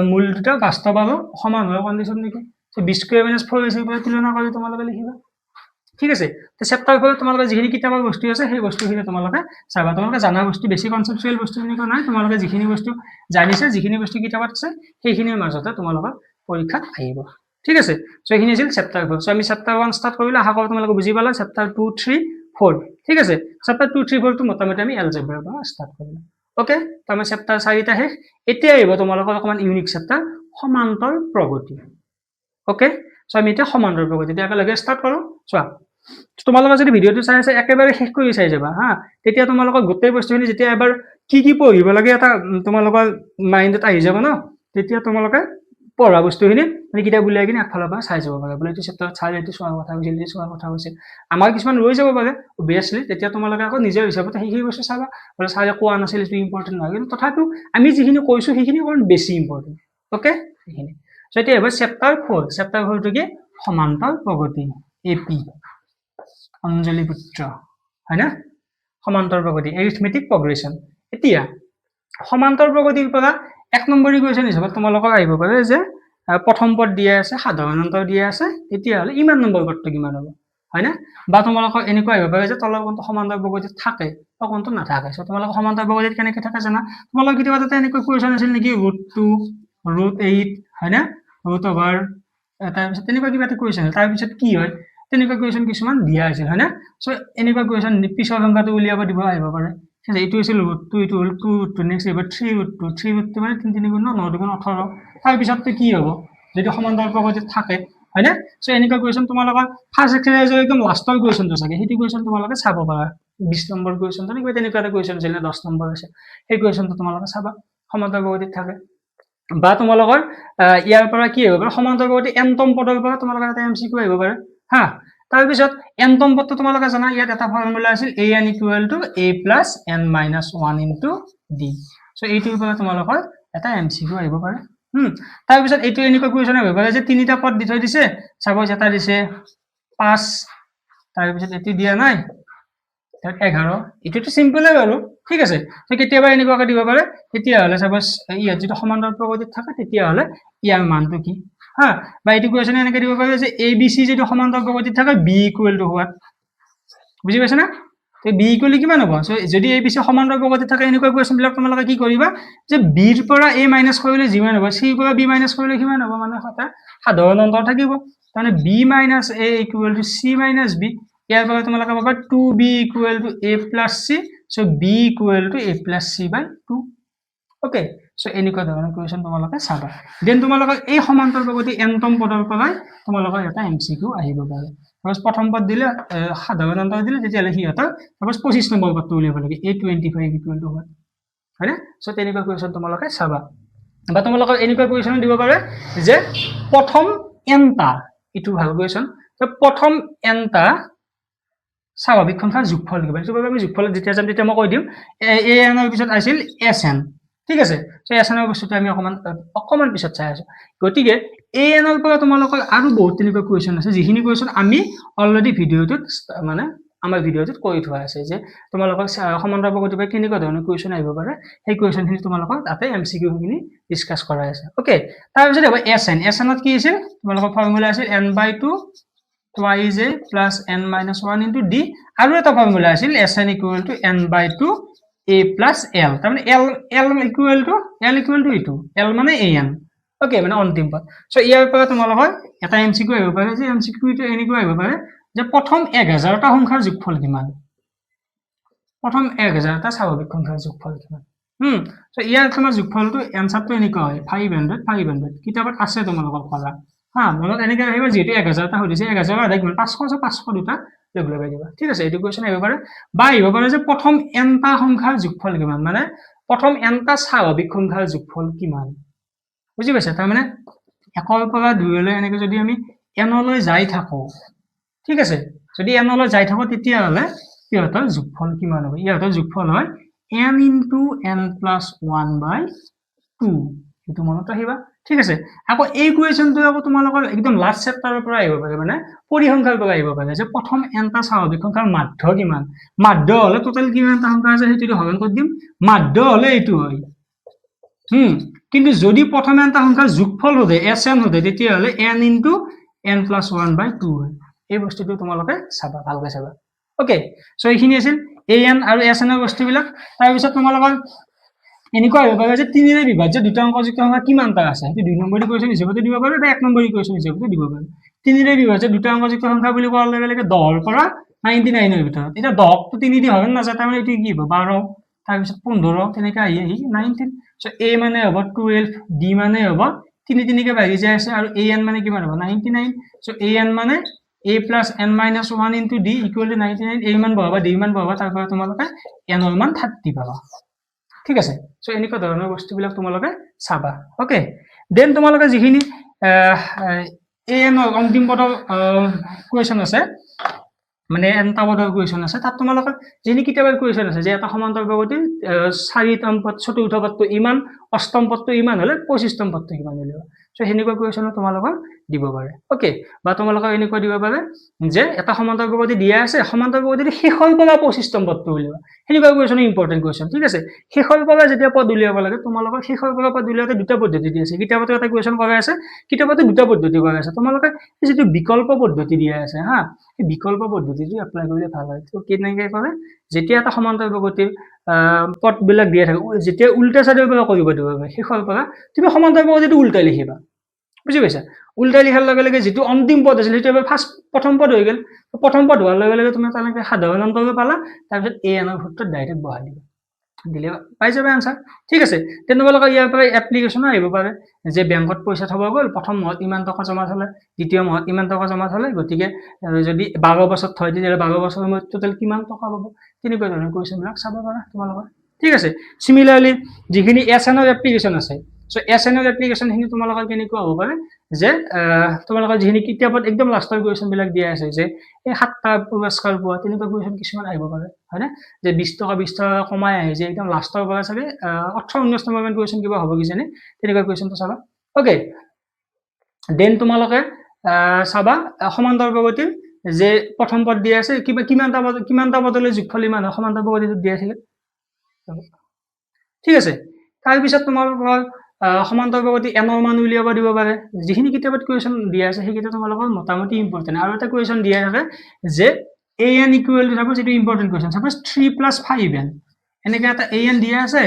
মূল দুটা বাস্তৱ আৰু সমান হোৱাৰ কন্ডিশন নেকি সো b² - 4ac পৰা তুলনা কৰি তোমালোকে লিখিবা ঠিক আছে তো চেপ্টাৰ 4 তোমালোকে যিখিনি কিতাপৰ বস্তু আছে সেই বস্তুখিনি তোমালোকে চাবা তোমালোকে জানা বস্তু বেছি কনসেপচুৱেল বস্তু এনেকুৱা নাই তোমালোকে যিখিনি বস্তু জানিছে যিখিনি বস্তু কিতাপত আছে সেইখিনিৰ মাজতে তোমালোকৰ পৰীক্ষাত আহিব ঠিক আছে সো এইখিনি আছিল চেপ্টাৰ 4 সো আমি চেপ্টাৰ 1 ষ্টাৰ্ট কৰিলে আশা কৰোঁ তোমালোকে বুজি পালা চেপ্টাৰ 2 3 4 ঠিক আছে চেপ্টাৰ 2 3 4 টো মোটামুটি আমি এলজেব্ৰাৰ পৰা ষ্টাৰ্ট কৰিম ওকে তো আমি চেপ্টাৰ 4 টা শেষ এতিয়া আহিব তোমালোকৰ অকমান ইউনিক চেপ্টাৰ সমান্তৰ প্ৰগতি ওকে সো আমি এতিয়া সমান্তৰাল প্ৰগতি একেলগে ষ্টাৰ্ট কৰোঁ চোৱা তোমালোকে যদি ভিডিঅ'টো চাই আছে একেবাৰে শেষ কৰি চাই যাবা হা তেতিয়া তোমালোকৰ গোটেই বস্তুখিনি যেতিয়া এবাৰ কি পঢ়িব লাগে এটা তোমালোকৰ মাইণ্ডত আহি যাব ন তেতিয়া তোমালোকে পঢ়া বস্তুখিনি মানে কিতাপ উলিয়াই কিনে একফালৰ পৰা চাই যাব পাৰে বোলে এইটো চেপ্টাৰত চাই এইটো চোৱাৰ কথা কৈছিল এইটো চোৱাৰ কথা কৈছিল আমাৰ কিছুমান ৰৈ যাব পাৰে অভিয়াছলি তেতিয়া তোমালোকে আকৌ নিজৰ হিচাপতে সেইখিনি বস্তু চাবা বোলে চাই কোৱা নাছিল এইটো ইম্পৰ্টেণ্ট নহয় কিন্তু তথাপিও আমি যিখিনি কৈছোঁ সেইখিনি অকণ বেছি ইম্পৰ্টেণ্ট অ'কে সেইখিনি চ' এতিয়া এবাৰ চেপ্টাৰ 4টো কি সমান্তৰ প্ৰগতি AP অঞ্জলি পুত্ৰ হয় না সমান্তৰ প্ৰগতি এৰিথমেটিক প্ৰগ্ৰেছন এতিয়া সমান্তৰ প্ৰগতিৰ পৰা 1 নম্বৰী কুৱেশ্যন হিচাপত তোমালোকক আহিব পাৰে যে প্ৰথম পদ দিয়া আছে সাধাৰণ অন্তৰ দিয়া আছে তেতিয়াহ'লে ইমান নম্বৰ পদটো কিমান হ'ব হয় না বা তোমালোকক এনেকুৱা আহিব পাৰে যে তলৰ কোণটো সমান্তৰ প্ৰগতিত থাকে বা কোণটো নাথাকে চ' তোমালোকক সমান্তৰ প্ৰগতিত কেনেকৈ থাকে জানা তোমালোকৰ কেতিয়াবা তাতে এনেকুৱা কুৱেশ্যন আছিল নেকি √2 √8 হয় না √over তাৰপিছত তেনেকুৱা কিবা এটা কুৱেশ্যন তাৰপিছত কি হয় তেনেকুৱা কুৱেশ্যন কিছুমান দিয়া আছিল হয় না চ' এনেকুৱা কুৱেশ্যন পিছৰ সংখ্যাটো উলিয়াব দিব আহিব পাৰে এইটো আছিল √2 এইটো হ'ল 2 নেক্সট এইবাৰ 3 মানে 3 3 গুণ 9 2 গুণ 18 তাৰপিছততো কি হ'ব যদি সমান্তৰ প্ৰগতিত থাকে হয় না চ' এনেকুৱা কুৱেশ্যন তোমালোকৰ ফাৰ্ষ্ট এক্সাৰচাইজৰ একদম লাষ্টৰ কুৱেশ্যনটো চাগে সেইটো কুৱেশ্যন তোমালোকে চাব পাৰা 20 নম্বৰ কুৱেশ্যনটো তেনেকুৱা এটা কুৱেশ্যন আছিল 10 নম্বৰ আছে সেই কুৱেশ্যনটো তোমালোকে চাবা সমান্তৰ প্ৰগতিত থাকে বা তোমালোকৰ ইয়াৰ পৰা কি হ'ব পাৰে সমান্তৰ প্ৰগতি nতম পদৰ পৰা তোমালোকৰ এটা MCQ আহিব পাৰে হা তাৰপিছত nতম পদটো তোমালোকে জানা ইয়াত এটা ফৰ্মুলা আছিল an = a + n - 1 * d so এইটোৰ পৰা তোমালোকৰ এটা MCQ আহিব পাৰে তাৰপিছত এইটো এনেকুৱা কুৱেশ্যন আহিব পাৰে যে তিনিটা পদ দি থৈ দিছে সাপোজ এটা দিছে 5 তাৰপিছত এটি দিয়া নাই 11 এটোটো সিম্পলে বাৰু ঠিক আছে তো কেতিয়াবা এনেকুৱাকৈ দিব পাৰে তেতিয়াহ'লে সাপোজ ইয়াত যেটো সমান্তৰ প্ৰগতিত থাকে তেতিয়াহ'লে ইয়াৰ মানটো কি হা বা এইটো কুৱেশ্যন এনেকৈ দিব পাৰে যে ABC যেটো সমান্তৰ প্ৰগতিত থাকে B = what বুজি পাইছা না তো B = কিমান হ'ব সো যদি ABC সমান্তৰ প্ৰগতিত থাকে এনেকুৱা কুৱেশ্যন বিলাক তোমালোকে কি কৰিবা যে B ৰ পৰা A - কৰিলে যিমান হ'ব C ৰ পৰা B - কৰিলে কিমান হ'ব মানে এটা সাধাৰণ অন্তৰ থাকিব মানে B - A = C - B ইয়াৰ পৰা তোমালোকে পাবা 2B = A + C so B = A + C/2 okay so এনেকুৱা ধৰণৰ কুৱেশ্যন তোমালোকে চাবা দেন তোমালোকক এই সমান্তৰ প্ৰগতি nতম পদৰ পৰাই তোমালোকৰ এটা MCQ আহিব পাৰে সাপোজ প্ৰথম পদ দিলে সাধাৰণ অন্তৰ দিলে তেতিয়াহ'লে সিহঁতৰ সাপোজ 25 নম্বৰ পদটো উলিয়াব লাগে A25 = what হয়নে সো তেনেকুৱা কুৱেশ্যন তোমালোকে চাবা বা তোমালোকক এনেকুৱা কুৱেশ্যন দিব পাৰে যে প্ৰথম nটা ইটো ভাল কুৱেশ্যন তো প্ৰথম nটা স্বাভাৱিক সংখ্যাৰ যোগফল কিমান এইটো আমি যোগফলত যেতিয়া যাম তেতিয়া মই কৈ দিম an ৰ পিছত আছিল sn ঠিক আছে সো sn ৰ বস্তুটো আমি অকমান পিছত চাই আছো গতিকে an ৰ পৰা তোমালোকৰ আৰু বহুত তেনেকুৱা কুৱেশ্যন আছে যিখিনি কুৱেশ্যন আমি অলৰেডি ভিডিঅ'টোত মানে আমাৰ ভিডিঅ'টোত কৈ থোৱা আছে যে তোমালোকৰ সমান্তৰ প্ৰগতি বা কেনেকুৱা ধৰণৰ কুৱেশ্যন আহিব পাৰে সেই কুৱেশ্যনখিনি তোমালোকৰ তাতে MCQ খিনি ডিসকাস কৰা আছে ওকে তাৰপিছত হ'ব sn ত কি আছিল তোমালোকৰ ফৰ্মুলা আছিল n/2 twice a plus n - 1 into d আৰু এটা ফৰ্মুলা আছিল sn = n/2 a plus l তাৰ মানে l = ইটো l মানে an ওকে মানে অন্তিম পদ সো ইয়াৰ পৰা তোমালোকৰ এটা MCQ আহিব পাৰে যে MCQ টো এনেকুৱা আহিব পাৰে যে প্ৰথম 1000টা সংখ্যাৰ যোগফল কিমান প্ৰথম 1000টা স্বাভাৱিক সংখ্যাৰ যোগফল কিমান সো ইয়াৰ তোমাৰ যোগফলটো এনসাৰটো এনেকুৱা হয় 500 কিতাপত আছে তোমালোকৰ কৰা হা মনত এনেকৈ আহিব যেটো 1000টা হইছে 1000 আধা গুণ 500 500 দুটা লগাই দিবা ঠিক আছে এইটো কোৱেশ্চন আহিব পাৰে বা আহিব পাৰে যে প্ৰথম nটা সংখ্যাৰ যোগফল কিমান মানে প্ৰথম nটা স্বাভাৱিক সংখ্যাৰ যোগফল কিমান বুজি পাইছা তাৰ মানে 1 ৰ পৰা 2 লৈ এনেকৈ যদি আমি n লৈ যাই থাকো ঠিক আছে যদি n লৈ যাই থাকো তেতিয়াহলে ইহঁতৰ যোগফল কিমান হ'ব ইহঁতৰ যোগফল হয় n * n + 1/2 এটো মনত ৰাখিবা ঠিক আছে আকৌ এই কুৱেশ্চনটো আকৌ তোমালোকৰ একদম লাষ্ট চেপ্টাৰৰ পৰা আহিব পাৰে মানে পৰিসংখ্যাৰ পৰা আহিব পাৰে যে প্ৰথম nটা স্বাভাৱিক সংখ্যাৰ মাধ্য কিমান মাধ্য হলে টোটাল কিমানটা সংখ্যা আছে সেইটো হৰণ কৰি দিম মাধ্য হলে এইটো হয় কিন্তু যদি প্ৰথম nটা সংখ্যাৰ যোগফল হয় sn হয় তেতিয়াহলে n * n + 1/2 হয় এই বস্তুটো তোমালোকে চাবা ভালকৈ চাবা ওকে সো এইখিনি আছিল an আৰু sn ৰ বস্তুবিলাক তাৰ পিছত তোমালোকৰ এনেকুৱা হ'ব পাৰে যে 3 ৰে বিভাজ্য দুটা অংকযুক্ত সংখ্যা কিমানটা আছে সেইটো 2 নম্বৰী কুৱেশ্চন হিচাপে দিব পাৰে বা 1 নম্বৰী কুৱেশ্চন হিচাপে দিব পাৰে 3 ৰে বিভাজ্য দুটা অংকযুক্ত সংখ্যা বুলি কোৱাৰ লগে লগে 10 ৰ পৰা 99 ৰ ভিতৰত এটা 10 টো 3 দি হৰণ নাযায় তাৰ মানে এইটো কি হ'ব 12 তাৰ পিছত 15 তেনেকৈ আহি 19 সো a মানে হ'ব 12 d মানে হ'ব তিনি তিনিকে বাঢ়ি যাই আছে আৰু an মানে কিমান হ'ব 99 সো an মানে a plus n minus 1 into d equal to 99 a মান বহাবা d মান বহাবা তাৰ পৰা তোমালোকে n ৰ মান 30 পাবা ঠিক আছে সো এনেকুৱা ধৰণৰ বস্তুবিলাক তোমালোকে চাবা ওকে দেন তোমালোকে যিখিনি an অন্তিম পদৰ কোৱেশ্চন আছে মানে এনটা পদৰ কোৱেশ্চন আছে তাত তোমালোকে যিনি কিতাপৰ কোৱেশ্চন আছে যে এটা সমান্তৰাল প্ৰগতিৰ 4তম পদ চতুৰ্থ পদটো ইমান অষ্টম পদটো ইমান হলে 25তম পদটো কিমান হলে সো হেনেকুৱা কোৱেশ্চন তোমালোকক দিব পাৰে ওকে বা তোমালোকক এনেকুৱা দিব পাৰে যে এটা সমান্তৰাল প্ৰগতি দিয়া আছে সমান্তৰাল প্ৰগতিৰ শেষৰ পৰা 25তম পদটো উলিয়াবা হেনেকুৱা কোৱেশ্চন ইম্পৰ্টেন্ট কোৱেশ্চন ঠিক আছে শেষৰ পৰা যেতিয়া পদ উলিয়াব লাগে তোমালোকক শেষৰ পৰা পদ উলিয়াওতে দুটা পদ্ধতি দি আছে কিতাপত এটা কোৱেশ্চন কৰা আছে কিতাপত দুটা পদ্ধতি কৰা আছে তোমালোকে যেটো বিকল্প পদ্ধতি দিয়া আছে হা এই বিকল্প পদ্ধতিটো এপ্লাই কৰিলে ভাল হয় তো কেনেকৈ কৰে যেতিয়া এটা সমান্তৰাল প্ৰগতিৰ পদ বিলাক দিয়া থাকে যেতিয়া উল্টা সাইডৰ পৰা কৰিব দিব শেষৰ পৰা তুমি সমান্তৰাল প্ৰগতিটো উল্টা লিখিবা বুজি পাইছা উল্টা লিখাৰ লগে লগে যেটো অন্তিম পদ আছিল সেইটো ফাৰ্স্ট প্ৰথম পদ হৈ গেল প্ৰথম পদ হোৱাৰ লগে লগে তুমি তালৈকে সাধাৰণ অন্তৰ্গ পালা তাৰ পিছত a n ৰ সূত্ৰত ডাইৰেক্ট বহাই দিবা দিলে পাই যাবে আনসাৰ ঠিক আছে তেনেকুৱা ইয়াৰ পৰা এপ্লিকেশন আহিব পাৰে যে বেংকত পইচা থব গল প্ৰথম মাহত ইমান টকা জমা থলে দ্বিতীয় মাহত ইমান টকা জমা থলে গতিকে যদি 12 বছৰ থয় দিলে 12 বছৰৰ মধ্যে টোটাল কিমান টকা পাব তেনেকুৱা ধৰণৰ কোৱেশ্চনবিলাক চাব পাৰা তোমালোকে ঠিক আছে সিমিলাৰলি যিখিনি SN ৰ এপ্লিকেশন আছে সো SN ৰ এপ্লিকেশন হিনি তোমালোকৰ কেনেকুৱা হ'ব পাৰে যে তোমালোকৰ যিখিনি কিতাপত একদম লাষ্টৰ কোৱেশ্চন বিলাক দিয়া আছে যে এই 7টা পুৰস্কাৰ পোৱা তেনেকুৱা কোৱেশ্চন কিছুমান আহিব পাৰে হয়নে যে 20 টকা কমাই আহে যে একদম লাষ্টৰ পৰা চাগে 18 19 নম্বৰ কোৱেশ্চন কিবা হ'ব কিজানি তেনেকুৱা কোৱেশ্চনটো চাবা ওকে দেন তোমালোকে চাবা সমান্তৰাল প্ৰগতিৰ যে প্ৰথম পদ দিয়া আছে কিমানটা পদলৈ যোগফল ইমান সমান্তৰাল প্ৰগতিটো দিয়া আছে ঠিক আছে তাৰ পিছত তোমালোকৰ সমান্তৰাল প্ৰগতি n ৰ মান উলিয়াব দিব পাৰে যিখিনি কিতাপত কোৱেশ্চন দিয়া আছে সেইকেইটা তোমালোকৰ মোটামুটি ইম্পৰ্টেন্ট আৰু এটা কোৱেশ্চন দিয়া থাকে যে an ইকুৱেল টু সাপোজ এটা ইম্পৰ্টেন্ট কোৱেশ্চন সাপোজ 3 + 5n এনেকৈ এটা an দিয়া আছে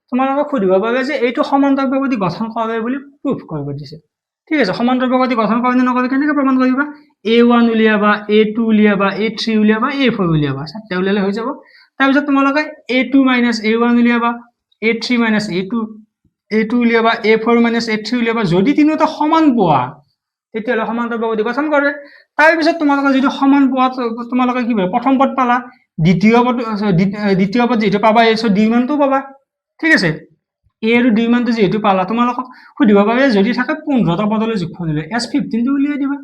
তোমালোকক সুধিব পাৰে যে এইটো সমান্তৰাল প্ৰগতি গঠন কৰে বুলি প্ৰুফ কৰিব দিছে ঠিক আছে সমান্তৰাল প্ৰগতি গঠন কৰে নে নকৰে কেনেকৈ প্ৰমাণ কৰিবা a1 উলিয়াবা a2 উলিয়াবা a3 উলিয়াবা a4 উলিয়াবা সাতটা উলিয়ালে হৈ যাব তাৰ পিছত তোমালোকে a2 - a1 উলিয়াবা a3 - a2 উলিয়াবা a4 - a3 উলিয়াবা যদি তিনিটা সমান পোৱা তেতিয়ালে সমান্তৰাল প্ৰগতি গঠন কৰে তাৰ পিছত তোমালোকে যদি সমান পোৱা তোমালোকে কি হয় প্ৰথম পদ পালা দ্বিতীয় পদ যেটো পাবা এসো d মানটো পাবা ঠিক আছে a আৰু d মানটো যেটো পালা তোমালোকক সুধিব পাৰে যদি থাকে 15টা পদলৈ যোগফল দিলে s15 টো উলিয়াই দিবা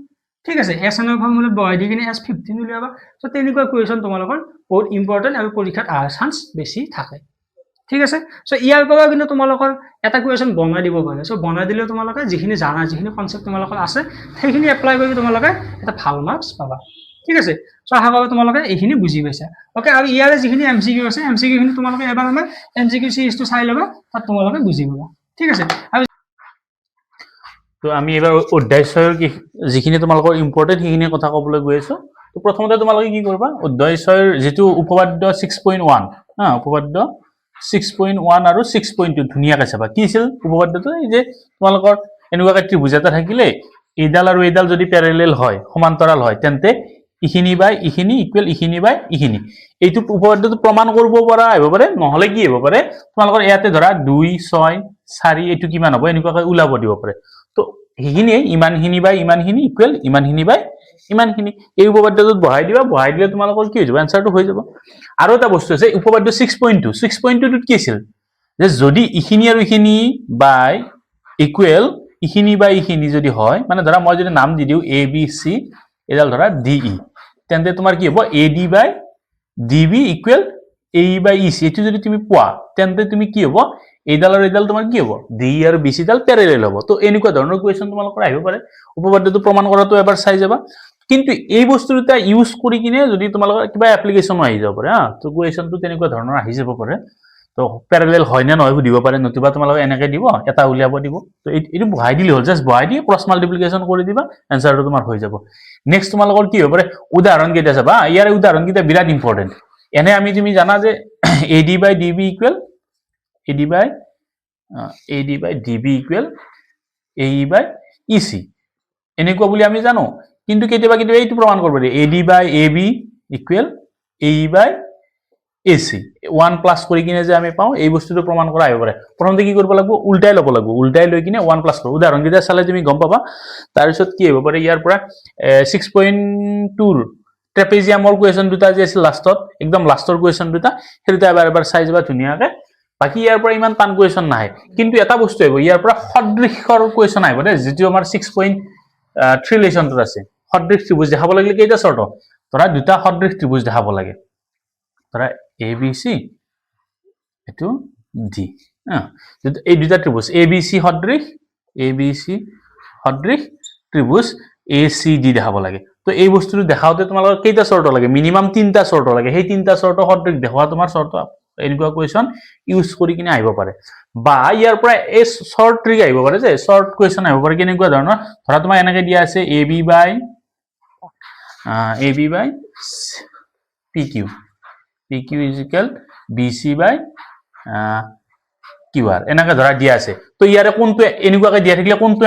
ঠিক আছে SN ৰ ফৰ্মুলাত বহাই দি কিনে s15 উলিয়াবা সো তেনেকুৱা কোৱেশ্চন তোমালোকৰ বহুত ইম্পৰ্টেন্ট আৰু পৰীক্ষাত আহাৰ চান্স বেছি থাকে ঠিক আছে সো ইয়াৰ পৰা কিন্তু তোমালোকৰ এটা কোৱেশ্চন বনাই দিব পাৰে সো বনাই দিলে তোমালোকে যিখিনি জানা যিখিনি কনসেপ্ট তোমালোকৰ আছে সেইখিনি এপ্লাই কৰি তোমালোকে এটা ভাল মাৰ্কস পাবা ঠিক আছে সো আশা কৰো তোমালোকে এইখিনি বুজি পাইছা ওকে আৰু ইয়াৰে যিখিনি এমসিকিউ আছে এমসিকিউ খিনি তোমালোকে এবাৰ আমাৰ এমসিকিউ সিৰিজটো চাই লবা তাত তোমালোকে বুজি পাবা ঠিক আছে আৰু তো আমি এবাৰ অধ্যায় 6ৰ যিখিনি তোমালোকৰ ইম্পৰ্টেন্ট সেইখিনি কথা ক'বলৈ গৈ আছো তো প্ৰথমতে তোমালোকে কি কৰিবা অধ্যায় 6ৰ যেটো উপপাদ্য 6.1 হা উপপাদ্য 6.1 আৰু 6.2 ধুনিয়াকৈ চাবা কি আছিল উপপাদ্যটো এই যে তোমালোকৰ এনেকুৱা ত্ৰিভুজ এটা থাকিলে এইডাল আৰু এইডাল যদি প্যাৰেলেল হয় সমান্তৰাল হয় তেন্তে ইখিনি বাই ইখিনি ইকুৱেল ইখিনি বাই ইখিনি এইটো উপপাদ্যটো প্ৰমাণ কৰিব পৰা আহিব পাৰে নহলে কি হ'ব পাৰে তোমালোকৰ ইয়াতে ধৰা 2 6 4 এটো কিমান হ'ব এনেকুৱাকৈ উলাব দিব পাৰে তো হিখিনি ইমানখিনি বাই ইমানখিনি ইকুৱেল ইমানখিনি বাই ইমানখিনি এই উপপাদ্যটোত বহাই দিলে তোমালোকৰ কি হৈ যাব আনসাৰটো হৈ যাব আৰু এটা বস্তু আছে উপপাদ্য 6.2 টোত কি আছিল যে যদি ইখিনি আৰু ইখিনি বাই ইকুৱেল ইখিনি বাই ইখিনি যদি হয় মানে ধৰা মই যদি নাম দি দিও a b c এডাল ধৰা d e তেন্তে তোমাৰ কি হ'ব ad by db equal a by ec এটো যদি তুমি পোৱা তেন্তে তুমি কি হ'ব এইডাল আৰু এইডাল তোমাৰ কি হ'ব d আৰু bc ডাল প্যাৰেলেল হ'ব তো এনেকুৱা ধৰণৰ কোৱেশ্চন তোমালোকৰ আহিব পাৰে উপপাদ্যটো প্ৰমাণ কৰাটো এবাৰ চাই যাবা কিন্তু এই বস্তুটা ইউজ কৰি কিনে যদি তোমালোকৰ কিবা এপ্লিকেশন আহি যাব পাৰে হা তো কোৱেশ্চনটো তেনেকুৱা ধৰণৰ আহি যাব পাৰে তো প্যাৰেলেল হয় না নহয় সুধিব পাৰে নতুবা তোমালোকে এনেকৈ দিব এটা উলিয়াব দিব তো এইটো বহাই দিলে হ'ল জাস্ট বহাই দি ক্ৰছ মাল্টিপ্লিকেশন কৰি দিবা আনসাৰটো তোমাৰ হৈ যাব নেক্সট তোমালোকৰ কি হ'ব পাৰে উদাহৰণ কেইটা চাবা ইয়াৰে উদাহৰণ কেইটা বিৰাট ইম্পৰ্টেন্ট এনে আমি তুমি জানা যে ad by db equal ad by db equal ae by ec এনেকুৱা বুলি আমি জানো কিন্তু কেতিয়াবা এইটো প্ৰমাণ কৰিব দিয়ে ad by ab equal ae by AC 1 plus কৰি কিনে যে আমি পাওঁ এই বস্তুটো প্ৰমাণ কৰা আহিব পাৰে প্ৰথমতে কি কৰিব লাগিব উল্টাই ল'ব লাগিব উল্টাই লৈ কিনে 1 প্লাস কৰিব উদাহৰণ কেইটা চালে তুমি গম পাবা তাৰ পিছত কি হ'ব পাৰে ইয়াৰ পৰা 6.2 ট্ৰেপেজিয়ামৰ কোৱেশ্চন দুটা যে আছিল লাষ্টত একদম লাষ্টৰ কোৱেশ্চন দুটা হেৰিটা এবাৰ চাই যাবা ধুনীয়াকে বাকি ইয়াৰ পৰা ইমান টান কোৱেশ্চন নাহে কিন্তু এটা বস্তু আহিব ইয়াৰ পৰা সদৃশৰ কোৱেশ্চন আহিব দে যেটো আমাৰ 6.3 লেচনটো আছে সদৃশ ত্ৰিভুজ দেখাব লাগিলে কেইটা চৰ্ত ধৰা দুটা সদৃশ ত্ৰিভুজ দেখাব লাগে ধৰা ABC এটো D এই দুটা ত্ৰিভুজ ABC সদৃশ ত্ৰিভুজ ACD দেখাব লাগে তো এই বস্তুটো দেখাওতে তোমালোকৰ কেইটা চৰ্ত লাগে মিনিমাম 3টা চৰ্ত লাগে সেই 3টা চৰ্ত সদৃশ দেখুৱা তোমাৰ চৰ্ত এনেকুৱা কোৱেশ্চন ইউজ কৰি কিনে আহিব পাৰে বা ইয়াৰ পৰা এই শৰ্ট ট্ৰিক আহিব পাৰে যে শৰ্ট কোৱেশ্চন আহিব পাৰে কেনেকুৱা ধৰণৰ ধৰা তোমাৰ এনেকৈ দিয়া আছে AB by PQ is equal BC by QR এনেকৈ ধৰা দিয়া আছে তো ইয়াৰে কোনটো এনেকুৱাকৈ দিয়া থাকিলে কোনটো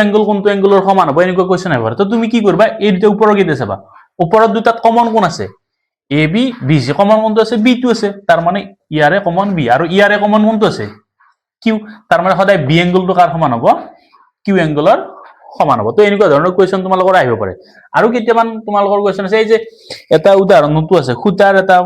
এংগলৰ সমান হ'ব এনেকুৱা কোৱেশ্চন আহিব পাৰে তো তুমি কি কৰিবা এই দুটা ওপৰৰ কেইটা চাবা ওপৰত দুটাত কমন কোন আছে AB BC কমন কোনটো আছে B টো আছে তাৰ মানে ইয়াৰে কমন B আৰু ইয়াৰে কমন কোনটো আছে Q তাৰ মানে সদায় B এংগলটো কাৰ সমান হ'ব Q এংগলৰ সমান হ'ব তো এনেকুৱা ধৰণৰ কোৱেশ্চন তোমালোকৰ আহিব পাৰে আৰু কেতিয়ামান তোমালোকৰ কোৱেশ্চন আছে এই যে এটা উদাহৰণটো আছে খুটাৰ এটা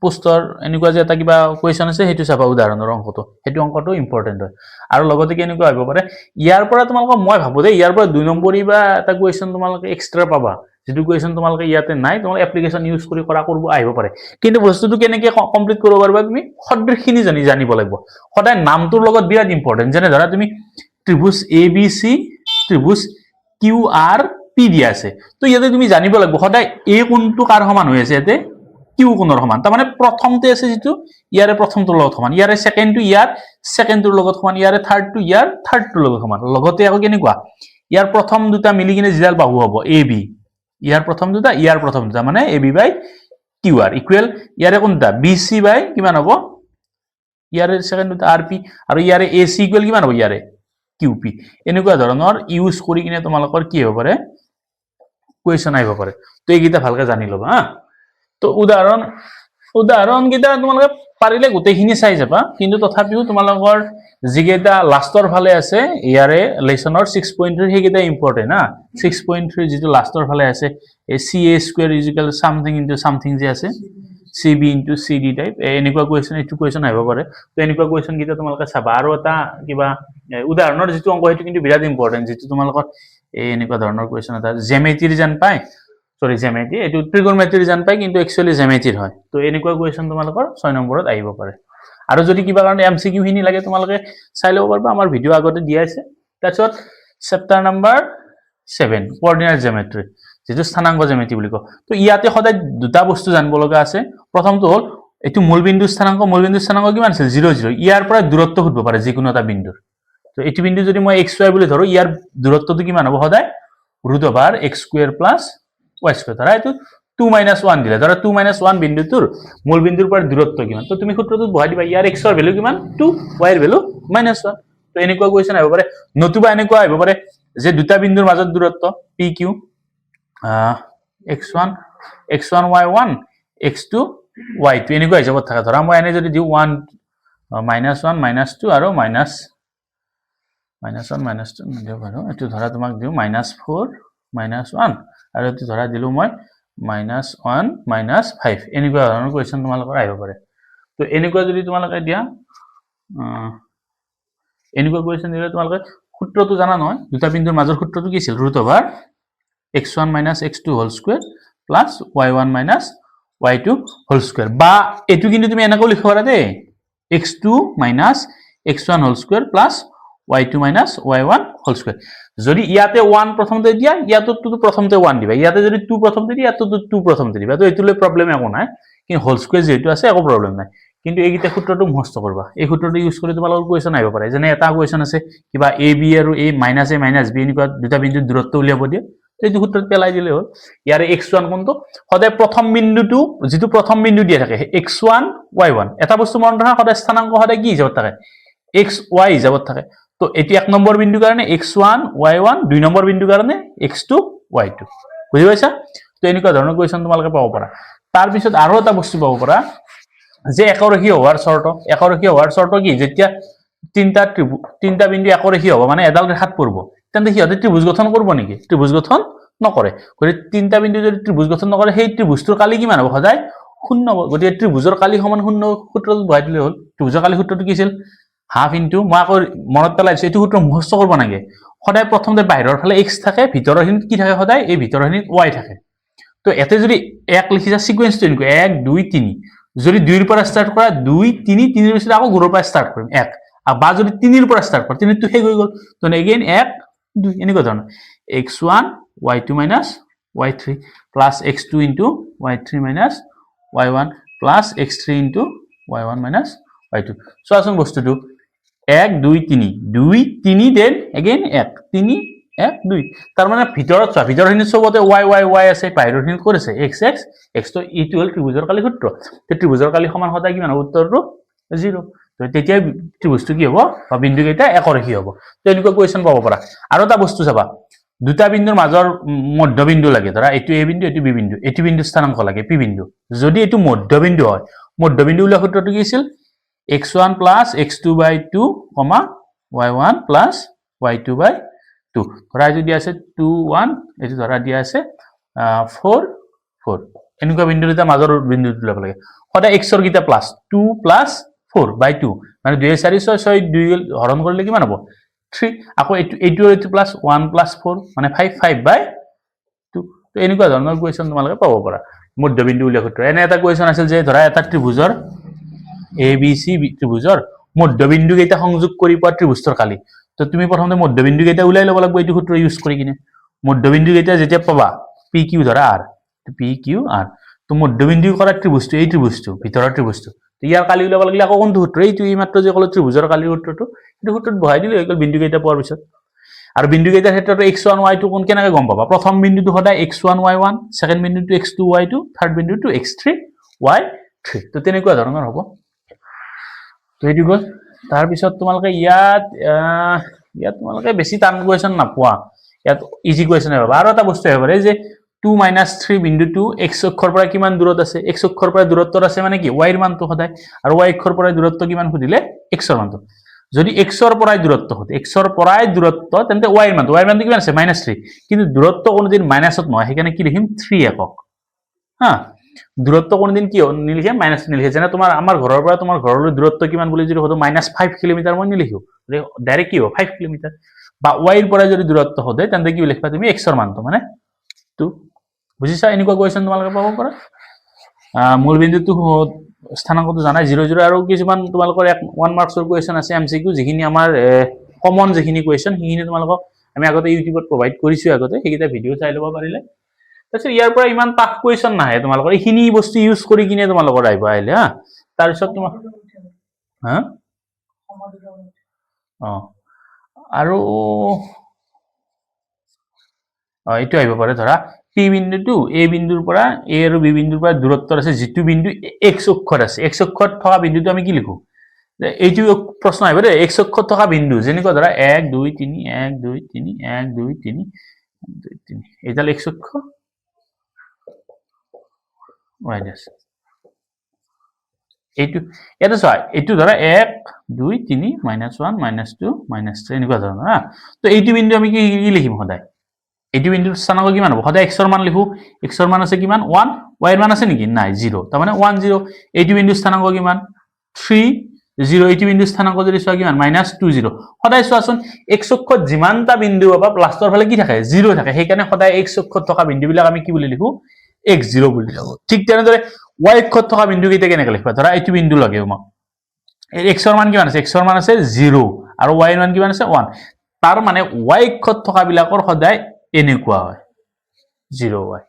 পোষ্টৰ এনেকুৱা যে এটা কিবা কোৱেশ্চন আছে হেতু চাবা উদাহৰণৰ অংকটো হেতু অংকটো ইম্পৰ্টেন্ট হয় আৰু লগতে কেনেকুৱা আহিব পাৰে ইয়াৰ পৰা তোমালোকৰ মই ভাবো যে ইয়াৰ পৰা 2 নম্বৰী বা এটা কোৱেশ্চন তোমালোকে এক্সট্ৰা পাবা যেটো কোৱেশ্চন তোমালোকে ইয়াতে নাই তোমালোকে এপ্লিকেশন ইউজ কৰি কৰিব আহিব পাৰে কিন্তু বস্তুটো কেনেকৈ কমপ্লিট কৰিব পাৰিবা তুমি সদৃশখিনি জানিব লাগিব সদায় নামটোৰ লগত বিৰাট ইম্পৰ্টেন্ট যেনে ধৰা তুমি ত্ৰিভুজ ABC ত্ৰিভুজ QRP দিয়া আছে তো ইয়াতে তুমি জানিব লাগিব সদায় A কোনটো কাৰ সমান হৈ আছে ইয়াতে Q কোনৰ সমান তাৰ মানে প্ৰথমতে আছে যেটো ইয়াৰে প্ৰথমটোৰ লগত সমান ইয়াৰে সেকেন্ডটো ইয়াৰ সেকেন্ডটোৰ লগত সমান ইয়াৰে থাৰ্ডটো ইয়াৰ থাৰ্ডটোৰ লগত সমান লগতে আকৌ কেনেকুৱা ইয়াৰ প্ৰথম দুটা মিলি কিনে জিডাল বাহু হ'ব AB ইয়াৰ প্ৰথম দুটা ইয়াৰ প্ৰথম দুটা মানে AB by QR ইকুৱেল ইয়াৰে কোনটা BC by কিমান হ'ব ইয়াৰে সেকেন্ড দুটা RP আৰু ইয়াৰে AC ইকুৱেল কিমান হ'ব ইয়াৰে QP এনেকুৱা ধৰণৰ ইউজ কৰি কিনে তোমালোকৰ কি হ'ব পাৰে কোৱেশ্চন আহিব পাৰে তো এইকেইটা ভালকৈ জানি ল'বা হা তো উদাহৰণ কেইটা তোমালোকে পাৰিলে গোটেইখিনি চাই যাবা কিন্তু তথাপিও তোমালোকৰ যিকেইটা লাষ্টৰ ফালে আছে ইয়াৰে লেসনৰ 6.3 সেইকেইটা ইম্পৰ্টেন্ট হা 6.3 যেটো লাষ্টৰ ফালে আছে এই CA square is equal something into something যে আছে CB into CD টাইপ এনেকুৱা কোৱেশ্চন এইটো কোৱেশ্চন আহিব পাৰে তো এনেকুৱা কোৱেশ্চন কেইটা তোমালোকে চাবা আৰু এটা কিবা উদাহৰণৰ যেটো অংক হেতু কিন্তু বিৰাট ইম্পৰ্টেন্ট যেটো তোমালোকৰ এই এনেকুৱা ধৰণৰ কোৱেশ্চন এটা জ্যামিতি জান পায় সৰি জ্যামিতি এটো ট্ৰিগোনোমেট্ৰি জান পায় কিন্তু একচুয়ালি জ্যামিতিৰ হয় তো এনেকুৱা কোৱেশ্চন তোমালোকৰ 6 নম্বৰত আহিব পাৰে আৰু যদি কিবা কাৰণে MCQ হিনি লাগে তোমালোকে চাই ল'ব পাৰবা আমাৰ ভিডিও আগতে দিয়া আছে তাৰছত চেপ্টাৰ নম্বৰ 7 কোঅৰ্ডিনেট জ্যামিতি যেটো স্থানাংক জ্যামিতি বুলি কয় তো ইয়াতে সদায় দুটা বস্তু জানিব লগা আছে প্ৰথমটো হল এটো মূলবিন্দু স্থানাংক কিমান আছে 0 0 ইয়াৰ পৰা দূৰত্ব খুজিব পাৰে যিকোনো এটা বিন্দুৰ তো এটো বিন্দু যদি মই xy বুলি ধৰো ইয়াৰ দূৰত্বটো কিমান হ'ব সদায় √x² + y² ধৰা এটো 2 - 1 দিলে ধৰা 2 - 1 বিন্দুটোৰ মূল বিন্দুৰ পৰা দূৰত্ব কিমান তো তুমি সূত্ৰটো বহাই দিবা ইয়াৰ x ৰ ভ্যালু কিমান 2 y ৰ ভ্যালু -1 তো এনেকুৱা কোৱেশ্চন আহিব পাৰে নতুবা এনেকুৱা আহিব পাৰে যে দুটা বিন্দুৰ মাজত দূৰত্ব PQ x1 y1 x2 y2 এনেকুৱা হিচাপত থাকে ধৰা মই এনে যদি দিও 1 -1 -2 আৰু -1 -2 নিদিও বাৰু এটো ধৰা তোমাক দিও -4 -1 আৰু এটো ধৰা দিলো মই -1 -5 এনেকুৱা ধৰণৰ কোৱেশ্চন তোমালোকৰ আহিব পাৰে তো এনেকুৱা যদি তোমালোকে দিয়া এনেকুৱা কোৱেশ্চন দিলে তোমালোকে সূত্ৰটো জানা নহয় দুটা বিন্দুৰ মাজৰ সূত্ৰটো কি আছিল √x1 - x2 whole square plus y1 - y2 whole square বা এটো কিন্তু তুমি এনেকৈ লিখিব পাৰা দে x2 - x1 whole square plus y2 - y1 whole square যদি ইয়াতে 1 প্ৰথমতে দিয়া ইয়াতে 2 প্ৰথমতে 1 দিবা ইয়াতে যদি 2 প্ৰথমতে দিয়া ইয়াতে 2 প্ৰথমতে দিবা তো এতুলৈ প্ৰবলেম একো নাই কিন্তু হোল স্কয়াৰ যেটো আছে একো প্ৰবলেম নাই কিন্তু এইগিটা সূত্ৰটো মুখস্থ কৰবা এই সূত্ৰটো ইউজ কৰি তোমালোকৰ কোৱেশ্চন আহিব পাৰে যেনে এটা কোৱেশ্চন আছে কিবা AB আৰু A - A - B এনেকুৱা দুটা বিন্দুৰ দূৰত্ব উলিয়াব দিয়ে এইটো সূত্ৰত পেলাই দিলে হ'ল ইয়াৰে x1 কোনটো সদায় প্ৰথম বিন্দুটো যেটো প্ৰথম বিন্দু দিয়া থাকে x1 y1 এটা বস্তু মনত ৰাখা সদায় স্থানাংক সদায় কি হিচাপত থাকে xy হিচাপত থাকে তো এটি এক নম্বৰ বিন্দু কাৰণে x1 y1 দুই নম্বৰ বিন্দু কাৰণে x2 y2 বুজি পাইছা তো এনেকুৱা ধৰণৰ কোৱেশ্চন তোমালোকে পাব পাৰা তাৰ পিছত আৰু এটা বস্তু পাব পাৰা যে একৰখী হোৱাৰ চৰ্ত কি যেতিয়া তিনিটা বিন্দু একৰখী হ'ব মানে এডাল ৰেখাত পৰিব তেন্তে সিহঁতে ত্ৰিভুজ গঠন কৰিব নেকি ত্ৰিভুজ গঠন নকৰে গতিকে তিনিটা বিন্দু যদি ত্ৰিভুজ গঠন নকৰে সেই ত্ৰিভুজটোৰ কালি কিমান হ'ব সদায় শূন্য হ'ব গতিকে ত্ৰিভুজৰ কালি সমান শূন্য সূত্ৰটো বহাই দিলে হ'ল ত্ৰিভুজৰ কালি সূত্ৰটো কি আছিল হাফ ইনটু মই আকৌ মনত পেলাইছো এইটো সূত্ৰ মুখস্থ কৰিব নাগে সদায় প্ৰথমতে বাহিৰৰ ফালে x থাকে ভিতৰৰখিনিত কি থাকে সদায় এই ভিতৰৰখিনিত y থাকে তো এতে যদি এক লিখিছা সিকোয়েন্সটো এনেকুৱা 1 2 3 যদি 2 ৰ পৰা স্টাৰ্ট কৰা 2 3 3 ৰ পিছত আকৌ ঘৰৰ পৰা স্টাৰ্ট কৰিম 1 আৰ বা যদি 3 ৰ পৰা স্টাৰ্ট কৰা 3 টো শেষ হৈ গ'ল তো এগেইন 1 2 এনেকুৱা ধৰণৰ x1 y2 minus y3 plus x2 into y3 minus y1 plus x3 into y1 minus y2 চোৱাচোন বস্তুটো 1 2 3 2 3 দেন এগেইন 1 3 1 2 তার মানে ভিতৰত চোৱা ভিতৰখিনি সবতে y আছে বাহিৰখিনি ক'ত আছে x x তো ইটো হল ত্ৰিভুজৰ কালি সূত্ৰ তে ত্ৰিভুজৰ কালি সমান সদায় কিমান হ'ব উত্তৰটো 0 তো তেতিয়া ত্ৰিভুজটো কি হ'ব বা বিন্দু কেইটা একৰখী হ'ব তো এনেকুৱা কোৱেশ্চন পাব পাৰা আৰু এটা বস্তু চাবা দুটা বিন্দুৰ মাজৰ মধ্যবিন্দু লাগে ধৰা এটো এ বিন্দু এটো বি বিন্দু এটো বিন্দু স্থানাংক লাগে পি বিন্দু যদি এটো মধ্যবিন্দু হয় মধ্যবিন্দু উল্লেখ সূত্ৰটো কি আছিল x1 plus x2 by 2 y1 plus y2 by 2 ধৰা যদি আছে 2 1 এটো ধৰা দিয়া আছে 4 4 এনেকুৱা বিন্দু দুটা মাজৰ বিন্দুটো ল'ব লাগে সদায় x ৰ গিটা প্লাস 2 plus 4 by 2 মানে 2 4 6 6 2 হৰণ কৰিলে কিমান হ'ব 3 আকৌ এইটো প্লাস 1 plus 4 মানে 5 5 by 2 তো এনেকুৱা ধৰণৰ কোৱেশ্চন তোমালোকে পাব পাৰা মধ্যবিন্দু উল্লেখ সূত্ৰ এনে এটা কোৱেশ্চন আছিল যে ধৰা এটা ত্ৰিভুজৰ ABC ত্ৰিভুজৰ মধ্যবিন্দু কেইটা সংযোগ কৰি পোৱা ত্ৰিভুজৰ কালি তো তুমি প্ৰথমতে মধ্যবিন্দু কেইটা উলাই ল'ব লাগিব এইটো সূত্ৰ ইউজ কৰি কিনে মধ্যবিন্দু কেইটা যেতিয়া পাবা PQ ধৰা R PQ R তো মধ্যবিন্দু কৰা ত্ৰিভুজটো এই ত্ৰিভুজটো ভিতৰৰ ত্ৰিভুজটো ইয়াৰ কালি উলাব লাগিলে আকৌ কোনটো সূত্ৰ এইটো এই মাত্ৰ যে কল ত্ৰিভুজৰ কালি সূত্ৰটো এই সূত্ৰত বহাই দিলে হৈ গ'ল বিন্দু কেইটা পোৱাৰ পিছত আৰু বিন্দু কেইটাৰ ক্ষেত্ৰত x1 y2 কোন কেনেকৈ গম পাবা প্ৰথম বিন্দুটো সদায় x1 y1 সেকেন্ড বিন্দুটো x2 y2 থাৰ্ড বিন্দুটো x3 y3 তো তেনেকুৱা ধৰণৰ হ'ব তো এইটো গ'ল তাৰ পিছত তোমালোকে ইয়াত তোমালোকে বেছি টান কোৱেশ্চন নাপোৱা ইয়াত ইজি কোৱেশ্চন হ'ব আৰু এটা বস্তু হ'ব যে 2 - 3 বিন্দুটো x অক্ষৰ পৰা কিমান দূৰত আছে x অক্ষৰ পৰা দূৰত্ব আছে মানে কি y ৰ মানটো সদায় আৰু y অক্ষৰ পৰা দূৰত্ব কিমান খুদিলে x ৰ মানটো যদি x ৰ পৰাই দূৰত্ব হয় x ৰ পৰাই দূৰত্ব তেন্তে y ৰ মানটো কিমান আছে -3 কিন্তু দূৰত্ব কোনদিন মাইনাসত নহয় সেইকাৰণে কি লিখিম 3 একক হা দূৰত্ব কোনদিন কি নিলিখে মাইনাস নিলিখে যেনে তোমাৰ আমাৰ ঘৰৰ পৰা তোমাৰ ঘৰলৈ দূৰত্ব কিমান বুলি যদি হতো -5 কিলোমিটাৰ মই নিলিখো ডাইৰেক্ট কি হ'ব 5 কিলোমিটাৰ বা y ৰ পৰা যদি দূৰত্ব হতে তেন্তে কি লিখবা তুমি x ৰ মানটো মানে 2 বুজিছা এনেকুৱা কোৱেশ্চন তোমালোকে পাব পাৰা মূল বিন্দুটো স্থানাংকটো জানাই 0 0 আৰু কিছুমান তোমালোকৰ 1 মাৰ্কছৰ কোৱেশ্চন আছে MCQ যিখিনি আমাৰ কমন যিখিনি কোৱেশ্চন সেইখিনি তোমালোকক আমি আগতে ইউটিউবত প্ৰভাইড কৰিছো আগতে সেইকেইটা ভিডিও চাই ল'ব পাৰিলে তাৰপিছত ইয়াৰ পৰা ইমান টাফ কোৱেশ্চন নাহে তোমালোকৰ এইখিনি বস্তু ইউজ কৰি কিনে তোমালোকৰ আহিলে হা তাৰপিছত তোমাৰ হা আৰু এইটো আহিব পাৰে ধৰা P বিন্দুটো A বিন্দুৰ পৰা A আৰু B বিন্দুৰ পৰা দূৰত্ব আছে যেটো বিন্দু x অক্ষত আছে x অক্ষত থকা বিন্দুটো আমি কি লিখো এইটো প্ৰশ্ন আহিব দে x অক্ষত থকা বিন্দু যেনেকৈ ধৰা 1 2 3 1 2 3 1 2 3 2 3 এইডাল x অক্ষ মাইনাস এইটো এটা চোৱা এইটো ধৰা 1 2 3 -1 -2 -3 এনেকুৱা ধৰণৰ হা তো এইটো বিন্দু আমি কি লিখিম সদায় এইটো বিন্দুৰ স্থানাংক কিমান হ'ব সদায় x ৰ মান লিখো x ৰ মান আছে কিমান 1 y ৰ মান আছে নেকি নাই 0 তাৰ মানে 1 0 এইটো বিন্দুৰ স্থানাংক কিমান 3 0 এইটো বিন্দুৰ স্থানাংক যদি চোৱা কিমান -2 0 সদায় চোৱাচোন x অক্ষত যিমানটা বিন্দু পাবা প্লাছৰ ফালে কি থাকে 0 থাকে সেইকাৰণে সদায় x অক্ষত থকা বিন্দুবিলাক আমি কি বুলি লিখো x0 বুলি লিখো ঠিক তেনেদৰে y অক্ষত থকা বিন্দু কেইটা কেনেকৈ লিখবা ধৰা এইটো বিন্দু লাগে আমাক x ৰ মান কিমান আছে x ৰ মান আছে 0 আৰু y ৰ মান কিমান আছে 1 তাৰ মানে y অক্ষত থকা বিলাকৰ সদায় এনেকুৱা হয় 0y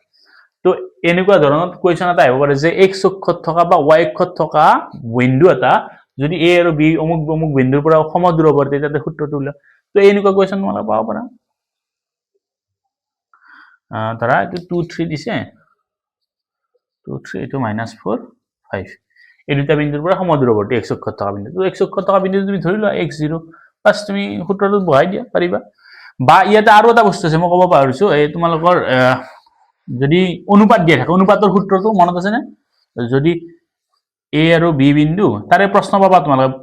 তো এনেকুৱা ধৰণৰ কোৱেশ্চন এটা আহিব পাৰে যে x অক্ষত থকা বা y অক্ষত থকা বিন্দু এটা যদি a আৰু b অমুক বিন্দুৰ পৰা সমদূৰ হ'ব তেতিয়া সূত্ৰটো উলিয়া তো এনেকুৱা কোৱেশ্চন তোমালোকে পাব পাৰা ধৰা এইটো 2 3 দিছে 2 3 এইটো -4 5 এই দুটা বিন্দুৰ পৰা সমদূৰৱৰ্তী x অক্ষত থকা বিন্দু তো x অক্ষত থকা বিন্দু তুমি ধৰি লোৱা x0 বাস তুমি সূত্ৰটো বহাই দিয়া পাৰিবা বা ইয়াতে আৰু এটা বস্তু আছে মই ক'ব পাৰিছো এই তোমালোকৰ যদি অনুপাত দিয়া থাকে অনুপাতৰ সূত্ৰটো মনত আছে নে যদি A আৰু B বিন্দু তাৰে প্ৰশ্ন পাবা তোমালোকে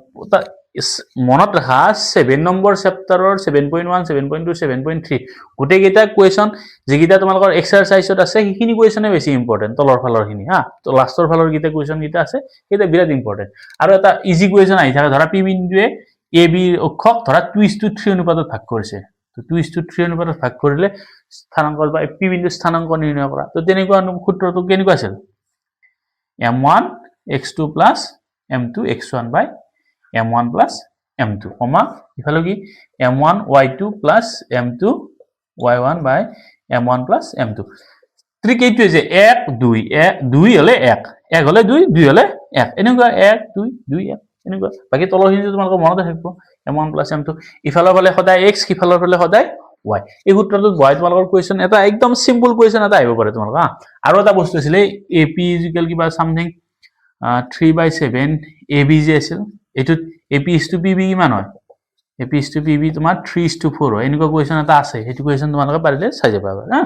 মনত ৰাখা 7 নম্বৰ চেপ্টাৰৰ 7.1 7.2 7.3 গোটেইকেইটা কুৱেশ্যন যিকেইটা তোমালোকৰ এক্সাৰচাইজত আছে সেইখিনি কুৱেশ্যনে বেছি ইম্পৰ্টেণ্ট তলৰ ফালৰখিনি হা তো লাষ্টৰ ফালৰ কেইটা কুৱেশ্যন কেইটা আছে সেইটা বিৰাট ইম্পৰ্টেণ্ট আৰু এটা ইজি কুৱেশ্যন আহি থাকে ধৰা পি বিন্দুৱে এ বি অক্ষক ধৰা 2:3 অনুপাতত ভাগ কৰিছে তো 2:3 অনুপাতত ভাগ কৰিলে স্থানাংক বা পি বিন্দুৰ স্থানাংক নিৰ্ণয় কৰা তো তেনেকুৱা সূত্ৰটো কেনেকুৱা আছিল m1 x2 plus m2 x1 by m1 plus m2 কমা ইফালে কি m1 y2 plus m2 y1 by m1 plus m2 trick এইটোৱে যে 1 2 হলে 1 হলে 2 2 হলে 1 এনেকুৱা 1 2 2 1 এনেকুৱা বাকি তলৰখিনি তোমালোকৰ মনত থাকিব m1 plus m2 ইফালৰ ফালে সদায় x ইফালৰ ফালে সদায় y এই সূত্ৰটোত বহাই তোমালোকৰ কোৱেশ্চন এটা একদম সিম্পল কোৱেশ্চন এটা আহিব পাৰে তোমালোকৰ আৰু এটা বস্তু আছিল ap কিবা সামথিং 3/7 ab যে আছিল এটো ap is to pb কিমান হয় ap is to pb তোমাৰ 3:4 হয় এনেকুৱা কোৱেশ্চন এটা আছে হেতু কোৱেশ্চন তোমালোকে পাৰিলে চাই যাবা হা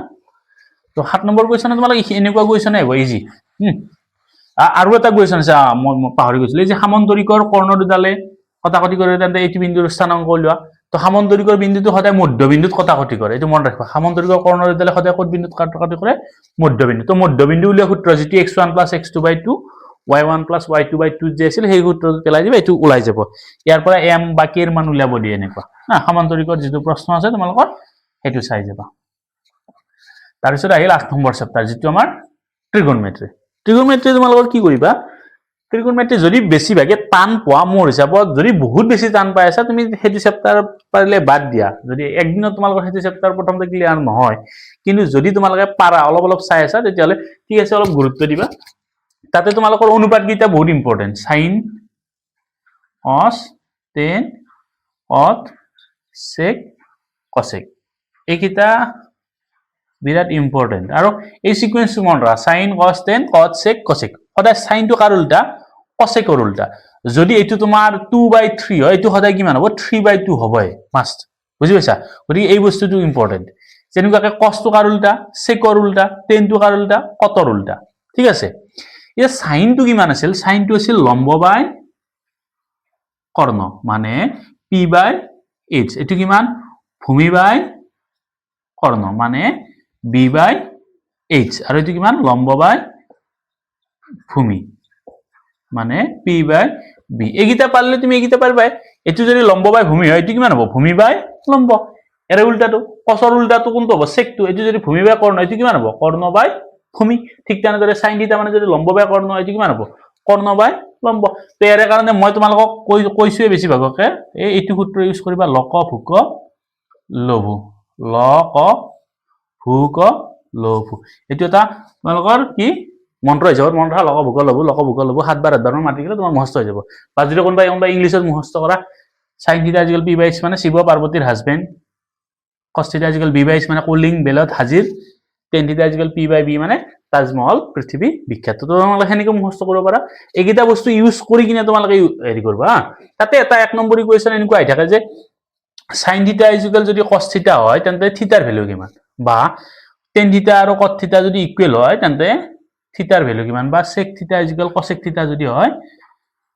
তো 7 নম্বৰ কোৱেশ্চন তোমালোকে এনেকুৱা কোৱেশ্চন আহিব ইজি আৰু এটা কোৱেশ্চন আছে মই পাহৰি গৈছিল যে সামন্তৰিকৰ কৰ্ণ দুডালে কটাকটি কৰে তেন্তে এইটো বিন্দুৰ স্থানাংক লোৱা তো সামন্তৰিকৰ বিন্দুটো সদায় মধ্যবিন্দুত কটাকটি কৰে এটো মনত ৰাখিবা সামন্তৰিকৰ কৰ্ণ দুডালে সদায় কোন বিন্দুত কটাকটি কৰে মধ্যবিন্দু তো মধ্যবিন্দু উলিয়া সূত্ৰ যেটি x1 + x2/2 y1 + y2/2 যে আছিল সেই সূত্ৰটো পেলাই দিবা এটো ওলাই যাব ইয়াৰ পৰা m বাকিৰ মান উলিয়াব দিয়ে এনেকুৱা সামন্তৰিকৰ যেটো প্ৰশ্ন আছে তোমালোকৰ হেতু চাই যাবা তাৰ পিছত আহিল 8 নম্বৰ চেপ্টাৰ যেটো আমাৰ ট্ৰিগনমেট্ৰি তোমালোকৰ কি কৰিবা ট্ৰিগনমেট্ৰি যদি বেছি ভাগে টান পোৱা মোৰ হিচাপত যদি বহুত বেছি টান পাই আছা তুমি হেতু চেপ্টাৰ পাৰিলে বাদ দিয়া যদি একদিনত তোমালোকৰ হেতু চেপ্টাৰ প্ৰথমতে ক্লিয়াৰ নহয় কিন্তু যদি তোমালোকে পাৰা অলপ চাই আছা তেতিয়ালে ঠিক আছে অলপ গুৰুত্ব দিবা তাতে তোমালোকৰ অনুপাত কেইটা বহুত important sin cos tan cot sec cosec এইকেইটা বিৰাট ইম্পৰ্টেন্ট আৰু এই সিকোয়েন্সটো মন ৰা sin cos tan cot sec cosec সদায় sin টো কাৰ উল্টা cosec ৰ উল্টা যদি এটো তোমাৰ 2/3 হয় এটো সদায় কিমান হ'ব 3/2 হ'বই মাস্ট বুজি পাইছা গতি এই বস্তুটো ইম্পৰ্টেন্ট যেনেকুৱাকে cos টো কাৰ উল্টা sec ৰ উল্টা tan টো কাৰ উল্টা cot ৰ উল্টা ঠিক আছে এটা sin টো কিমান আছিল sin টো আছিল লম্ব বাই কৰ্ণ মানে p/h এটো কিমান ভূমি বাই কৰ্ণ মানে b/h আৰু এটো কিমান লম্ব বাই ভূমি মানে p/b এইগিটা পারলে তুমি এইগিটা পারবা এটো যদি লম্ব বাই ভূমি হয় এটো কিমান হ'ব ভূমি বাই লম্ব এর উল্টাটো cosৰ উল্টাটো কোনটো হ'ব sec টো এটো যদি ভূমি বাই কৰ্ণ এটো কিমান হ'ব কৰ্ণ বাই ভূমি ঠিক তেনেদৰে sin থিটা মানে যদি লম্ব বাই কৰ্ণ এটো কিমান হ'ব কৰ্ণ বাই লম্ব তো ইয়াৰ কাৰণে মই তোমালোকক কৈছোৱে বেছি ভাগকে এইটো সূত্ৰ ইউজ কৰিবা লক ভুক লঘু লক ভুক লঘু এটো এটা তোমালোকৰ কি মন্ত্ৰ হিচাপত মন ৰাখা লক ভুক লঘু 7 বাৰ 8 বাৰ মাতি গলে তোমাৰ মুখস্থ হৈ যাব বা যদি কোনবা ইংলিছত মুখস্থ কৰা sin থিটা ইকুৱেল p/h মানে শিৱ পাৰ্বতীৰ হাজবেণ্ড cos থিটা ইকুৱেল b/h মানে কলিং বেলত হাজিৰ tan থিটা ইকুৱেল p/b মানে তাজমহল পৃথিৱী বিখ্যাত তো তোমালোকে হেনেকে মুখস্থ কৰিব পাৰা এইগিটা বস্তু ইউজ কৰি কিনে তোমালোকে হেৰি কৰবা তাতে এটা 1 নম্বৰী কোৱেশ্চন এনেকুৱা আহি থাকে যে sin থিটা ইকুৱেল যদি cos থিটা হয় তেন্তে থিটাৰ ভ্যালু কিমান বা tan থিটা আৰু cot থিটা যদি ইকুৱেল হয় তেন্তে থিটাৰ ভ্যালু কিমান বা sec থিটা ইকুৱেল cosec থিটা যদি হয়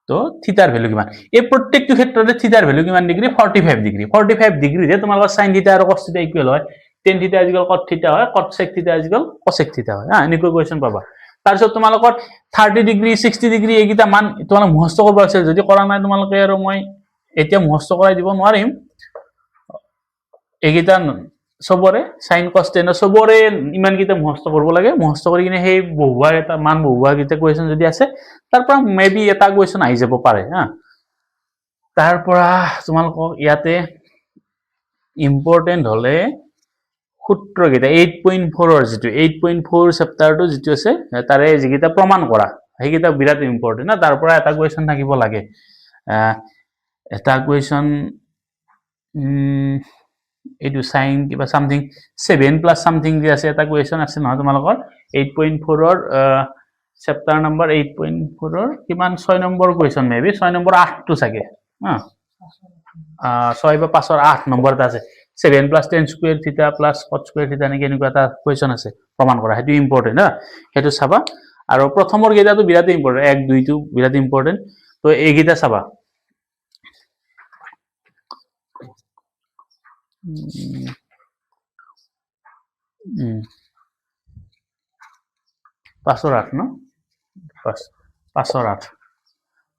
তো থিটাৰ ভ্যালু কিমান এই প্ৰত্যেকটো ক্ষেত্ৰতে থিটাৰ ভ্যালু কিমান ডিগ্ৰী 45 ডিগ্ৰী যে তোমালোকৰ sin থিটা আৰু cos থিটা ইকুৱেল হয় tan থিটা ইকুৱেল cot থিটা হয় cot sec থিটা ইকুৱেল cosec থিটা হয় এনেকৈ কোৱেশ্চন পাবা তাৰ পিছত তোমালোকৰ 30 ডিগ্ৰী 60 ডিগ্ৰী এইগিটা মান তোমালোক মুখস্থ কৰিব আছে যদি কৰা নাই তোমালোকে আৰু মই এতিয়া মুখস্থ কৰাই দিব নোৱাৰিম এইগিটা সবৰে sin cos tan সবৰে ইমান কিটা মুখস্থ কৰিব লাগে মুখস্থ কৰি কিনে সেই বহুৱা এটা মান বহুৱা কিটা কোৱেশ্চন যদি আছে তাৰ পৰা মেবি এটা কোৱেশ্চন আহি যাব পাৰে হা তাৰ পৰা তোমালোকক ইয়াতে ইম্পৰ্টেন্ট হলে সূত্ৰ কিটা 8.4 ৰ যেটো 8.4 চেপ্টাৰটো যেটো আছে তাৰে যিকিটা প্ৰমাণ কৰা সেইকিটা বিৰাট ইম্পৰ্টেন্ট না তাৰ পৰা এটা কোৱেশ্চন থাকিব লাগে এটা কোৱেশ্চন এইটো sin কিবা সামথিং 7 প্লাস সামথিং যে আছে এটা কোৱেশ্চন আছে নহয় তোমালোকৰ 8.4 ৰ চেপ্টাৰ নম্বৰ 8.4 ৰ কিমান 6 নম্বৰ কোৱেশ্চন মেবি 6 নম্বৰ 8 টো থাকে হা 6 বা 5 ৰ 8 নম্বৰ আছে 7 plus tan square theta plus cot square theta নেকি এনেকুৱা এটা কোৱেশ্চন আছে প্ৰমাণ কৰা হেতু ইম্পৰ্টেন্ট হা হেতু চাবা আৰু প্ৰথমৰ কেইটাটো বিৰাট ইম্পৰ্টেণ্ট 1 2 টো বিৰাট ইম্পৰ্টেণ্ট তো এইকেইটা চাবা পাঁচৰ আঠ ন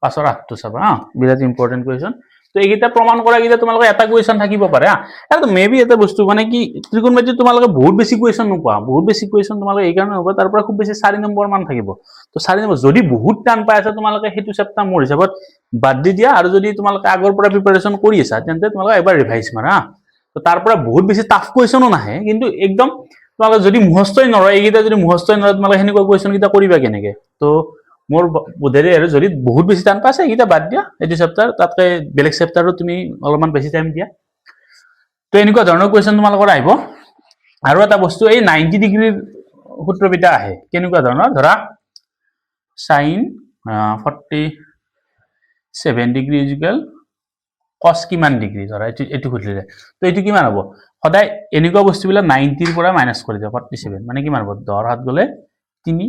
পাঁচৰ আঠটো চাবা বিৰাট ইম্পৰ্টেণ্ট কুৱেশ্যন তো এইকেইটা প্ৰমাণ কৰা কেইটা তোমালোকে এটা কুৱেশ্যন থাকিব পাৰে এটা মেবি এটা বস্তু মানে কি ত্ৰিকোণমিতিত তোমালোকে বহুত বেছি কুৱেশ্যন নোপোৱা বহুত বেছি কুৱেশ্যন তোমালোকে এই কাৰণে হ'ব তাৰ পৰা খুব বেছি 4 নম্বৰ মান থাকিব তো 4 নম্বৰ যদি বহুত টান পাই আছে তোমালোকে সেইটো চেপ্টাৰ মোৰ হিচাপত বাদ দি দিয়া আৰু যদি তোমালোকে আগৰ পৰা প্ৰিপাৰেচন কৰি আছা তেন্তে তোমালোকে এবাৰ ৰিভাইজ মাৰা তো তাৰ পৰা বহুত বেছি টাফ কুৱেশ্যনো নাহে কিন্তু একদম তোমালোকে যদি মুখস্থই নৰয় এইকেইটা যদি মুখস্থই নৰয় তোমালোকে সেনেকুৱা কুৱেশ্যন কেইটা কৰিবা কেনেকে তো মোৰ বোধেৰে আৰু যদি বহুত বেছি টান পাইছে এইকেইটা বাদ দিয়া এইটো চেপ্টাৰ তাতকৈ বেলেগ চেপ্টাৰত তুমি অলপমান বেছি টাইম দিয়া তো এনেকুৱা ধৰণৰ কুৱেশ্যন তোমালোকৰ আহিব আৰু এটা বস্তু এই 90 ডিগ্ৰীৰ সূত্ৰবিটা আহে কেনেকুৱা ধৰণৰ ধৰা sin 47 ডিগ্ৰী ইকুৱেল cos কিমান ডিগ্ৰী ধৰা এইটো সুধিলে তো এইটো কিমান হ'ব সদায় এনেকুৱা বস্তুবিলাক 90 ৰ পৰা মাইনাস কৰি দিয়া 47 মানে কিমান হ'ব 10 হাত গলে 3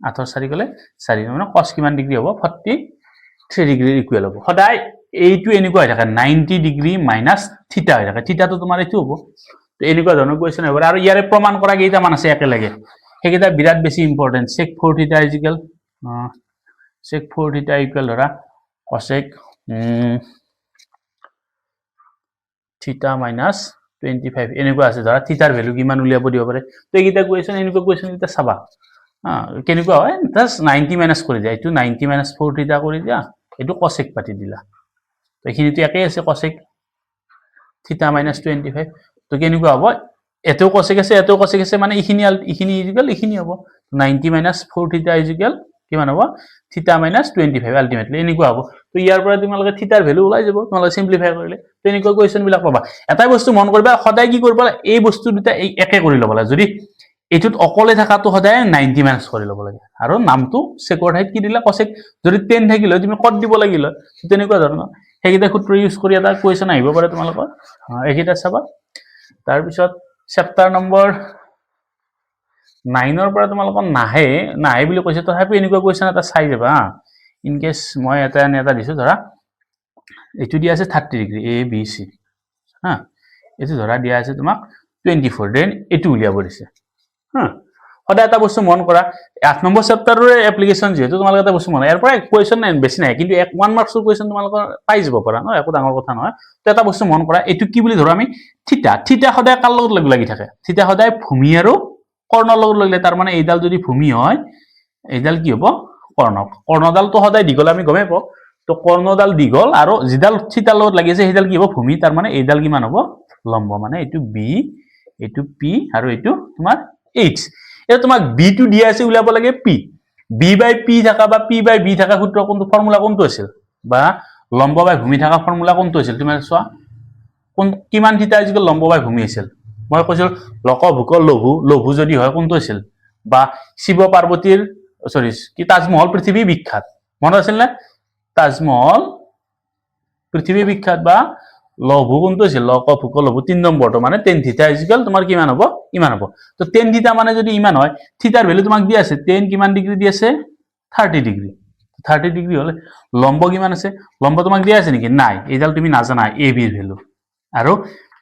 8 4 গলে 4 মানে cos কিমান ডিগ্ৰী হ'ব 43 ডিগ্ৰীৰ ইকুৱেল হ'ব সদায় এইটো এনেকুৱা হৈ থাকে 90 ডিগ্ৰী মাইনাস থিটা হৈ থাকে থিটাটো তোমাৰ এইটো হ'ব তো এনেকুৱা ধৰণৰ কুৱেশ্যন হ'ব আৰু ইয়াৰে প্ৰমাণ কৰা কেইটামান আছে একেলগে সেইকেইটা বিৰাট বেছি ইম্পৰ্টেণ্ট sec 4 থিটা ইকুৱেল sec 4 থিটা ইকুৱেল ধৰা cosec থিটা মাইনাস 25 এনেকুৱা আছে ধৰা থিটাৰ ভ্যালু কিমান উলিয়াব দিব পাৰে তো এইকেইটা কুৱেশ্যন এনেকুৱা কুৱেশ্যন এটা চাবা কেনেকুৱা হয় জাস্ট 90 মাইনাস কৰি দিয়া এইটো 90 মাইনাস 4 থিটা কৰি দিয়া এইটো cosec পাতি দিলা তো এইখিনিটো একেই আছে cosec থিটা মাইনাস 25 তো কেনেকুৱা হ'ব এটো cosec আছে মানে এইখিনি ইকুৱেল এইখিনি হ'ব 90 মাইনাস 4 থিটা ইকুৱেল কিমান হ'ব থিটা মাইনাস 25 আলটিমেটলি এনেকুৱা হ'ব তো ইয়াৰ পৰা তোমালোকে থিটাৰ ভ্যালু ওলাই যাব তোমালোকে সিম্পলিফাই কৰিলে তো এনেকুৱা কুৱেশ্যন বিলাক পাবা এটাই বস্তু মন কৰিবা সদায় কি কৰিবা এই বস্তু দুটা একে কৰি ল'ব লাগে যদি এটোত অকলে থাকাটো সদায় 90 মাইনাস কৰি ল'ব লাগে আৰু নামটো সেকৰ ঠাইত কি দিলা cosec যদি 10 থাকিলে তুমি কত দিব লাগিল তেনেকুৱা ধৰণৰ সেইকেইটা সূত্ৰ ইউজ কৰি এটা কুৱেশ্যন আহিব পাৰে তোমালোকৰ এইকেইটা চাবা তাৰ পিছত চেপ্টাৰ নম্বৰ 9 ৰ পৰা তোমালোকৰ নাহে বুলি কৈছে তথাপি এনেকুৱা কুৱেশ্যন এটা চাই যাবা ইন কেস মই এটা দিছো ধৰা এইটো দিয়া আছে 30 ডিগ্ৰী a b c এইটো ধৰা দিয়া আছে তোমাক 24 দেন এইটো উলিয়াব দিছে সদায় এটা বস্তু মন কৰা 8 নম্বৰ চেপ্টাৰৰ এপ্লিকেশন যেহেতু তোমালোকে এটা বস্তু মন ইয়াৰ পৰা কুৱেশ্যন নাই বেছি নাই কিন্তু 1 মাৰ্কছৰ কুৱেশ্যন তোমালোকৰ পাই যাব পাৰা ন একো ডাঙৰ কথা নহয় তো এটা বস্তু মন কৰা এইটো কি বুলি ধৰো আমি থিটা সদায় কাল লগত লাগি থাকে থিটা সদায় ভূমি আৰু কৰ্ণৰ লগত লাগিলে তাৰ মানে এইডাল যদি ভূমি হয় এইডাল কি হ'ব কৰ্ণডালটো সদায় দীঘল আমি গমে পাওঁ তো কৰ্ণডাল দীঘল আৰু যিডাল থিটাৰ লগত লাগি আছে সেইডাল কি হ'ব ভূমি তাৰ মানে এইডাল কিমান হ'ব লম্ব মানে এইটো b এইটো p আৰু এইটো তোমাৰ h এটা তোমাক b টো দিয়া আছে উলাব লাগে p b/p থাকা বা p/b থাকা সূত্ৰ কোনটো ফৰ্মুলা কোনটো আছিল বা লম্ব বাই ভূমি থাকা ফৰ্মুলা কোনটো আছিল তুমি চোৱা কোন কিমান থিটা ইকুৱেল লম্ব বাই ভূমি আছিল মই কৈছিল লক ভুক লঘু যদি হয় কোনটো আছিল বা শিৱ পাৰ্বতীৰ কি তাজমহল পৃথিৱী বিখ্যাত মনত আছিল না তাজমহল পৃথিৱী বিখ্যাত বা লঘু কোনটো আছিল লক ভুক লঘু 3 নম্বৰটো মানে 10 থিটা ইকুৱেল তোমাৰ কিমান হ'ব ইমান হ'ব তো 10 থিটা মানে যদি ইমান হয় থিটাৰ ভ্যালু তোমাক দি আছে 10 কিমান ডিগ্ৰী দি আছে 30 ডিগ্ৰী 30 ডিগ্ৰী হলে লম্ব কিমান আছে লম্ব তোমাক দিয়া আছে নেকি নাই এইডাল তুমি নাজানা a b ৰ ভ্যালু আৰু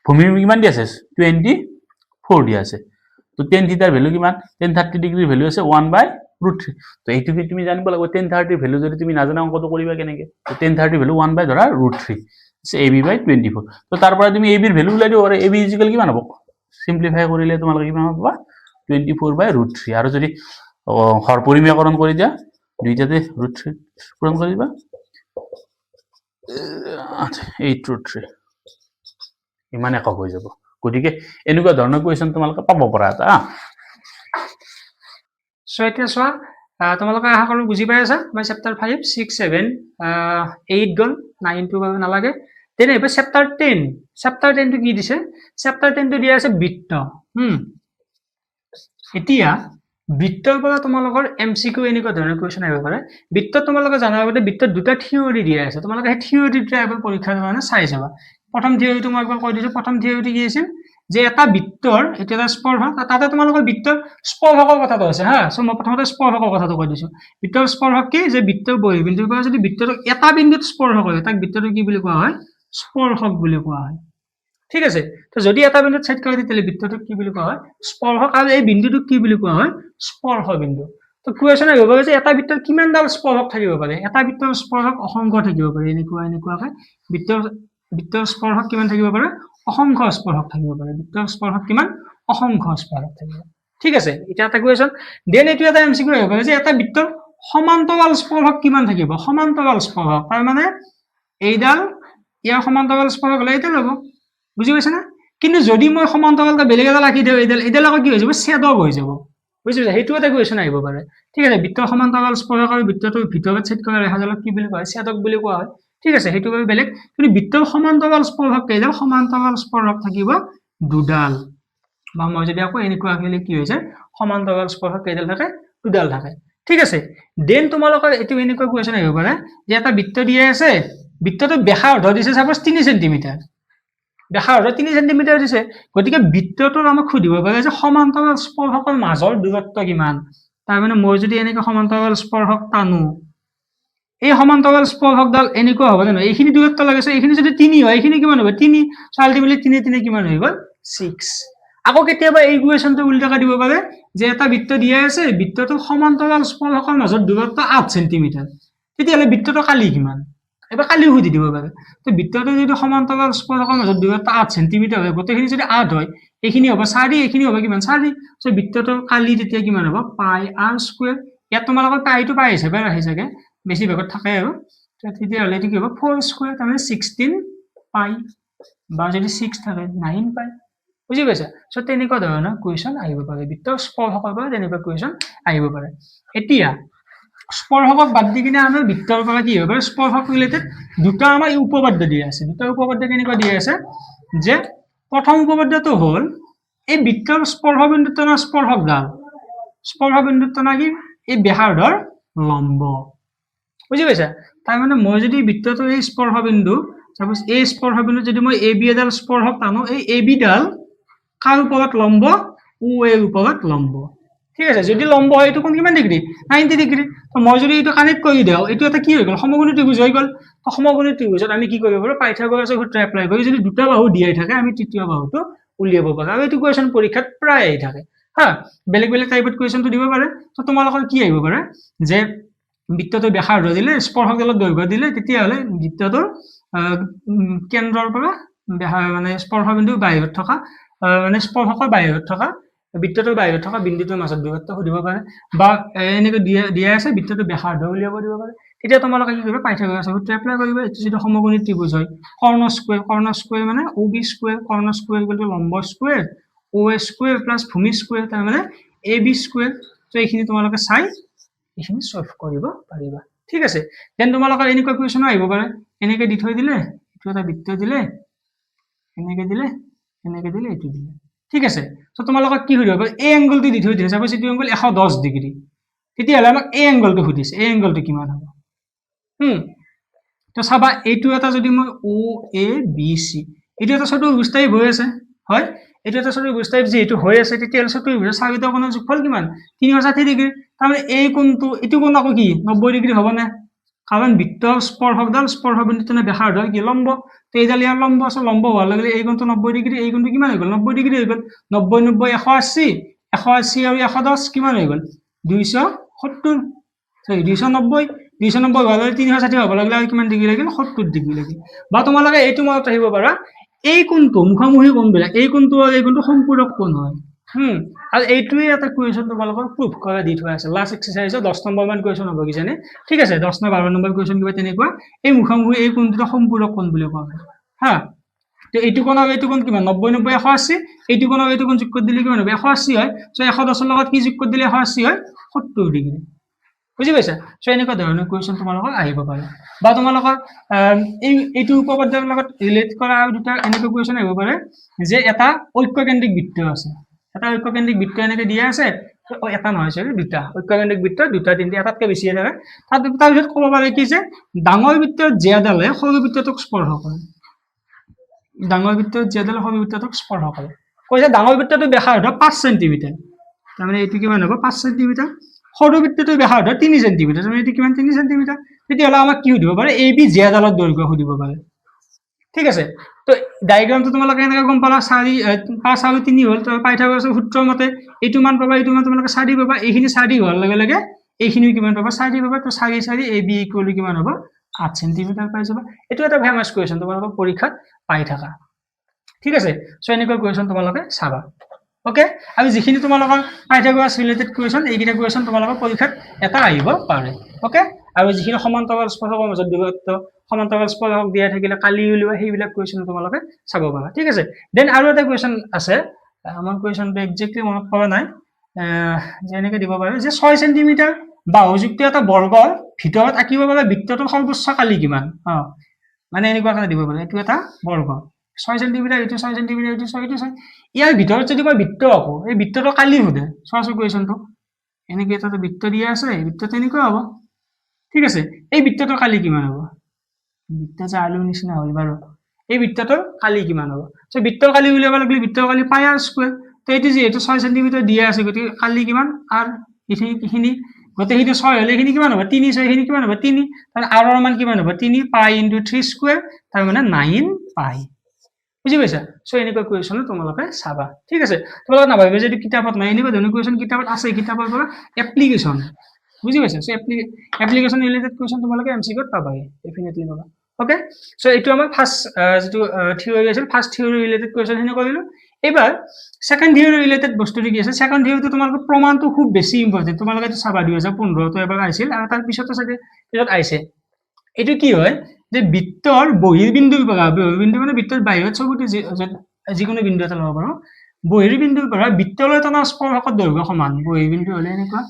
ভূমি কিমান দি আছে 24 দি আছে তো 10 থিটাৰ ভ্যালু কিমান 1030 ডিগ্ৰীৰ ভ্যালু আছে 1/√3 তো এইটো কি তুমি জানিব লাগিব 1030 ভ্যালু যদি তুমি নাজানা অংকটো কৰিবা কেনেকে তো 1030 ভ্যালু 1/√3 ab/24 তো তাৰ পৰা তুমি ab ৰ ভ্যালু উলাই দিব পাৰা ab ইকুৱেল কিমান হ'ব সিম্পলিফাই কৰিলে তোমালোকে কিমান পাবা 24/√3 আৰু যদি হৰ পৰিমেয়কৰণ কৰি দিয়া দুইটাতে √3 পূৰণ কৰি দিবা 8√3 ইমান একক হৈ যাব গতিকে এনেকুৱা ধৰণৰ কুৱেশ্যন তোমালোকে পাব পাৰা এটা সো এতিয়া চোৱা তোমালোকে আশা কৰোঁ বুজি পাই আছা মই চেপ্টাৰ 5 6 7 8 গল 9 টো বাবে নালাগে তেনে এবাৰ চেপ্টাৰ 10 টো কি দিছে চেপ্টাৰ 10 টো দিয়া আছে বৃত্ত এতিয়া বৃত্তৰ পৰা তোমালোকৰ এমসিকিউ এনেকুৱা ধৰণৰ কুৱেশ্যন আহিব পাৰে বৃত্তত তোমালোকে জানাৰ আগতে বৃত্তত দুটা থিওৰি দিয়া আছে তোমালোকে সেই থিওৰিটো এবাৰ পৰীক্ষাৰ কাৰণে চাই যাবা প্ৰথম থিওৰিটো মই একবাৰ কৈ দিছো প্ৰথম থিওৰিটো কি আছিল যে এটা বৃত্তৰ এটা এটা স্পৰ্শক তাতে তোমালোকৰ বৃত্তৰ স্পৰ্শকৰ কথাটো আছে হা সো মই প্ৰথমতে স্পৰ্শকৰ কথাটো কৈ দিছো বৃত্তৰ স্পৰ্শক কি যে বৃত্তৰ বহিৰ্বিন্দুৰ পৰা যদি বৃত্তটো এটা বিন্দুত স্পৰ্শ কৰে তাক বৃত্তটো কি বুলি কোৱা হয় স্পৰ্শক বুলি কোৱা হয় ঠিক আছে তো যদি এটা বিন্দুত ছেদ কৰে তেতিয়াহ'লে বৃত্তটোক কি বুলি কোৱা হয় স্পৰ্শক আৰু এই বিন্দুটোক কি বুলি কোৱা হয় স্পৰ্শ বিন্দু তো কুৱেশ্যন আহিব পাৰে যে এটা বৃত্তৰ কিমানডাল স্পৰ্শক থাকিব পাৰে এটা বৃত্তৰ স্পৰ্শক অসংখ্য থাকিব পাৰে এনেকুৱাকৈ বৃত্তৰ স্পৰ্শক কিমান থাকিব পাৰে অসংখ্য স্পৰ্শক থাকিব পাৰে বৃত্তৰ স্পৰ্শক কিমান অসংখ্য স্পৰ্শক থাকিব ঠিক আছে এটা এটা কুৱেশ্যন দেন এইটো এটা এমচিকিউ আহিব পাৰে যে এটা বৃত্তৰ সমান্তৰাল স্পৰ্শক কিমান থাকিব সমান্তৰাল স্পৰ্শক তাৰ মানে এইডাল ইয়াৰ সমান্তৰাল স্পৰ্শক হ'লে এইডাল হ'ব বুজি পাইছা না কিন্তু যদি মই সমান্তৰালকৈ বেলেগ এটা ৰাখি দিওঁ এইডাল আকৌ কি হৈ যাব ছেদক হৈ যাব বুজি পাইছা সেইটো এটা কুৱেশ্যন আহিব পাৰে ঠিক আছে বৃত্তৰ সমান্তৰাল স্পৰ্শক আৰু বৃত্তটোৰ ভিতৰত ছেদ কৰা ৰেখাডালক কি বুলি কোৱা হয় ছেদক বুলি কোৱা হয় ঠিক আছে সেইটো বাবে বেলেগ কিন্তু বৃত্তৰ সমান্তৰাল স্পৰ্শক কেইডাল সমান্তৰাল স্পৰ্শক থাকিব দুডাল বা মই যদি আকৌ এনেকুৱা আহিলে কি হৈ যায় সমান্তৰাল স্পৰ্শক কেইডাল থাকে দুডাল থাকে ঠিক আছে দেন তোমালোকৰ এইটো এনেকুৱা কুৱেশ্যন আহিব পাৰে যে এটা বৃত্ত দিয়া আছে বৃত্তটো ব্যাসাৰ্ধ দিছে সাপোজ 3 সেন্টিমিটাৰ ব্যাসাৰ্ধ 3 সেন্টিমিটাৰ দিছে গতিকে বৃত্তটোৰ আমাক সুধিব পাৰে যে সমান্তৰাল স্পৰ্শকৰ মাজৰ দূৰত্ব কিমান তাৰ মানে মই যদি এনেকৈ সমান্তৰাল স্পৰ্শক টানো এই সমান্তৰাল স্পৰ্শকডাল এনেকুৱা হ'ব জানো এইখিনি দূৰত্ব লাগিছে এইখিনি যদি 3 হয় এইখিনি কিমান হ'ব 3 আল্টিমেটলি 3 কিমান হৈ গ'ল 6 আকৌ কেতিয়াবা এই কুৱেশ্যনটো উল্টাকৈ দিব পাৰে যে এটা বৃত্ত দিয়া আছে বৃত্তটোৰ সমান্তৰাল স্পৰ্শকৰ মাজৰ দূৰত্ব 8 সেন্টিমিটাৰ তেতিয়াহ'লে বৃত্তটো কালি কিমান এবাৰ কালিও সুধি দিব পাৰে তো বৃত্তটো যদি সমান্তৰাল স্পৰ্শকৰ মাজৰ দূৰত্ব 8 সেন্টিমিটাৰ হয় গোটেইখিনি যদি 8 হয় এইখিনি হ'ব 4 এইখিনি হ'ব কিমান 4 সো বৃত্তটোৰ কালি তেতিয়া কিমান হ'ব পাই r স্কয়াৰ ইয়াত তোমালোকৰ পাইটো পাই হিচাপে ৰাখি চাগে বেছি ভাগত থাকে আৰু তেতিয়াহ'লে এইটো কি হ'ব 4 স্কয়াৰ তাৰমানে 16 পাই বা যদি 6 থাকে 9 পাই বুজি পাইছা সো তেনেকুৱা ধৰণৰ কুৱেশ্যন আহিব পাৰে বৃত্তৰ স্পৰ্শকৰ পৰা তেনেকুৱা কুৱেশ্যন আহিব পাৰে এতিয়া স্পৰ্শকক বাদ দি কিনে আমাৰ বৃত্তৰ পৰা কি হ'ব স্পৰ্শক ৰিলেটেড দুটা আমাৰ উপপাদ্য দিয়া আছে দুটা উপপাদ্য কেনেকুৱা দিয়া আছে যে প্ৰথম উপপাদ্যটো হ'ল এই বৃত্তৰ স্পৰ্শবিন্দুত থকা স্পৰ্শবিন্দুত থকা কি এই ব্যাসাৰ্ধৰ লম্ব বুজি পাইছা তাৰ মানে মই যদি বৃত্তটোৰ এই স্পৰ্শবিন্দু সাপোজ এই স্পৰ্শবিন্দুত যদি মই এ বি এডাল স্পৰ্শক টানো এই এ বি ডাল কাৰ ওপৰত লম্ব ও এৰ ওপৰত লম্ব ঠিক আছে যদি লম্ব হয় এইটো কোণ কিমান ডিগ্ৰী 90 ডিগ্ৰী তো মই যদি এইটো কানেক্ট কৰি দিওঁ এইটো এটা কি হৈ গ'ল সমকোণী ত্ৰিভুজ হৈ গ'ল তো সমকোণী ত্ৰিভুজত আমি কি কৰিব পাৰোঁ পাইথাগোৰাছৰ সূত্ৰ এপ্লাই কৰি যদি দুটা বাহু দিয়াই থাকে আমি তৃতীয় বাহুটো উলিয়াব পাৰোঁ আৰু এইটো কুৱেশ্যন পৰীক্ষাত প্ৰায় আহি থাকে হা বেলেগ বেলেগ টাইপত কুৱেশ্যনটো দিব পাৰে তো তোমালোকৰ কি আহিব পাৰে যে বৃত্তটোৰ ব্যাসাৰ্ধ দিলে স্পৰ্শকডালত দৈৰ্ঘ্য দিলে তেতিয়াহ'লে বৃত্তটোৰ কেন্দ্ৰৰ পৰা মানে স্পৰ্শবিন্দুৰ বাহিৰত থকা মানে স্পৰ্শকৰ বাহিৰত থকা বৃত্তটোৰ বাহিৰত থকা বিন্দুটোৰ মাজত দূৰত্ব সুধিব পাৰে বা এনেকৈ দিয়া আছে বৃত্তটোৰ ব্যাসাৰ্ধ উলিয়াব দিব পাৰে তেতিয়া তোমালোকে কি কৰিবা পাইথাগোৰাছৰ সূত্ৰ এপ্লাই কৰিবা এইটো যদি সমকোণী ত্ৰিভুজ হয় কৰ্ণ স্কয়াৰ মানে ও বি স্কয়াৰ কৰ্ণ স্কয়াৰ ইকুৱেল টু লম্ব স্কয়াৰ ও এ স্কয়াৰ প্লাস ভূমি স্কয়াৰ তাৰ মানে এ বি স্কয়াৰ তো এইখিনি তোমালোকে চাই এইখিনি সলভ কৰিব পাৰিবা ঠিক আছে দেন তোমালোকৰ এনেকুৱা কুৱেশ্যন আহিব পাৰে এনেকৈ দি থৈ দিলে এইটো এটা বৃত্ত দিলে এনেকৈ দিলে এইটো দিলে ঠিক আছে তো তোমালোকক কি সুধিব পাৰে এই এংগলটো দি থৈ দিছে সাপোজ এইটো এংগল 110 ডিগ্ৰী তেতিয়াহ'লে আমাক এই এংগলটো সুধিছে এই এংগলটো কিমান হ'ব তো চাবা এইটো এটা যদি মই ও এ বি সি এইটো এটা চতুৰ্ভুজ টাইপ হৈ আছে হয় এইটো এটা চতুৰ্ভুজ টাইপ যেহেতু হৈ আছে তেতিয়াহ'লে চতুৰ্ভুজৰ চাৰিটা কোণৰ যোগফল কিমান 360 ডিগ্ৰী তাৰমানে এই কোণটো এইটো কোণ আকৌ কি 90 ডিগ্ৰী হ'বনে কাৰণ বৃত্তৰ স্পৰ্শকডাল স্পৰ্শবিন্দুত ব্যাসাৰ্ধ কি লম্ব তো এইডাল ইয়াৰ লম্ব আছে লম্ব হোৱাৰ লগে লগে এই কোণটো 90 ডিগ্ৰী এই কোণটো কিমান হৈ গ'ল 90 ডিগ্ৰী হৈ গ'ল 90 90 180 আৰু 110 কিমান হৈ গ'ল 270 সৰি 290 হোৱাৰ লগে 360 হ'ব লাগিলে আৰু কিমান ডিগ্ৰী লাগিল 70 ডিগ্ৰী লাগিল বা তোমালোকে এইটো মনত ৰাখিব পাৰা এই কোণটো মুখামুখি কোণবিলাক এই কোণটো আৰু এই কোণটো সম্পূৰক কোণ হয় আৰু এইটোৱে এটা কুৱেশ্যন তোমালোকৰ প্ৰুফ কৰা দি থোৱা আছে লাষ্ট এক্সাৰচাইজত 10 নম্বৰ মান কুৱেশ্যন হ'ব কিজানি ঠিক আছে 10 না 12 নম্বৰ কুৱেশ্যন কিবা তেনেকুৱা এই মুখামুখি এই কোণটো সম্পূৰক কোণ বুলি কোৱা হয় হা তো এইটো কোণ আৰু এইটো কোণ কিমান 90 90 180 এইটো কোণ আৰু এইটো কোণ যোগ কৰি দিলে কিমান হ'ব 180 হয় সো 110 ৰ লগত কি যোগ কৰি দিলে 180 হয় 70 ডিগ্ৰী বুজি পাইছা সো এনেকুৱা ধৰণৰ কুৱেশ্যন তোমালোকৰ আহিব পাৰে বা তোমালোকৰ এইটো উপপাদ্যৰ লগত ৰিলেট কৰা আৰু দুটা এনেকুৱা কুৱেশ্যন আহিব পাৰে যে এটা ঐক্যকেন্দ্ৰিক বৃত্ত আছে এটা ঐক্যকেন্দ্ৰিক বৃত্ত এনেকৈ দিয়া আছে এটা নহয় সৰি দুটা ঐক্যকেন্দ্ৰিক বৃত্ত দুটা তিনিটা এটাতকৈ বেছি থাকে তাৰপিছত ক'ব পাৰে কি যে ডাঙৰ বৃত্তৰ জেডালে সৰু বৃত্তটোক স্পৰ্শ কৰে ডাঙৰ বৃত্তৰ জেডালে সৰু বৃত্তটোক স্পৰ্শ কৰে কৈছে ডাঙৰ বৃত্তটো ব্যাসাৰ্ধ 5 সেন্টিমিটাৰ তাৰমানে এইটো কিমান হ'ব 5 সেন্টিমিটাৰ সৰু বৃত্তটো ব্যাসাৰ্ধ 3 সেন্টিমিটাৰ তাৰমানে এইটো কিমান 3 সেন্টিমিটাৰ তেতিয়াহ'লে আমাক কি সুধিব পাৰে AB জেডালৰ দৈৰ্ঘ্য সুধিব পাৰে ঠিক আছে তো ডায়াগ্ৰামটো তোমালোকে এনেকৈ গম পালা 4 5 আৰু 3 হ'ল তো পাইথাগোৰাছৰ সূত্ৰৰ মতে এইটো মান পাবা এইটো মান তোমালোকে 4 পাবা এইখিনি 4 হোৱাৰ লগে লগে এইখিনি কিমান পাবা 4 পাবা তো 4 4 AB ইকুৱেল কিমান হ'ব 8 সেন্টিমিটাৰ পাই যাবা এইটো এটা ফেমাস কোৱেশ্চন তোমালোকৰ পৰীক্ষাত পাই থাকা ঠিক আছে সো এনেকুৱা কোৱেশ্চন তোমালোকে চাবা ওকে আৰু যিখিনি তোমালোকৰ পাইথাগোৰাছ ৰিলেটেড কোৱেশ্চন এইকেইটা কোৱেশ্চন তোমালোকৰ পৰীক্ষাত এটা আহিব পাৰে ওকে আৰু যিখিনি সমান্তৰাল স্পৰ্শকৰ মাজত দূৰত্ব সমান্তৰাল স্পৰ্শক দিয়া থাকিলে কালি উলিওৱা সেইবিলাক কোৱেশ্চন তোমালোকে চাব পাৰা ঠিক আছে দেন আৰু এটা কোৱেশ্চন আছে আমাৰ কোৱেশ্চনটো একজেক্টলি মনত পৰা নাই যে এনেকৈ দিব পাৰে যে 6 সেন্টিমিটাৰ বাহুযুক্ত এটা বৰ্গৰ ভিতৰত আঁকিব পৰা বৃত্তটোৰ সৰ্বোচ্চ কালি কিমান মানে এনেকুৱা এটা দিব পাৰে এইটো এটা বৰ্গ 6 সেন্টিমিটাৰ এইটো 6 সেন্টিমিটাৰ এইটো 6 এইটো 6 ইয়াৰ ভিতৰত যদি মই বৃত্ত আঁকো এই বৃত্তটো কালি সোধে চোৱাচোন কুৱেশ্যনটো এনেকৈ এটা বৃত্ত দিয়া আছে এই বৃত্তটো এনেকুৱা হ'ব ঠিক আছে এই বৃত্তটোৰ কালি কিমান হ'ব বৃত্ত যে আলুৰ নিচিনা হ'ল বাৰু এই বৃত্তটোৰ কালি কিমান হ'ব সো বৃত্তৰ কালি উলিয়াব লাগিলে বৃত্তৰ কালি পাই আৰ স্কোৱাৰ তো এইটো যিহেতু 6 সেন্টিমিটাৰ দিয়া আছে গতিকে কালি কিমান আৰ এইখিনি গোটেইখিনি 6 হ'লে এইখিনি কিমান হ'ব 3 6 এইখিনি কিমান হ'ব 3 তাৰ আৰৰ মান কিমান হ'ব 3 পাই ইনটু 3 স্কোৱাৰ তাৰ মানে 9 পাই বুজি পাইছা সো এনেকুৱা কুৱেশ্যন তোমালোকে চাবা ঠিক আছে তোমালোকে নাভাবিবা যে কিতাপত নাই এনেকুৱা ধৰণৰ কুৱেশ্যন কিতাপত আছে কিতাপৰ পৰা এপ্লিকেশ্যন বুজি পাইছা সো এপ্লিকেশ্যন ৰিলেটেড কুৱেশ্যন তোমালোকে এমচিকিউত পাবাই ডেফিনেটলি পাবা ওকে সো এইটো আমাৰ ফাৰ্ষ্ট যেটো থিওৰি আছিল ফাৰ্ষ্ট থিওৰি ৰিলেটেড কুৱেশ্যন হেনে কৰিলো এবাৰ সেকেন্ড থিওৰি ৰিলেটেড বস্তুটো কি আছে সেকেন্ড থিওৰিটো তোমালোকৰ প্ৰমাণটো খুব বেছি ইম্পৰ্টেন্ট তোমালোকে এইটো চাবা 2015 তো এবাৰ আহিছিল আৰু তাৰ পিছতো চাগে পিছত আহিছে এইটো কি হয় যে বৃত্তৰ বহিৰ্বিন্দুৰ পৰা বহিৰ্বিন্দু মানে বৃত্তৰ বাহিৰত চবতে যিকোনো বিন্দু এটা ল'ব পাৰো বহিৰ্বিন্দুৰ পৰা বৃত্তলৈ টনা স্পৰ্শকৰ দৈৰ্ঘ্য সমান বহিৰ্বিন্দু হ'লে এনেকুৱা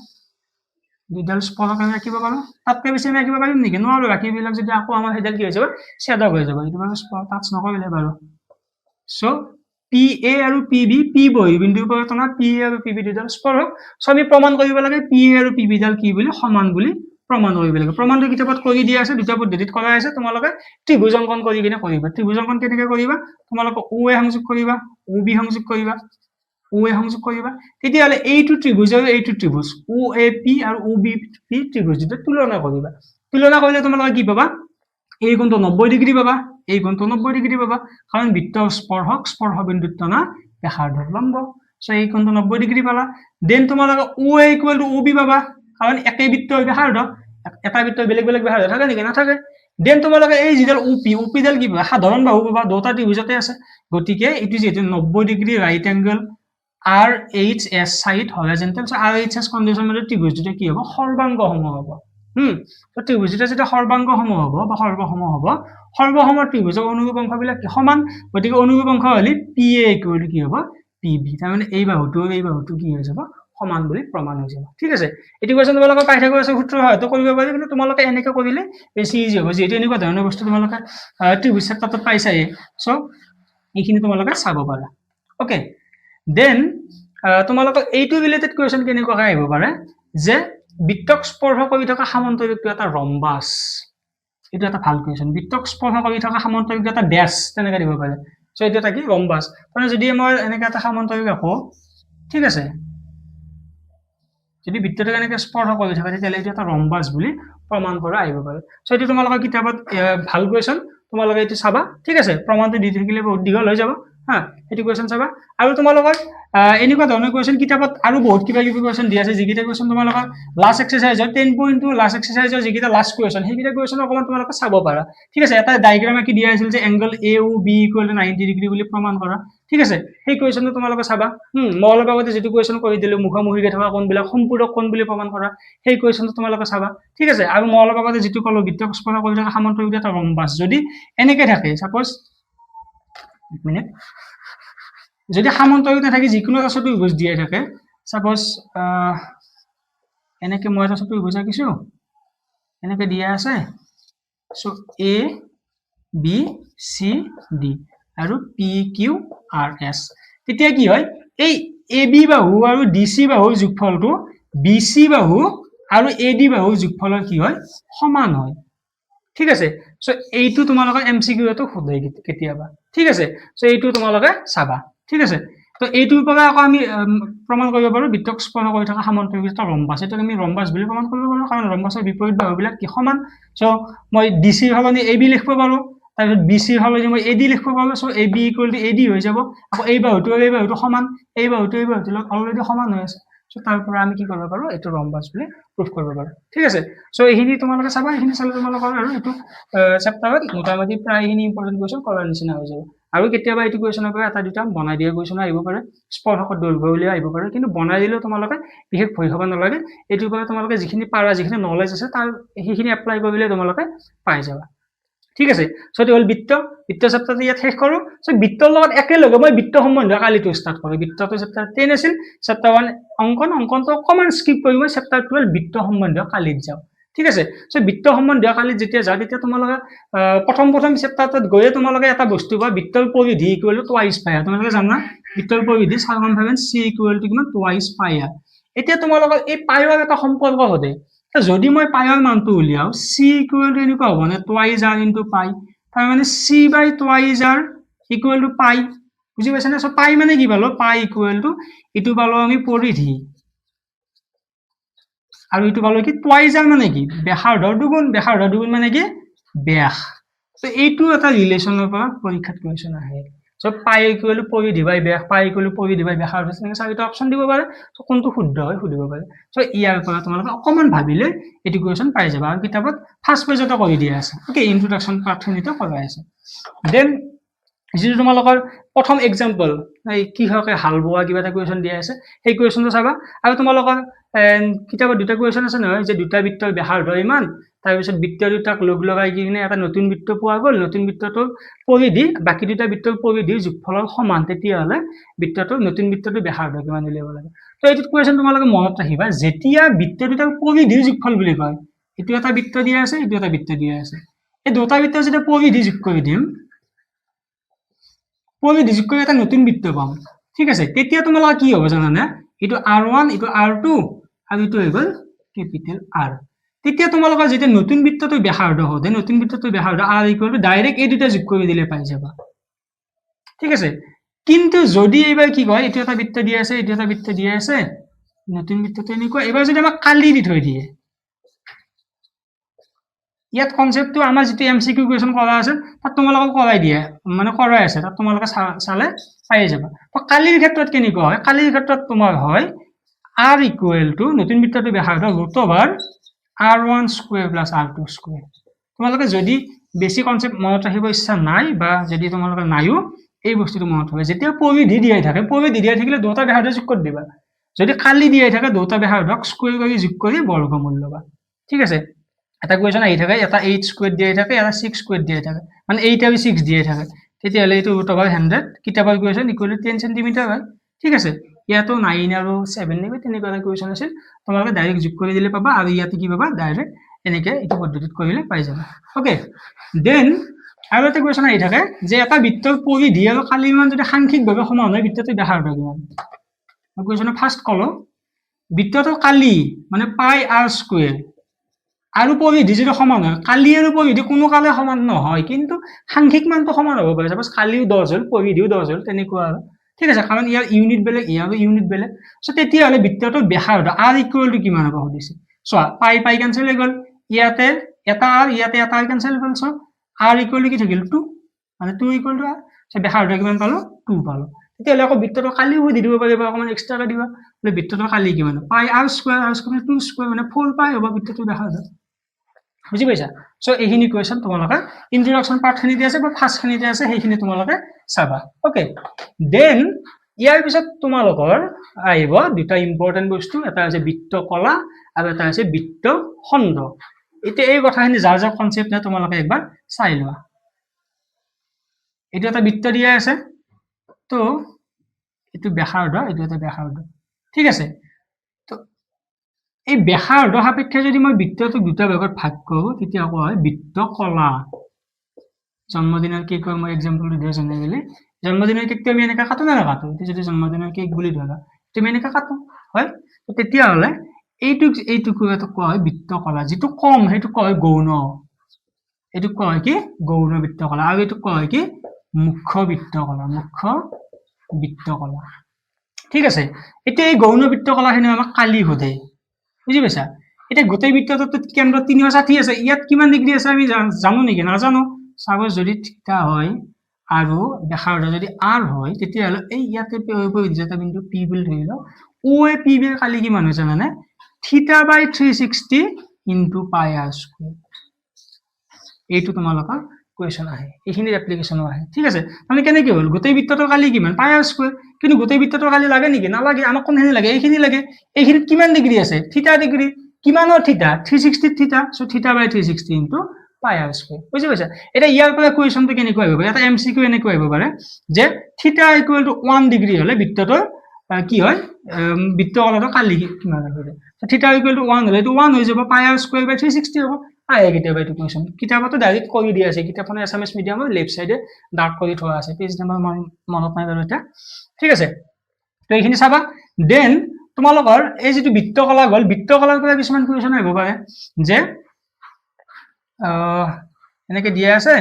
দুইডাল স্পৰ্শক আমি ৰাখিব পাৰো তাতকৈ বেছি আমি ৰাখিব পাৰিম নেকি নোৱাৰো বাকীবিলাক যদি আকৌ আমাৰ সেইডাল কি হৈ যাব ছেদক হৈ যাব এইটো মানে টাচ নকৰিলে বাৰু সো PA আৰু PB P বহিৰ্বিন্দুৰ পৰা টনা PA আৰু PB দুইডাল স্পৰ্শক সো আমি প্ৰমাণ কৰিব লাগে PA আৰু PB ডাল কি বুলি সমান বুলি প্ৰমাণ কৰিব লাগে প্ৰমাণটো কিতাপত কৰি দিয়া আছে দুটা পদ্ধতিত কৰা আছে তোমালোকে ত্ৰিভুজ অংকন কৰি কিনে কৰিবা ত্ৰিভুজ অংকন কেনেকৈ কৰিবা তোমালোকে OA সংযোগ কৰিবা OB সংযোগ কৰিবা OA সংযোগ কৰিবা তেতিয়াহ'লে এইটো ত্ৰিভুজ আৰু এইটো ত্ৰিভুজ OAP আৰু OBP ত্ৰিভুজ দুটা তুলনা কৰিবা তুলনা কৰিলে তোমালোকে কি পাবা এই কোণটো 90 ডিগ্ৰী পাবা এই কোণটো 90 ডিগ্ৰী পাবা কাৰণ বৃত্তৰ স্পৰ্শক স্পৰ্শবিন্দুত টনা ব্যাসাৰ্ধৰ লম্ব সো এই কোণটো 90 ডিগ্ৰী পালা দেন তোমালোকে OA ইকুৱেল টু OB পাবা কাৰণ একে বৃত্তৰ ব্যাসাৰ্ধ এটা বৃত্তৰ বেলেগ বেলেগ ব্যাসাৰ্ধ থাকে নেকি নাথাকে দেন তোমালোকে এই যিডাল OP ডাল কি পাবা সাধাৰণ বাহু পাবা দুটা ত্ৰিভুজতে আছে গতিকে ইটো যেটো 90 degree right angle RHS side horizontal so RHS condition মানে ত্ৰিভুজ দুটা কি হ'ব সৰ্বাংগ সম হ'ব তো ত্ৰিভুজ দুটা যেটা সৰ্বাংগ সম হ'ব বা সৰ্বসম হ'ব সৰ্বসমৰ ত্ৰিভুজৰ অনুৰূপ অংশবিলাক সমান গতিকে অনুৰূপ অংশ হ'লে PA ইকুৱেল কি হ'ব PB তাৰ মানে এই বাহুটো কি হৈ যাব সমান বুলি প্ৰমাণ হৈ যাব ঠিক আছে এটি কোৱেশ্চন তোমালোকে পাইথাগোৰাছৰ সূত্ৰ হয়তো কৰিব পাৰি কিন্তু তোমালোকে এনেকৈ কৰিলে বেছি ইজি হ'ব যেহেতু এনেকুৱা ধৰণৰ বস্তু তোমালোকে ত্ৰিভুজ চেপ্টাৰত পাইছাই সো এইখিনি তোমালোকে চাব পাৰা ওকে দেন তোমালোকৰ এইটো ৰিলেটেড কুৱেশ্যন কেনেকৈ আহিব পাৰে যে বৃত্তক স্পৰ্শ কৰি থকা সামান্তৰিকটো এটা ৰম্বাস এইটো এটা ভাল কুৱেশ্যন বৃত্তক স্পৰ্শ কৰি থকা সামান্তৰিকটো এটা ড্যাশ তেনেকৈ দিব পাৰে সো এইটো এটা কি ৰম্বাস মানে যদি মই এনেকৈ এটা সামান্তৰিক আঁকো ঠিক আছে যদি বৃত্তটো এনেকৈ স্পৰ্শ কৰি থাকে তেতিয়াহ'লে এইটো এটা ৰম্বাস বুলি প্ৰমাণ কৰা আহিব পাৰে সো এইটো তোমালোকৰ কিতাপত ভাল কুৱেশ্যন তোমালোকে এইটো চাবা ঠিক আছে প্ৰমাণটো দি থাকিলে বহুত দীঘল হৈ যাব এইটো কুৱেশ্যন চাবা আৰু তোমালোকৰ এনেকুৱা ধৰণৰ কুৱেশ্যন কিতাপত আৰু বহুত কিবা কিবি কুৱেশ্যন দিয়া আছে যিকেইটা কুৱেশ্যন তোমালোকৰ লাষ্ট এক্সাৰসাইজৰ 10.2 লাষ্ট এক্সাৰসাইজৰ যিকেইটা লাষ্ট কুৱেশ্যন সেইকেইটা কুৱেশ্যন অকমান তোমালোকে চাব পাৰা ঠিক আছে এটা ডায়াগ্ৰাম আঁকি দিয়া আছিল যে angle AOB equal to 90 degree বুলি প্ৰমাণ কৰা ঠিক আছে সেই কুৱেশ্যনটো তোমালোকে চাবা মই অলপ আগতে যিটো কুৱেশ্যন কৰি দিলো মুখামুখিকৈ থকা কোণবিলাক সম্পূৰক কোণ বুলি প্ৰমাণ কৰা সেই কুৱেশ্যনটো তোমালোকে চাবা ঠিক আছে আৰু মই অলপ আগতে যিটো ক'লো বৃত্তক স্পৰ্শ কৰি থকা সামান্তৰিক এটা ৰম্বাস যদি এনেকৈ থাকে সাপোজ এক মিনিট যদি সামান্তৰিক নাথাকি যিকোনো এটা চতুৰ্ভুজ দিয়া থাকে সাপোজ এনেকৈ মই এটা চতুৰ্ভুজ আঁকিছো এনেকৈ দিয়া আছে so A B C D আৰু PQRS তেতিয়া কি হয় এই AB বাহু আৰু DC বাহুৰ যোগফলটো BC বাহু আৰু AD বাহুৰ যোগফলৰ কি হয় সমান হয় ঠিক আছে সো এইটো তোমালোকৰ MCQ টো সোধে কেতিয়াবা ঠিক আছে সো এইটো তোমালোকে চাবা ঠিক আছে তো এইটোৰ পৰা আকৌ আমি প্ৰমাণ কৰিব পাৰোঁ বৃত্তক স্পৰ্শ কৰি থকা সামান্তৰিক এটা ৰম্বাস, এইটোক আমি ৰম্বাস বুলি প্ৰমাণ কৰিব পাৰোঁ, কাৰণ ৰম্বাসৰ বিপৰীত বাহুবিলাক কি সমান। চ' মই ডি চিৰ সলনি এ বি লিখিব পাৰোঁ, তাৰপিছত বি চিৰ সলনি মই এ ডি লিখিব পাৰোঁ। So' A B equal to A D হৈ যাব। আকৌ এই বাহুটো আৰু এই বাহুটো সমান, এই বাহুটো এই বাহুটোৰ লগত অলৰেডি সমান হৈ আছে। চ' তাৰ পৰা আমি কি কৰিব পাৰোঁ, এইটো ৰম্বাস বুলি প্ৰুভ কৰিব পাৰোঁ। ঠিক আছে, চ' এইখিনি তোমালোকে চাবা, এইখিনি চালে তোমালোকৰ আৰু এইটো চেপ্টাৰত মোটামুটি প্ৰায়খিনি ইম্পৰ্টেণ্ট কুৱেশ্যন কৰাৰ নিচিনা হৈ যাব। আৰু কেতিয়াবা এইটো কুৱেশ্যনৰ পৰা এটা দুটা বনাই দিয়া কুৱেশ্যনো আহিব পাৰে, স্পৰ্শকৰ দৈৰ্ঘ্য উলিয়াই আহিব পাৰে, কিন্তু বনাই দিলেও তোমালোকে বিশেষ ভয় খাব নালাগে। এইটোৰ পৰা তোমালোকে যিখিনি পাৰা, যিখিনি নলেজ আছে তাৰ সেইখিনি এপ্লাই কৰিলে তোমালোকে পাই যাবা। ঠিক আছে, চ' এইটো হ'ল বৃত্ত চেপ্টাৰটো ইয়াত শেষ কৰোঁ। চ' বৃত্তৰ লগত একেলগে মই বৃত্ত সম্বন্ধীয় কালিটো ষ্টাৰ্ট কৰোঁ। বৃত্তটো চেপ্টাৰ 10 আছিল, চেপ্টাৰ 1 অংকনটো অকণমান স্কিপ কৰি মই চেপ্টাৰ 12 বৃত্ত সম্বন্ধীয় কালিত যাওঁ। ঠিক আছে, চ' বৃত্ত সম্বন্ধীয় কালিত যেতিয়া যাওঁ তেতিয়া তোমালোকে প্ৰথম চেপ্টাৰটোত গৈয়ে তোমালোকে এটা বস্তু বা বৃত্তৰ পৰিধি ইকুৱেল টু টুৱাইচ পাই। তোমালোকে জানা বৃত্তৰ পৰিধি চাৰ্কামফাৰেন্স চি ইকুৱেল টু কিমান, টুৱাইচ পাই। এতিয়া তোমালোকৰ এই পাইৰ এটা সম্পৰ্ক সদে, যদি মই পাইৰ মানটো উলিয়াও চি ইকুৱেল টু এনেকুৱা হ'ব নে, টুৱাইচ আৰ ইনটু পাই, তাৰ মানে C by twice R equal to pi. বুজি পাইছা নে? চ' পাই মানে কি পালো, পাই ইকুৱেল টু এইটো পালো আমি পৰিধি, আৰু এইটো পালো কি টুৱাইচ আৰ মানে কি ব্যাসাৰ্ধৰ দুগুণ, ব্যাসাৰ্ধৰ দুগুণ মানে কি ব্যাস। চ' এইটো এটা ৰিলেশ্যনৰ পৰা পৰীক্ষাত কুৱেশ্যন আহে। চ' পাই ইকুৱেল টু পৰিধি বাই ব্যাস, পাই ইকুৱেল টু পৰিধি বাই ব্যাসাৰ্ধ, তেনেকৈ চাৰিটা অপশ্যন দিব পাৰে। চ' কোনটো শুদ্ধ হয় সুধিব পাৰে। চ' ইয়াৰ পৰা তোমালোকে অকণমান ভাবিলে এইটো কুৱেশ্যন পাই যাবা, আৰু কিতাপত ফাৰ্ষ্ট পেজতে কৰি দিয়া আছে। অ'কে, ইন্ট্ৰডাকশ্যন পাৰ্টখিনিতে কৰাই আছে। দেন যিটো তোমালোকৰ প্ৰথম এক্সাম্পল, এই কৃষকে হাল বোৱা কিবা এটা কুৱেশ্যন দিয়া আছে, সেই কুৱেশ্যনটো চাবা। আৰু তোমালোকৰ কিতাপত দুটা কুৱেশ্যন আছে নহয়, যে দুটা বৃত্তৰ ব্যাসাৰ্ধ ইমান, তাৰপিছত বৃত্ত দুটাক লগ লগাই কিনে এটা নতুন বৃত্ত পোৱা গ'ল, নতুন বৃত্তটোৰ পৰিধি বাকী দুটা বৃত্তৰ পৰিধিৰ যোগফলৰ সমান, তেতিয়াহ'লে বৃত্তটোৰ নতুন বৃত্তটোৰ ব্যাসাৰ্ধ কিমান উলিয়াব লাগে। তো এইটো কুৱেশ্যন তোমালোকে মনত ৰাখিবা, যেতিয়া বৃত্ত দুটাৰ পৰিধিৰ যোগফল বুলি কয়, এইটো এটা বৃত্ত দিয়া আছে, এইটো এটা বৃত্ত দিয়া আছে, এই দুটা বৃত্তৰ যেতিয়া পৰিধি যোগ কৰি দিম, পৰিধি যোগ কৰি এটা নতুন বৃত্ত পাম। ঠিক আছে, তেতিয়া তোমালোকে কি হ'ব জানানে, এইটো R1, এইটো R2, আৰু এইটো হৈ গ'ল কেপিটেল R। তেতিয়া তোমালোকৰ যেতিয়া নতুন বৃত্তটো ব্যাসাৰ্ধ হয়, নতুন বৃত্তটো ব্যাসাৰ্ধ R ইকুৱেল টু ডাইৰেক্ট এই দুটা যোগ কৰি দিলে পাই যাবা। ঠিক আছে, কিন্তু যদি এইবাৰ কি কয়, এইটো এটা বৃত্ত দিয়া আছে, এইটো এটা বৃত্ত দিয়া আছে, নতুন বৃত্তটো এনেকুৱা, এইবাৰ যদি আমাক কালি দি থৈ দিয়ে, ইয়াত কনচেপ্টটো আমাৰ যিটো MCQ কুৱেশ্যন কৰা আছে তাত তোমালোকক কৰাই দিয়ে, মানে কৰাই আছে, তাত তোমালোকে চালে পাই যাবা। কালিৰ ক্ষেত্ৰত কেনেকুৱা হয়, কালিৰ ক্ষেত্ৰত তোমাৰ হয় R ইকুৱেল টু নতুন বৃত্তটো ব্যাসাৰ্ধ root over R1 square plus R2 square. তোমালোকে যদি বেছি কনচেপ্ট মনত ৰাখিব ইচ্ছা নাই, বা যদি তোমালোকে নাইও, এই বস্তুটো মনত ৰাখিবা, যেতিয়া পৰিধি দিয়াই থাকে, পৰিধি দিয়াই থাকিলে দুটা ব্যাসাৰ্ধ যোগ কৰি দিবা। যদি কালি দিয়াই থাকে, দুটা ব্যাসাৰ্ধক স্কুৱেৰ কৰি যোগ কৰি বৰ্গমূল ল'বা। ঠিক আছে, এটা কুৱেশ্যন আহি থাকে, এটা 8 স্কুৱেৰ দিয়াই থাকে, এটা 6 স্কুৱেৰ দিয়াই থাকে, মানে 8 আৰু 6 দিয়াই থাকে, তেতিয়াহ'লে এইটো ৰুট অভাৰ 100 কিতাপৰ কুৱেশ্যন ইকুৱেল টু 10 চেণ্টিমিটাৰ হয়। ঠিক আছে, ইয়াতো 9 আৰু 7 নেকি তেনেকুৱা এটা কুৱেশ্যন আছিল, তোমালোকে ডাইৰেক্ট যোগ কৰি দিলে পাবা, আৰু ইয়াতে কি পাবা, ডাইৰেক্ট এনেকৈ এইটো পদ্ধতিত কৰিলে পাই যাবা। অ'কে, দেন আৰু এটা কুৱেশ্যন আহি থাকে, যে এটা বৃত্তৰ পৰিধি আৰু কালিৰ মান যদি সাংখ্যিকভাৱে সমান হয়, বৃত্তটোৰ ব্যাসাৰ্ধ কিমান। কুৱেশ্যনৰ ফাৰ্ষ্ট কলো, বৃত্তটোৰ কালি মানে পাই R স্কুৱেৰ আৰু পৰিধি যদি সমান হয়, কালি আৰু পৰিধি কোনো কালে সমান নহয়, কিন্তু সাংখ্যিক মানটো সমান হ'ব পাৰে। চাপ'জ কালিও 10 হ'ল, পৰিধিও 10 হ'ল, তেনেকুৱা আৰু। ঠিক আছে, কাৰণ ইয়াৰ ইউনিট বেলেগ, ইয়াৰো ইউনিট বেলেগ। চ' তেতিয়াহ'লে বৃত্তটোৰ ব্যাসাৰ্ধ R ইকুৱেল টু কিমান হ'ব সুধিছে। চোৱা, পাই কেঞ্চেল হৈ গ'ল, ইয়াতে এটা R, ইয়াতে এটা R কেঞ্চেল হৈ গ'ল। চ' R ইকুৱেল টু কি থাকিল, 2, মানে 2 ইকুৱেল টু R। চ' ব্যাসাৰ্ধ কিমান পালো, 2 পালো। তেতিয়াহ'লে আকৌ বৃত্তটোৰ কালিও সুধি দিব পাৰিবা, অকণমান এক্সট্ৰাকৈ দিবা, বোলে বৃত্তটোৰ কালি কিমান, পাই R স্কুৱেৰ 2 স্কুৱেৰ মানে 4 পাই হ'ব বৃত্তটোৰ ব্যাসাৰ্ধ। বুজি পাইছা? চ' এইখিনি কুৱেশ্যন তোমালোকে ইন্ট্ৰডাকশ্যন পাৰ্টখিনিতে আছে, বা ফাৰ্ষ্টখিনিতে আছে, সেইখিনি তোমালোকে চাবা। অ'কে, দেন ইয়াৰ পিছত তোমালোকৰ আহিব দুটা ইম্পৰ্টেণ্ট বস্তু, এটা হৈছে বৃত্ত কলা আৰু এটা হৈছে বৃত্ত খণ্ড। এতিয়া এই কথাখিনি যাৰ যাৰ কনচেপ্ট নাই তোমালোকে একবাৰ চাই লোৱা। এইটো এটা বৃত্ত দিয়া আছে, তো এইটো ব্যাসাৰ্ধ, এইটো এটা ব্যাসাৰ্ধ। ঠিক আছে, এই ব্যাসাৰ্ধ সাপেক্ষে যদি মই বৃত্তটোক দুটা ভাগত ভাগ কৰোঁ, তেতিয়া কোৱা হয় বৃত্ত কলা। জন্মদিনৰ কেকৰ মই এক্সাম্পলটো দিয়া জেনেৰেলি, জন্মদিনৰ কেকটো আমি এনেকৈ কাটো নে নাকাটো, যদি জন্মদিনৰ কেক বুলি ধৰা, তুমি এনেকৈ কাটো, হয়। তেতিয়াহ'লে এইটোক কোৱা হয় বৃত্ত কলা। যিটো কম সেইটোক কোৱা হয় গৌণ, এইটোক কোৱা হয় কি গৌণ বৃত্ত কলা, আৰু এইটোক কোৱা হয় কি মুখ্য বৃত্ত কলা, মুখ্য বৃত্ত কলা। ঠিক আছে এতিয়া এই গৌণ বৃত্ত কলাখিনি আমাক কালি সোধে বুজি পাইছা এতিয়া গোটেই বৃত্তটোত কেন্দ্ৰ 360 আছে ইয়াত কিমান ডিগ্ৰী আছে আমি জানো নেকি নাজানো সাপোজ যদি থিটা হয় আৰু ব্যাসাৰ্ধ যদি r হয় তেতিয়াহলে এই ইয়াতে যেটা বিন্দু p বুলি ধৰি লও OA PB এর কালি কিমান হৈছে মানে θ/360 * পাই r স্কয়ার এইটো তোমালোকৰ কোৱেশ্চন আহে এইখিনিৰ এপ্লিকেশনো আহে ঠিক আছে মানে কেনেকৈ হল গোটেই বৃত্তটোৰ কালি কিমান পাই r স্কয়াৰ কিন্তু গোটেই বৃত্তটোৰ কালি লাগে নেকি নালাগে আমাক কোনখিনি লাগে এইখিনি লাগে এইখিনিত কিমান ডিগ্ৰী আছে থিটা ডিগ্ৰী কিমানৰ থিটা 360 থিটা সো θ/360 * পাই r স্কয়াৰ বুজি পাইছা এটা ইয়াৰ পৰা কোৱেশ্চনটো কেনেকৈ আহিব এটা এমসিকিউ এনেকৈ আহিব পাৰে যে থিটা = 1 ডিগ্ৰী হলে বৃত্তটোৰ কি হয় বৃত্তকলাটোৰ কালি কিমান হবে তো থিটা = 1 হলে এটো 1 হৈ যাব পাই r স্কয়ার / 360 হ'ব আহে কেতিয়াবা এইটো কোৱেশ্চন কিতাপতো ডাইৰেক্ট কৰি দিয়া আছে কিতাপখনে এছএমএছ মিডিয়ামৰ লেফট সাইডে ডাৰ্ক কৰি থোৱা আছে পেজ নম্বৰ মনত নাই বাৰু এটা ঠিক আছে তো এইখিনি চাবা দেন তোমালোকৰ এই যেটো বৃত্তকলা গল বৃত্তকলাৰ পৰা কিছুমান কোৱেশ্চন আহিব পাৰে যে এনেকে দিয়া আছে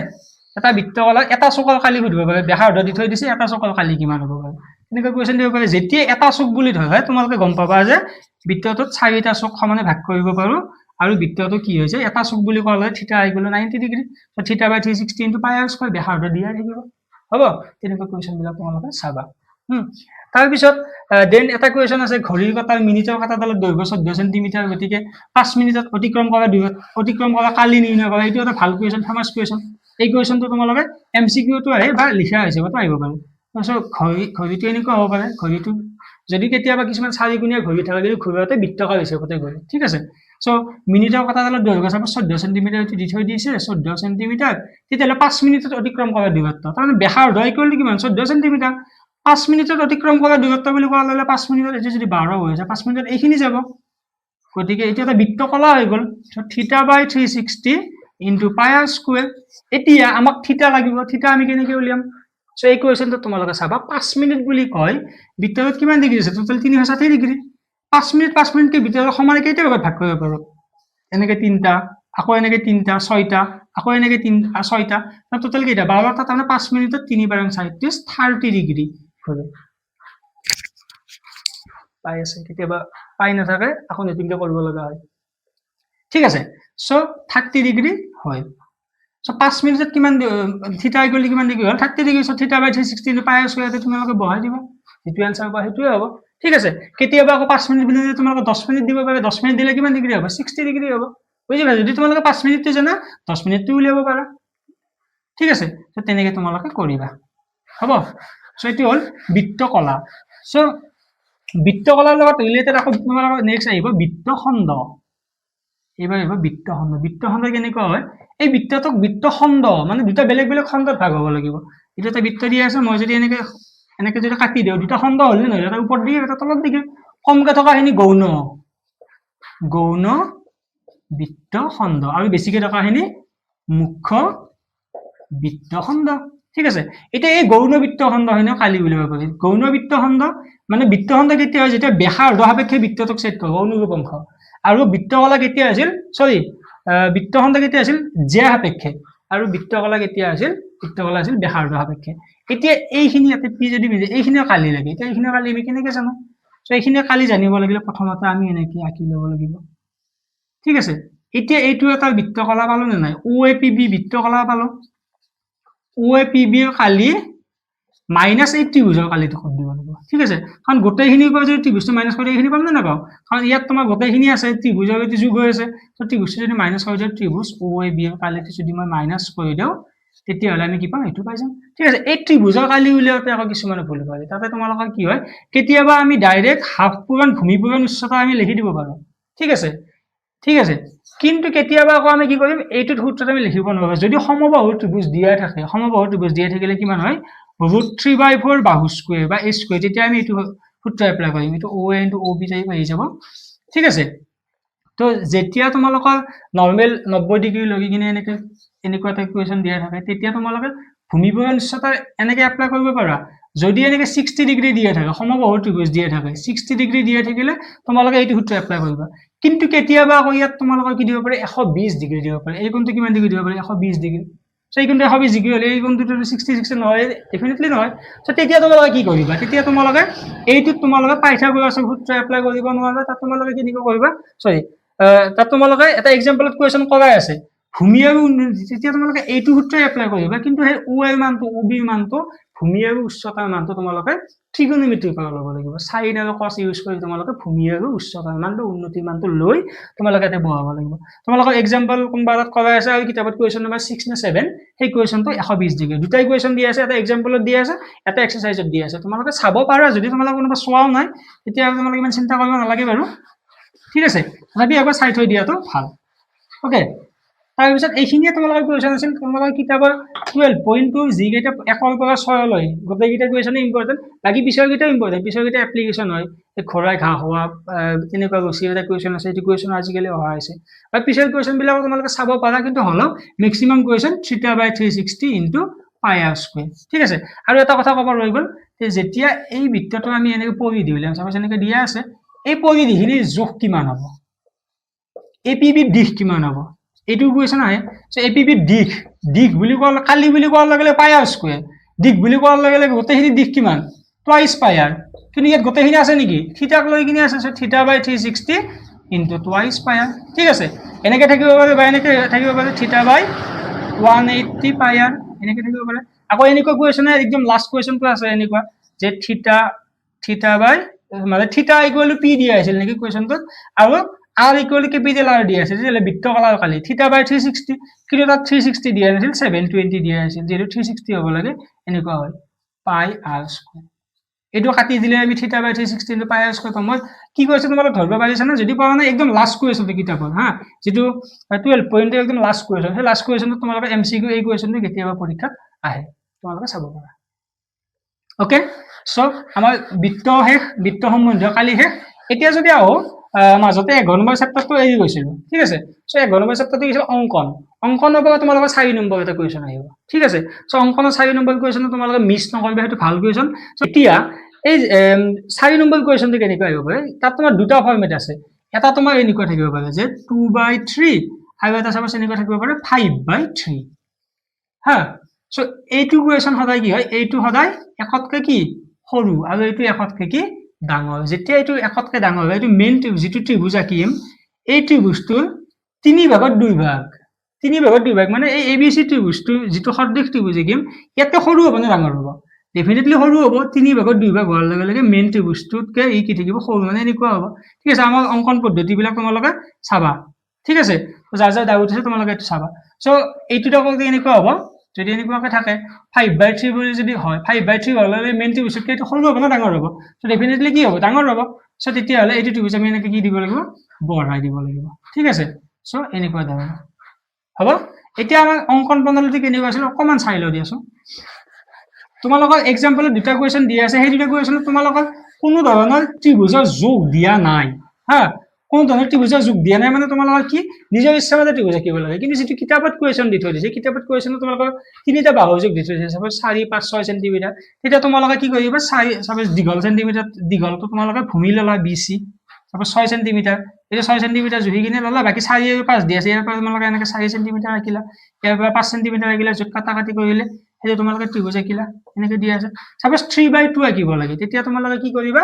এটা বৃত্তকলাৰ এটা চকৰ কালি সুধিব পাৰে ব্যাসাৰ্ধ দি থৈ দিছে এটা চকৰ কালি কিমান হ'ব পাৰে এনেকৈ কোৱেশ্চন দিব পাৰে যেতিয়া এটা চক বুলি ধৰা হয় তোমালোকে গম পাবা যে বৃত্তটোত চাৰিটা চক সমানে ভাগ কৰিব পাৰো আৰু বৃত্তটো কি হৈছে এটা চক বুলি ক'লে থিটা আই গলো 90 ডিগ্ৰী তো θ/360 * পাই r স্কয়াৰ ব্যাসাৰ্ধ দিয়া থাকিব হ'ব তেনেকৈ কোৱেশ্চন বিলাক তোমালোকে চাবা তাৰ পিছত দেন এটা কোৱেশ্চন আছে ঘড়ীৰ কাটাৰ মিনিটৰ কাটাডালৰ দৈৰ্ঘ্য 14 সেন্টিমিটাৰ গতিকে 5 মিনিটত অতিক্ৰম কৰা কালি নিৰ্ণয় কৰা এইটো এটা ভাল কোৱেশ্চন ফেমাস কোৱেশ্চন এই কোৱেশ্চনটো তোমালোকে এমসিকিউটো আহে বা লিখা হিচাপত আহিব পাৰে তাৰপিছত ঘড়ীটো এনেকুৱা হ'ব পাৰে ঘড়ীটো যদি কেতিয়াবা কিছুমান চাৰিগুণীয়া ঘড়ী থাকে কিন্তু ঘড়ীতে বৃত্তাকাৰ হিচাপতে ঘড়ী ঠিক আছে সো মিনিটৰ কাটাডালৰ দৈৰ্ঘ্য 14 সেন্টিমিটাৰ দি থৈ দিছে 14 সেন্টিমিটাৰ তেতিয়াহলে 5 মিনিটত অতিক্ৰম কৰা দূৰত্ব তাৰমানে ব্যাসাৰ্ধ কিমান 14 সেন্টিমিটাৰ 5 মিনিটত অতিক্ৰম কৰা দূৰত্ব বুলি কোৱা হলে 5 মিনিটত এটো যদি 12 হৈ যায় 5 মিনিটত এইখিনি যাব গতিকে এটা এটা বৃত্তকলা হৈ গল θ/360 * পাই r স্কয়ার এতিয়া আমাক থিটা লাগিব থিটা আমি কেনেকৈ উলিয়াম সো এই কোৱেশ্চনটো তোমালোকে চাবা 5 মিনিট বুলি কয় বৃত্তটোত কিমান ডিগ্ৰী আছে টোটাল 360 ডিগ্ৰী 5 মিনিট কে বৃত্তটো সমানে কেইটা ভাগত ভাগ কৰিব পাৰো এনেকৈ তিনটা আকৌ এনেকৈ তিনটা ছয়টা আকৌ এনেকৈ তিনটা ছয়টা টোটাল কেইটা 12টা তাৰমানে 5 মিনিটত 3 * 37 30 ডিগ্ৰী হবে পাই আছে কেতিয়াবা পাই নাথাকে আকৌ নতুনকৈ কৰিব লগা হয় ঠিক আছে সো 30 ডিগ্ৰী হয় সো 5 মিনিটত কিমান থিটা ইকুৱেল কিমান ডিগ্ৰী হল 30 ডিগ্ৰী সো θ/360 * পাই r স্কয়াৰ তোমালোকে বহাই দিবা যেটো आंसर পাবা হেতুৱে হ'ব ঠিক আছে কেতিয়াবা আকৌ 5 মিনিট বুলি তোমালোকে 10 মিনিট দিব পাৰে 10 মিনিট দিলে কিমান ডিগ্ৰী হ'ব 60 ডিগ্ৰী হ'ব বুজিলা যদি তোমালোকে 5 মিনিটটো জানা 10 মিনিটটো উলিয়াব পাৰা ঠিক আছে তো তেনেকৈ তোমালোকে কৰিবা হ'ব সো এটো হল বৃত্তকলা সো বৃত্তকলাৰ লগত ৰিলেটেড আকৌ তোমালোকৰ নেক্সট আহিব বৃত্তখণ্ড এবাৰ আহিব বৃত্তখণ্ড কেনেকুৱা হয় এই বৃত্তটোক বৃত্তখণ্ড মানে দুটা বেলেগ বেলেগ খণ্ডত ভাগ হ'ব লাগিব এটা এটা বৃত্ত দিয়া আছে মই যদি এনেকৈ যদি কাটি দিও দুটা খণ্ড হল নহয় এটা ওপৰত দিয়ে এটা তলত দিয়ে কমকৈ থকাখিনি গৌণ বৃত্তখণ্ড আৰু বেছিকৈ থকাখিনি মুখ্য বৃত্তখণ্ড ঠিক আছে এতিয়া এই গৌণ বৃত্তখণ্ড হয়নে কালি বুলিব পাৰি গৌণ বৃত্তখণ্ড মানে বৃত্তখণ্ড কেতিয়া হয় যেতিয়া ব্যাসাৰ্ধ সাপেক্ষে বৃত্তটোক ছেদ কৰিব অনুৰূপ অংশ আৰু বৃত্তকলা কেতিয়া আছিল বৃত্তখণ্ড কেতিয়া আছিল জ্যা সাপেক্ষে আৰু বৃত্তকলা কেতিয়া আছিল বৃত্তকলা আছিল ব্যাসাৰ্ধ সাপেক্ষে এতিয়া এইখিনি ইয়াতে পি যদি মিলে এইখিনিও কালি লাগে এতিয়া এইখিনিও কালি আমি কেনেকৈ জানো সো এইখিনিও কালি জানিব লাগিলে প্ৰথমতে আমি এনেকৈ আঁকি ল'ব লাগিব ঠিক আছে এতিয়া এইটো এটা বৃত্তকলা পালো নে নাই OAPB বৃত্তকলা পালো OAPB এর কালি মাইনাস এই ত্ৰিভুজৰ কালিটো কত দিব লাগিব ঠিক আছে কাৰণ গোটেইখিনিৰ পৰা যদি ত্ৰিভুজটো মাইনাস কৰি এইখিনি পাম না পাও কাৰণ ইয়াত তোমাৰ গোটেইখিনি আছে ত্ৰিভুজৰ গতি যোগ হৈ আছে তো ত্ৰিভুজটো যদি মাইনাস হৈ যায় ত্ৰিভুজ OAB এৰ কালিটো যদি মই মাইনাস কৰি দিও তেতিয়া হলে আমি কি পাম এইটো পাই যাম ঠিক আছে এই ত্ৰিভুজৰ কালি উলিয়াওতে আকৌ কিছুমান ভুল কৰে তাতে তোমালোকৰ কি হয় কেতিয়াবা আমি ডাইৰেক্ট হাফ পূৰণ ভূমি পূৰণ উচ্চতা আমি লিখি দিব পাৰো ঠিক আছে কিন্তু কেতিয়াবা আকৌ আমি কি কৰিম এইটো সূত্ৰত আমি লিখিব নোৱাৰো যদি সমবাহু ত্ৰিভুজ দিয়া থাকে সমবাহু ত্ৰিভুজ দিয়া থাকিলে কিমান হয় √3/4 বাহু স্কয়াৰ বা a স্কয়াৰ তেতিয়া আমি এইটো সূত্ৰ এপ্লাই কৰিম এইটো OA * OB টাইপ হৈ যাব ঠিক আছে তো যেতিয়া তোমালোকৰ নৰমাল 90 ডিগ্ৰী লগি কিনে এনেকুৱা এটা ইকুৱেশন দিয়া থাকে তেতিয়া তোমালোকে ভূমি পূৰণ উচ্চতা এনেকৈ এপ্লাই কৰিব পাৰা যদি এনেকৈ 60 ডিগ্ৰী দিয়া থাকে সমবাহু ত্ৰিভুজ দিয়া থাকে 60 ডিগ্ৰী দিয়া থাকিলে তোমালোকে এইটো সূত্ৰ এপ্লাই কৰিবা কিন্তু কেতিয়াবা আকৌ ইয়াত তোমালোকৰ কি দিব পাৰে 120 ডিগ্ৰী দিব পাৰে এই কোণটো কিমান ডিগ্ৰী দিব পাৰে 120 ডিগ্ৰী সো এই কোণটো এশ বিশ ডিগ্ৰী হ'লে এই কোণটো 60 নহয় ডেফিনেটলি নহয় সো তেতিয়া তোমালোকে কি কৰিবা তেতিয়া তোমালোকে এইটোত তোমালোকে পাইথাগোৰাছৰ সূত্ৰ এপ্লাই কৰিব নোৱাৰা তাত তোমালোকে কি কৰিবা সৰি তাত তোমালোকে এটা এক্সাম্পলত কুৱেশ্যন কৰাই আছে ভূমি আৰু তেতিয়া তোমালোকে এইটো সূত্ৰ এপ্লাই কৰিবা কিন্তু সেই ও এৰ মানটো ও বিৰ মানটো ভূমি আৰু উচ্চতাৰ মানটো তোমালোকে ট্ৰিগোনোমেট্ৰিক পৰা ল'ব লাগিব সাইন আৰু কস ইউজ কৰি তোমালোকে ভূমি আৰু উচ্চতাৰ মানটো উন্নতিৰ মানটো লৈ তোমালোকে এটা বহাব লাগিব তোমালোকৰ এক্সাম্পল কোনবা এটাত কৰাই আছে আৰু কিতাপত কুৱেশ্যন নম্বৰ 6 নে 7 সেই কুৱেশ্যনটো 120 ডিগ্ৰী দুটাই কুৱেশ্যন দি আছে এটা এক্সাম্পলত দি আছে এটা এক্সাৰসাইজত দি আছে তোমালোকে চাব পাৰা যদি তোমালোকে কোনোবা চোৱাও নাই তেতিয়া তোমালোকে ইমান চিন্তা কৰিব নালাগে বাৰু ঠিক আছে তথাপি একবাৰ চাই থৈ দিয়াটো ভাল ওকে তাৰপিছত এইখিনিয়ে তোমালোকৰ কুৱেশ্যন আছিল তোমালোকৰ কিতাপৰ 12.2 যিকেইটা 1 পৰা 6 লৈ গোটেইকেইটা কুৱেশ্যনে ইম্পৰ্টেণ্ট বাকি পিছৰকেইটা ইম্পৰ্টেণ্ট পিছৰকেইটা এপ্লিকেশ্যন হয় এই ঘৰাই ঘাঁহ হোৱা তেনেকুৱা ৰচি এটা কুৱেশ্যন আছে এইটো কুৱেশ্যন আজিকালি অহা হৈছে আৰু পিছৰ কুৱেশ্যনবিলাক তোমালোকে চাব পাৰা কিন্তু হ'লেও maximum question θ/360 into pi R square ঠিক আছে আৰু এটা কথা ক'ব ৰৈ গ'ল যে যেতিয়া এই বৃত্তটো আমি এনেকৈ পৰিধি উলিয়াম চাপ'জ এনেকৈ দিয়া আছে এই পৰিধিখিনিৰ জোখ কিমান হ'ব এপিবি দিশ কিমান হ'ব এইটো কুৱেশ্যন আহে সো এপিবি দিশ বুলি কোৱাৰ কালি বুলি কোৱাৰ লগে লগে পাই আৰ স্কুৱেৰ দিশ বুলি কোৱাৰ লগে লগে গোটেইখিনি দিশ কিমান টুৱাইছ পাই আৰ কিন্তু ইয়াত গোটেইখিনি আছে নেকি থিতাক লৈ কিনে আছে সো θ/360 ইনটু টুৱাইছ পাই আৰ ঠিক আছে এনেকৈ থাকিব পাৰে বা এনেকৈ থাকিব পাৰে θ/180 পাই আৰ এনেকৈ থাকিব পাৰে আকৌ এনেকুৱা কুৱেশ্যন একদম লাষ্ট কুৱেশ্যনটো আছে এনেকুৱা যে θ/, মানে θ = p দিয়া আছিল নেকি কুৱেশ্যনটোত আৰু r = capital R দিয়া আছে যেলে বৃত্তকলাৰ কালি θ/360 কিন্তু তাত 360 দিয়া আছিল 720 দিয়া আছিল যেটো 360 হ'ব লাগে এনেকুৱা হয় পাই r স্কয়াৰ এটো কাটি দিলে আমি θ/360 ইনটু পাই r স্কয়াৰ পাম মই কি কৈছো তোমালোক ধৰবা পাৰিছা না যদি পাৰা না একদম লাষ্ট কুৱেশ্যন কিতাপৰ হা যেটো 12 পইণ্ট একদম লাষ্ট কুৱেশ্যন সেই লাষ্ট কুৱেশ্যনটো তোমালোক এমসিকিউ এই কুৱেশ্যনটো কেতিয়াবা পৰীক্ষাত আহে তোমালোকে চাব পাৰা ওকে সো আমাৰ বৃত্ত সম্বন্ধীয় কালি শেষ এতিয়া যদি আহো মাজতে 11 নম্বৰ চেপ্টাৰটো এৰি গৈছিল ঠিক আছে সো 11 নম্বৰ চেপ্টাৰটো কি অংকনৰ পৰা তোমালোকৰ 4 নম্বৰ এটা কুৱেশ্যন আহিব ঠিক আছে সো অংকনৰ 4 নম্বৰ কুৱেশ্যনটো তোমালোকে মিছ নকৰিবা সেইটো ভাল কুৱেশ্যন সো এতিয়া এই 4 নম্বৰ কুৱেশ্যনটো কেনেকৈ আহিব পাৰে তাত তোমাৰ দুটা ফৰ্মেট আছে এটা তোমাৰ এনেকুৱা থাকিব পাৰে যে 2/3 আৰু এটা চাবা এনেকুৱা থাকিব পাৰে 5/3 হা সো এইটো কুৱেশ্যন সদায় কি হয় এইটো সদায় একতকে কি সৰু আৰু এইটো একতকে কি ডাঙৰ যেতিয়া এইটো একতকে ডাঙৰ হয় এইটো মেইন যিটো ত্ৰিভুজ আঁকিম এই ত্ৰিভুজটোৰ 3 ভাগত 2 ভাগ মানে এই এবিসি ত্ৰিভুজটো যিটো সদৃশ ত্ৰিভুজ আঁকিম ইয়াতে সৰু হ'ব নে ডাঙৰ হ'ব ডেফিনেটলি সৰু হ'ব 3 ভাগত 2 ভাগ হোৱাৰ লগে লগে মেইন ত্ৰিভুজটোতকে এই কি থাকিব সৰু মানে এনেকুৱা হ'ব ঠিক আছে আমাৰ অংকন পদ্ধতিবিলাক তোমালোকে চাবা ঠিক আছে যাৰ যাৰ ডাউট আছে তোমালোকে এইটো চাবা সো এইটোটা কওঁতে এনেকুৱা হ'ব যদি এনেকুৱাকে থাকে 5/3 বুলি যদি হয় 5/3 হ'লে মেইন ত্ৰিভুজতকে এইটো সৰু হ'ব না ডাঙৰ হ'ব সো ডেফিনেটলি কি হ'ব ডাঙৰ হ'ব সো তেতিয়া হ'লে এইটো ত্ৰিভুজ আমি এনেকৈ কি দিব লাগিব বঢ়াই দিব লাগিব ঠিক আছে সো এনেকুৱা ধৰণৰ হ'ব এতিয়া আমাৰ অংকন প্ৰণালীটো কেনেকুৱা আছিল অকমান চাই লও দিয়াছো তোমালোকৰ এক্সাম্পলত দুটা কুৱেশ্যন দিয়া আছে সেই দুটা কুৱেশ্যনত তোমালোকৰ কোনো ধৰণৰ ত্ৰিভুজৰ যোগ দিয়া নাই হা কোনো ধৰণৰ ত্ৰিভুজৰ যোগ দিয়া নাই মানে তোমালোকৰ কি নিজৰ ইচ্ছামতে ত্ৰিভুজ আঁকিব লাগে কিন্তু যেটো কিতাপত কুৱেশ্যন দি থৈ দিছে কিতাপত কুৱেশ্যন তোমালোকৰ তিনিটা বাহুৰ যোগ দি থৈ দিছে সাপোজ 4 5 6 সেন্টিমিটাৰ তেতিয়া তোমালোকে কি কৰিবা 4 সাপোজ দীঘল সেন্টিমিটাৰ দীঘলটো তোমালোকে ভূমি ললা বিসি সাপোজ 6 সেন্টিমিটাৰ এটা 6 সেন্টিমিটাৰ জুহি কিনে ললা বাকি 4 আৰু 5 দি আছে ইয়াৰ পৰা তোমালোকে এনেকৈ 4 সেন্টিমিটাৰ আঁকিলা ইয়াৰ পৰা 5 সেন্টিমিটাৰ আঁকিলা যোগ কাটি কৰিলে হেতু তোমালোকে ত্ৰিভুজ আঁকিলা এনেকৈ দিয়া আছে সাপোজ 3/2 আঁকিব লাগে তেতিয়া তোমালোকে কি কৰিবা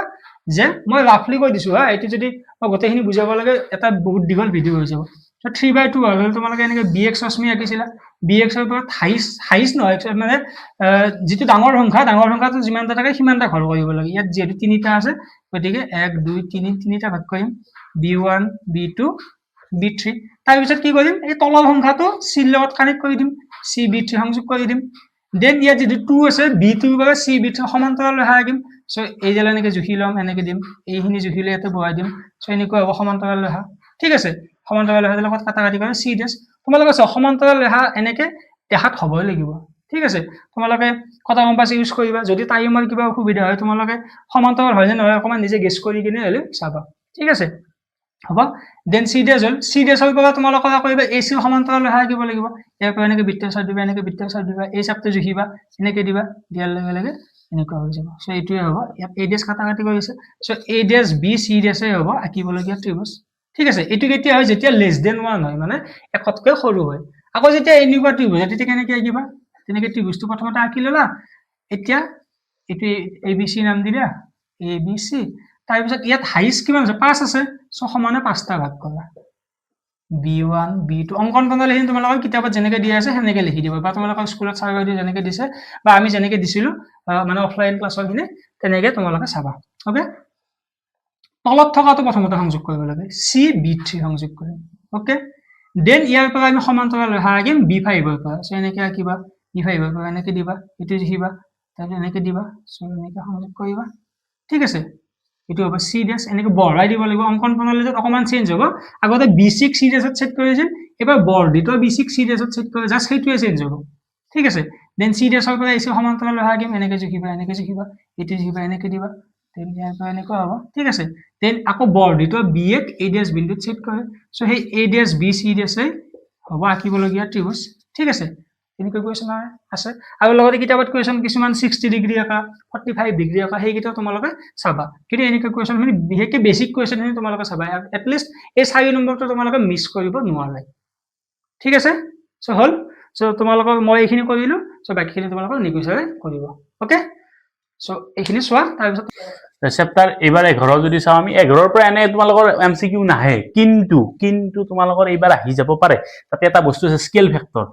যে মই ৰাফলি কৈ দিছো হা এটো যদি গোটেইখিনি বুজাব লাগে এটা বহুত দীঘল ভিডিও হৈ যাব সো 3/2 হলে তোমালোকে এনেকৈ bx ৰশ্মি আঁকিছিলা bx ৰ পৰা হাইছ নহয় মানে যেটো ডাঙৰ সংখ্যাটো যিমানটা থাকে সিমানটা ঘৰ কৰিব লাগে ইয়াত যেটো তিনিটা আছে গতিকে 1 2 3 তিনিটা ভাগ কৰিম b1 b2 b3 তাৰ পিছত কি কৰিম এই তলৰ সংখ্যাটো c লগত কানেক্ট কৰি দিম c b3 সংযোগ কৰি দিম দেন ইয়াত যেটো 2 আছে b2 বা c b3 সমান্তৰাল ৰেখা আঁকিম সো এই জালা এনেকৈ জুখি লম এনেকৈ দিম এইখিনি জুখিলে এতে বহাই দিম সো এনেকৈ হ'ব সমান্তৰাল ৰেখা ঠিক আছে সমান্তৰাল ৰেখাৰ লগত কাটি কৰি c ডেশ তোমালোকে সমান্তৰাল ৰেখা এনেকৈ দেখাত হ'বই লাগিব ঠিক আছে তোমালোকে কটা কম্পাস ইউজ কৰিবা যদি টাইমৰ কিবা অসুবিধা হয় তোমালোকে সমান্তৰাল হয় নে নহয় অকমান নিজে গেছ কৰি কিনে হলে চাবা ঠিক আছে হ'ব দেন c ডেশৰ পৰা তোমালোকে কৰিবা ac সমান্তৰাল ৰেখা আঁকিব লাগিব ইয়াৰ পৰা এনেকৈ বৃত্তৰ চাপ দিবা এনেকৈ বৃত্তৰ চাপ দিবা এই চাপটো জুখিবা এনেকৈ দিবা দিয়াৰ লগে লগে এনেকুৱা হৈ যাব সো এইটোৱে হ'ব ইয়াত a ডেশ কাটি কৰিছে সো a ডেশ b c ডেশে হ'ব আঁকিবলগীয়া ত্ৰিভুজ ঠিক আছে এটো কেতিয়া হয় যেতিয়া less than 1 হয় মানে একতকৈ সৰু হয় আকৌ যেতিয়া এনেকুৱা ত্ৰিভুজ তেতিয়া কেনেকৈ আঁকিবা তেনেকৈ ত্ৰিভুজটো প্ৰথমতে আঁকি ল'লা এতিয়া এইটো ABC নাম দিলা ABC তাৰপিছত ইয়াত হাইষ্ট কিমান আছে 5 আছে সো সমানে 5টা ভাগ কৰা B1 B2 অংকন বনালে তোমালোকৰ কিতাপত যেনেকৈ দিয়া আছে সেনেকৈ লিখি দিবা বা তোমালোকৰ স্কুলত ছাৰ বাইদেউ যেনেকৈ দিছে বা আমি যেনেকৈ দিছিলো মানে অফলাইন ক্লাছৰ খিনি তেনেকৈ তোমালোকে চাবা ওকে তলত থকাটো প্ৰথমতে সংযোগ কৰিব লাগে CB3 সংযোগ কৰিম ওকে দেন ইয়াৰ পৰা আমি সমান্তৰাল ৰেখা আঁকিম B5 ৰ পৰা সো এনেকৈ আঁকিবা B5 ৰ পৰা এনেকৈ দিবা এইটো লিখিবা তাৰপিছত এনেকৈ দিবা সো এনেকৈ সংযোগ কৰিবা ঠিক আছে এটো হ'ব C ড্যাশ এনেকৈ বঢ়াই দিব লাগিব অংকন প্ৰণালীত অকমান চেঞ্জ হ'ব আগতে B6 C ড্যাশত সেট কৰিছিল এবাৰ বৰ্ধিত B6 C ড্যাশত সেট কৰে জাস্ট সেইটোৱে চেঞ্জ হ'ব ঠিক আছে দেন C ড্যাশৰ পৰা এসে সমান্তৰাল ৰেখা আঁকিম এনেকৈ জুখিবা এইটো লিখিবা এনেকৈ দিবা দেন ইয়াৰ পৰা এনেকৈ হ'ব ঠিক আছে দেন আকৌ বৰ্ধিত B1 A ড্যাশ বিন্দুত সেট কৰে সো সেই A ড্যাশ B C ড্যাশে হ'ব আঁকিবলগীয়া ত্ৰিভুজ ঠিক আছে এনেকৈ কোৱেশ্চন আছে আৰু লগতে কিতাপত কোৱেশ্চন কিছুমান 60 ডিগ্ৰী আঁকা 45 ডিগ্ৰী আঁকা সেইকেইটা তোমালোকে চাবা কিন্তু এনেকৈ কোৱেশ্চন মানে বিশেষকৈ বেসিক কোৱেশ্চন খিনি তোমালোকে চাবা এট লিষ্ট এই 4 নম্বৰটো তোমালোকে মিস কৰিব নোৱাৰে ঠিক আছে সো হল সো তোমালোকৰ মই এইখিনি কৰিলো সো বাকিখিনি তোমালোকৰ নিকুচাৰে কৰিব ওকে সো এইখিনি চোৱা তাৰপিছত চেপ্টাৰ এবাৰ 11 যদি চাও আমি 11 পৰা এনে তোমালোকৰ এমসিকিউ নাহে কিন্তু তোমালোকৰ এইবাৰ আহি যাব পাৰে তাতে এটা বস্তু আছে স্কেল ফেক্টৰ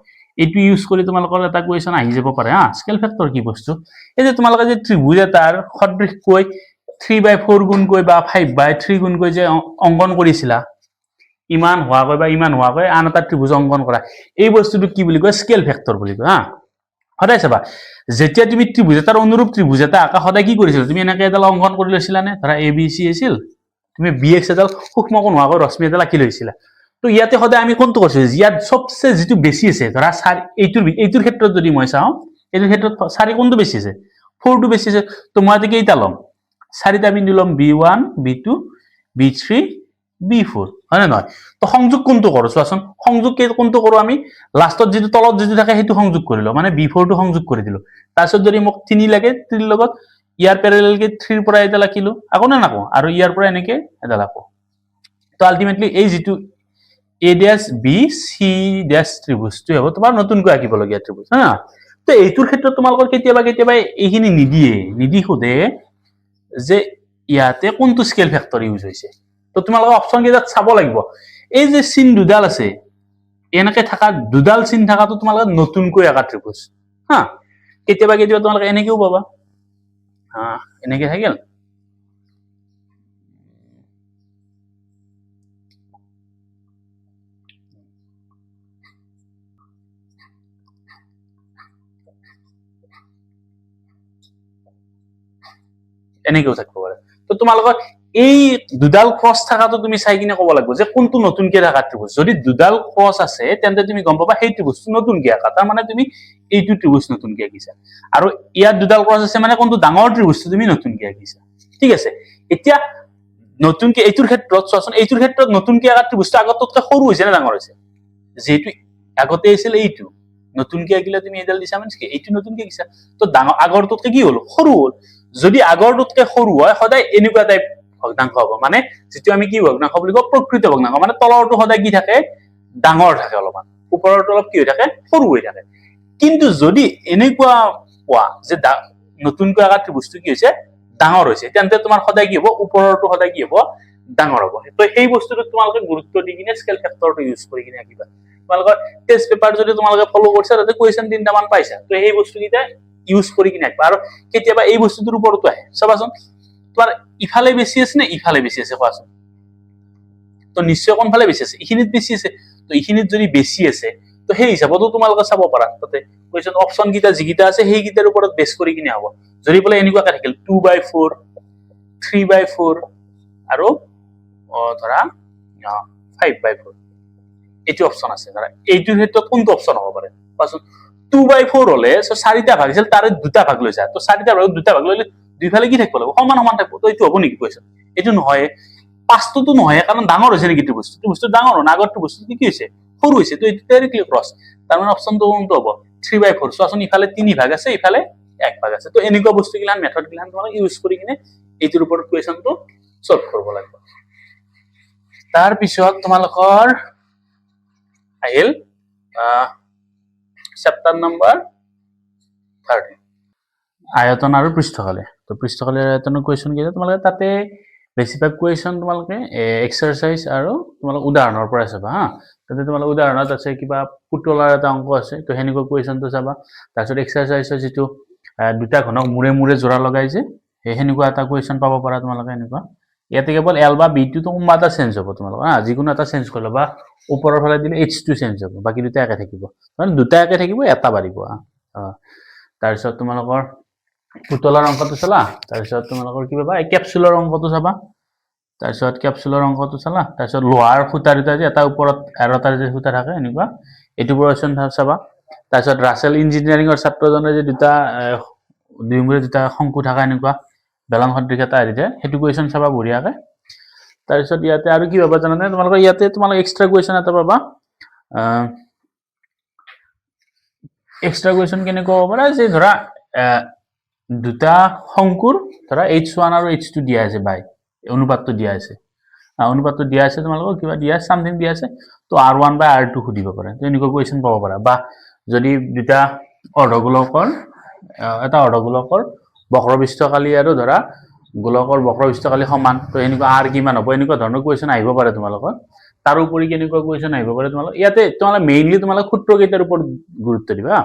এটো ইউজ কৰি তোমালোকৰ এটা কোৱেশ্চন আহি যাব পাৰে হা স্কেল ফেক্টৰ কি বস্তু এই যে তোমালোকে যে ত্ৰিভুজ এটাৰ সদৃশ কৈ 3/4 গুণ কৈ বা 5/3 গুণ কৈ যে অঙ্কন কৰিছিলা ইমান হোৱাকৈ বা ইমান হোৱাকৈ আন এটা ত্ৰিভুজ অঙ্কন কৰা এই বস্তুটো কি বুলি কয় স্কেল ফেক্টৰ বুলি কয় হা সদায় চাবা যেতিয়া তুমি ত্ৰিভুজ এটাৰ অনুৰূপ ত্ৰিভুজ এটা আকা সদায় কি কৰিছিলা তুমি এনেকৈ এডাল অঙ্কন কৰি লৈছিলা নে ধৰা ABC আছিল তুমি BX এডাল সূক্ষ্ম কোণ হোৱাকৈ ৰশ্মি এডাল আঁকি লৈছিলা তো ইয়াতে সদায় আমি কোনটো কৰিছো ইয়াত সবচে যেটো বেছি আছে ধৰা এইটোৰ ক্ষেত্ৰত যদি মই চাও এইটোৰ ক্ষেত্ৰত 4 কোনটো বেছি আছে 4 টো বেছি আছে তো মই এতে কেইটা লম 4টা বিন্দু লম B1 B2 B3 B4 হয় না নহয় তো সংযোগ কোনটো কৰো চোৱাচোন সংযোগ কোনটো কৰো আমি লাষ্টত যেটো তলত যেটো থাকে হেতু সংযোগ কৰিলো মানে B4 টো সংযোগ কৰি দিলো তাৰপিছত যদি মোক 3 লাগে 3 লগত ইয়াৰ প্যাৰেলাল কে 3 ৰ পৰা এটা লাকিলো আকৌ না নাকো আৰু ইয়াৰ পৰা এনেকে এটা লাকো তো আলটিমেটলি এই যেটো A dash B C dash ত্রিভুজটো হ'ব তোমাৰ নতুনকৈ আঁকিব লগিয়া ত্ৰিভুজ হা তো এইটোৰ ক্ষেত্ৰত তোমালোকৰ কেতিয়াবা এইখিনি নিদি খুদে যে ইয়াতে কোনটো স্কেল ফেক্টৰ ইউজ হৈছে তো তোমালোকৰ অপচন কেইটাত চাব লাগিব এই যে চিন দুডাল আছে এনেকে থাকা দুডাল চিন থাকাটো তোমালোকৰ নতুনকৈ আঁকা ত্ৰিভুজ হা কেতিয়াবা তোমালোকে এনেকেও পাবা হা এনেকে থাকিল এনেকেও থাকিব পাৰে তো তোমালোকৰ এই দুডাল ক্রস থাকাটো তুমি চাই কিনে ক'ব লাগিব যে কোনটো নতুনকৈ থাকা ত্ৰিভুজ যদি দুডাল ক্ৰস আছে তেন্তে তুমি গম পাবা সেই ত্ৰিভুজটো নতুনকৈ আঁকা তাৰ মানে তুমি এইটো ত্ৰিভুজ নতুনকৈ আঁকিছা আৰু ইয়াত দুডাল ক্ৰস আছে মানে কোনটো ডাঙৰ ত্ৰিভুজটো তুমি নতুনকৈ আঁকিছা ঠিক আছে এতিয়া নতুনকৈ এইটোৰ ক্ষেত্ৰত চোৱাচোন এইটোৰ ক্ষেত্ৰত নতুনকৈ আঁকা ত্ৰিভুজটো আগতকৈ সৰু হৈছে নে ডাঙৰ হৈছে যেটো আগতে আছিল এইটো নতুনকৈ আঁকিলে তুমি এডাল দিছা মানে কি এইটো নতুনকৈ আঁকিছা তো ডাঙৰ আগৰটোতকৈ কি হল সৰু হল যদি আগৰটোতকৈ সৰু হয় সদায় এনেকুৱা টাইপ ভগ্নাংশ হ'ব মানে যেটো আমি কি ভগ্নাংশ বুলি কওঁ প্ৰকৃত ভগ্নাংশ মানে তলৰটো সদায় কি থাকে ডাঙৰ থাকে অলপমান ওপৰৰটো অলপ কি হৈ থাকে সৰু হৈ থাকে কিন্তু যদি এনেকুৱা পোৱা যে নতুনকৈ আঁকা ত্ৰিভুজটো কি হৈছে ডাঙৰ হৈছে তেন্তে তোমাৰ সদায় কি হ'ব ওপৰৰটো সদায় কি হ'ব ডাঙৰ হ'ব তো এই বস্তুটো তোমালোকে গুৰুত্ব দি কিনে স্কেল ফেক্টৰটো ইউজ কৰি কিনে আঁকিবা তোমালোকৰ টেষ্ট পেপাৰ যদি তোমালোকে ফলো কৰিছা তাতে কোৱেশ্চন 3টা মান পাইছা তো এই বস্তুকিটা ইউজ কৰি কিনে আঁকিবা আৰু কেতিয়াবা এই বস্তুটোৰ ওপৰতো আহে চাবাচোন তোমাৰ ইফালে বেছি আছে নে ইফালে বেছি আছে কোৱাচোন তো নিশ্চয় কোনফালে বেছি আছে ইখিনিত বেছি আছে তো ইখিনিত যদি বেছি আছে তো সেই হিচাপতো তোমালোকে চাব পাৰা তাতে কোৱেশ্চন অপচন কিটা যিকিটা আছে সেই কিটাৰ ওপৰত বেস কৰি কিনে হ'ব যদি বলে এনেকুৱাকে থাকিল 2/4 3/4 আৰু ধৰা 5/4 এটো অপচন আছে ধৰা এইটোৰ ক্ষেত্ৰত কোনটো অপচন হ'ব পাৰে কোৱাচোন 2/4 হলে সো 4টা ভাগ আছিল তাৰে দুটা ভাগ লৈছা তো 4টা ভাগ দুটা ভাগ লইলে দুইফালে কি থাকিব লাগিব সমান থাকিব তো এইটো হ'ব নেকি কোৱেশ্চন এইটো নহয় 5টো নহয় কাৰণ ডাঙৰ হৈছে নেকি বস্তু ডাঙৰ না আগৰটো বস্তু কি হৈছে সৰু হৈছে তো এইটো ডাইৰেক্টলি ক্ৰস তাৰ মানে অপচনটো কোনটো হ'ব 3/4 চোৱাচোন ইফালে 3 ভাগ আছে ইফালে 1 ভাগ আছে তো এনেকুৱা বস্তু গিলান মেথড গিলান তোমাক ইউজ কৰি কিনে এইটোৰ ওপৰত কোৱেশ্চনটো সলভ কৰিব লাগিব তাৰ পিছত তোমালোকৰ আহিল চেপ্টাৰ নম্বৰ 30 আয়তন আৰু পৃষ্ঠকালি তো পৃষ্ঠকালিৰ আয়তনৰ কুৱেশ্যন কি তোমালোকে তাতে বেছিভাগ কুৱেশ্যন তোমালোকে এক্সাৰচাইজ আৰু তোমালোকে উদাহৰণৰ পৰা চাবা হা তাতে তোমালোকে উদাহৰণত আছে কিবা পুতলাৰ এটা অংক আছে তো সেনেকুৱা কুৱেশ্যনটো চাবা তাৰপিছত এক্সাৰচাইজৰ যিটো দুটা ঘনক মূৰে মূৰে জোৰা লগাই যে সেনেকুৱা এটা কুৱেশ্যন পাব পাৰা তোমালোকে এনেকুৱা ইয়াতে কেৱল এল বা বিটো কোনোবা এটা চেঞ্জ হ'ব তোমালোকৰ হা যিকোনো এটা চেঞ্জ কৰি ল'বা ওপৰৰ ফালে দিলে এইচটো চেঞ্জ হ'ব বাকী দুটা একে থাকিব মানে দুটা একে থাকিব এটা বাঢ়িব তাৰপিছত তোমালোকৰ পুতলাৰ অংকটো চালা তাৰপিছত তোমালোকৰ কি পাবা কেপচুলৰ অংকটো চাবা তাৰপিছত কেপচুলৰ অংকটো চালা তাৰপিছত লোহাৰ ফুটা দুটা যে এটা ওপৰত আৰু এটা যে ফুটা থাকে এনেকুৱা এইটো কুৱেশ্যন চাবা তাৰপিছত ৰাছেল ইঞ্জিনিয়াৰিঙৰ ছাত্ৰজনে যে দুটা দুই মূৰে দুটা শংকু থকা এনেকুৱা বেলন সদৃশ এটা আহি যায় সেইটো কুৱেশ্যন চাবা বঢ়িয়াকে তাৰপিছত ইয়াতে আৰু কি পাবা জানানে তোমালোকৰ ইয়াতে তোমালোকে এক্সট্ৰা কুৱেশ্যন এটা পাবা এক্সট্ৰা কুৱেশ্যন কেনেকুৱা হ'ব পাৰে যে ধৰা দুটা শংকুৰ ধৰা h1 আৰু h2 দিয়া আছে বাই অনুপাতটো দিয়া আছে তোমালোকৰ কিবা দিয়া সামথিং দিয়া আছে তো r1 বাই r2 খুদিব পাৰে তো এনেকুৱা কুৱেশ্যন পাব পাৰা বা যদি দুটা অৰ্ধগোলকৰ এটা অৰ্ধগোলকৰ বক্ৰপৃষ্ঠকালি আৰু ধৰা গোলকৰ বক্ৰপৃষ্ঠকালি সমান তো এনেকুৱা r কিমান হ'ব এনেকুৱা ধৰণৰ কুৱেশ্যন আহিব পাৰে তোমালোকৰ তাৰ উপৰি কেনেকুৱা কুৱেশ্যন আহিব পাৰে তোমালোকৰ ইয়াতে তোমালোকে মেইনলি তোমালোকে সূত্ৰ কেইটাৰ ওপৰত গুৰুত্ব দিবা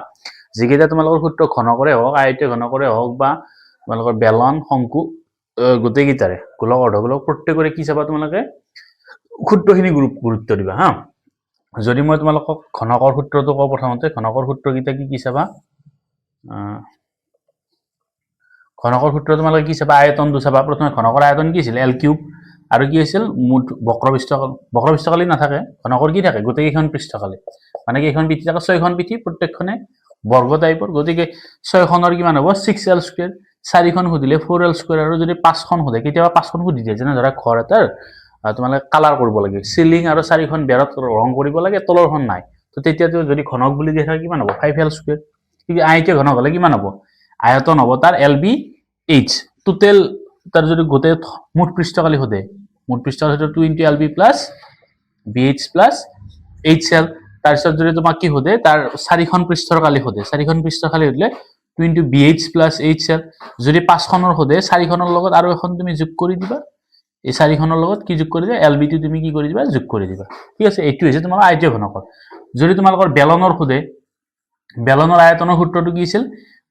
যিকেইটা তোমালোকৰ সূত্ৰ ঘনকৰে হওক আয়তীয় ঘনকৰে হওক বা তোমালোকৰ বেলন শংকু গোটেইকেইটাৰে গোলক অৰ্ধগোলক প্ৰত্যেকৰে কি চাবা তোমালোকে সূত্ৰখিনি গুৰুত্ব দিবা হা যদি মই তোমালোকক ঘনকৰ সূত্ৰটো কওঁ প্ৰথমতে ঘনকৰ সূত্ৰকেইটা কি চাবা ঘনকৰ সূত্ৰ তোমালোকে কি চাবা আয়তনটো চাবা প্ৰথমে ঘনকৰ আয়তন কি আছিল এল কিউব আৰু কি আছিল মুঠ বক্ৰপৃষ্ঠকালি নাথাকে ঘনকৰ কি থাকে গোটেইকেইখন পৃষ্ঠকালি মানে কি এখন পিঠি থাকে 6খন পিঠি প্ৰত্যেকখনে বৰ্গ টাইপৰ গতিকে 6খনৰ কিমান হ'ব 6l স্কয়াৰ 4খন খুদিলে 4l স্কয়াৰ আৰু যদি 5খন খুদে কেতিয়াবা 5খন খুদি দিয়ে যেনে ধৰা ঘৰ এটাৰ তোমালোকে কালাৰ কৰিব লাগে সিলিং আৰু 4খন বেৰত ৰং কৰিব লাগে তলৰখন নাই তো তেতিয়াতো যদি ঘনক বুলি দিয়া থাকে কিমান হ'ব 5l স্কয়াৰ কিন্তু আয়তীয় ঘনক হলে কিমান হ'ব আয়তন হ'ব তাৰ lbh টোটাল তাৰ যদি গোটেই মুঠ পৃষ্ঠকালি খুদে মুঠ পৃষ্ঠকালি 2 * lb + bh + hL তাৰপিছত যদি তোমাক কি খুদে তাৰ 4খন পৃষ্ঠৰ কালি খুদে 4খন পৃষ্ঠৰ কালি হলে 2 * bh + hL যদি 5খনৰ খুদে 4খনৰ লগত আৰু এখন তুমি যোগ কৰি দিবা এই 4খনৰ লগত কি যোগ কৰি দিবা lb টো তুমি কি কৰি দিবা যোগ কৰি দিবা ঠিক আছে এইটো হৈছে তোমাৰ আয়তীয় ঘনকৰ যদি তোমালোকৰ বেলনৰ খুদে বেলনৰ আয়তনৰ সূত্ৰটো কি আছিল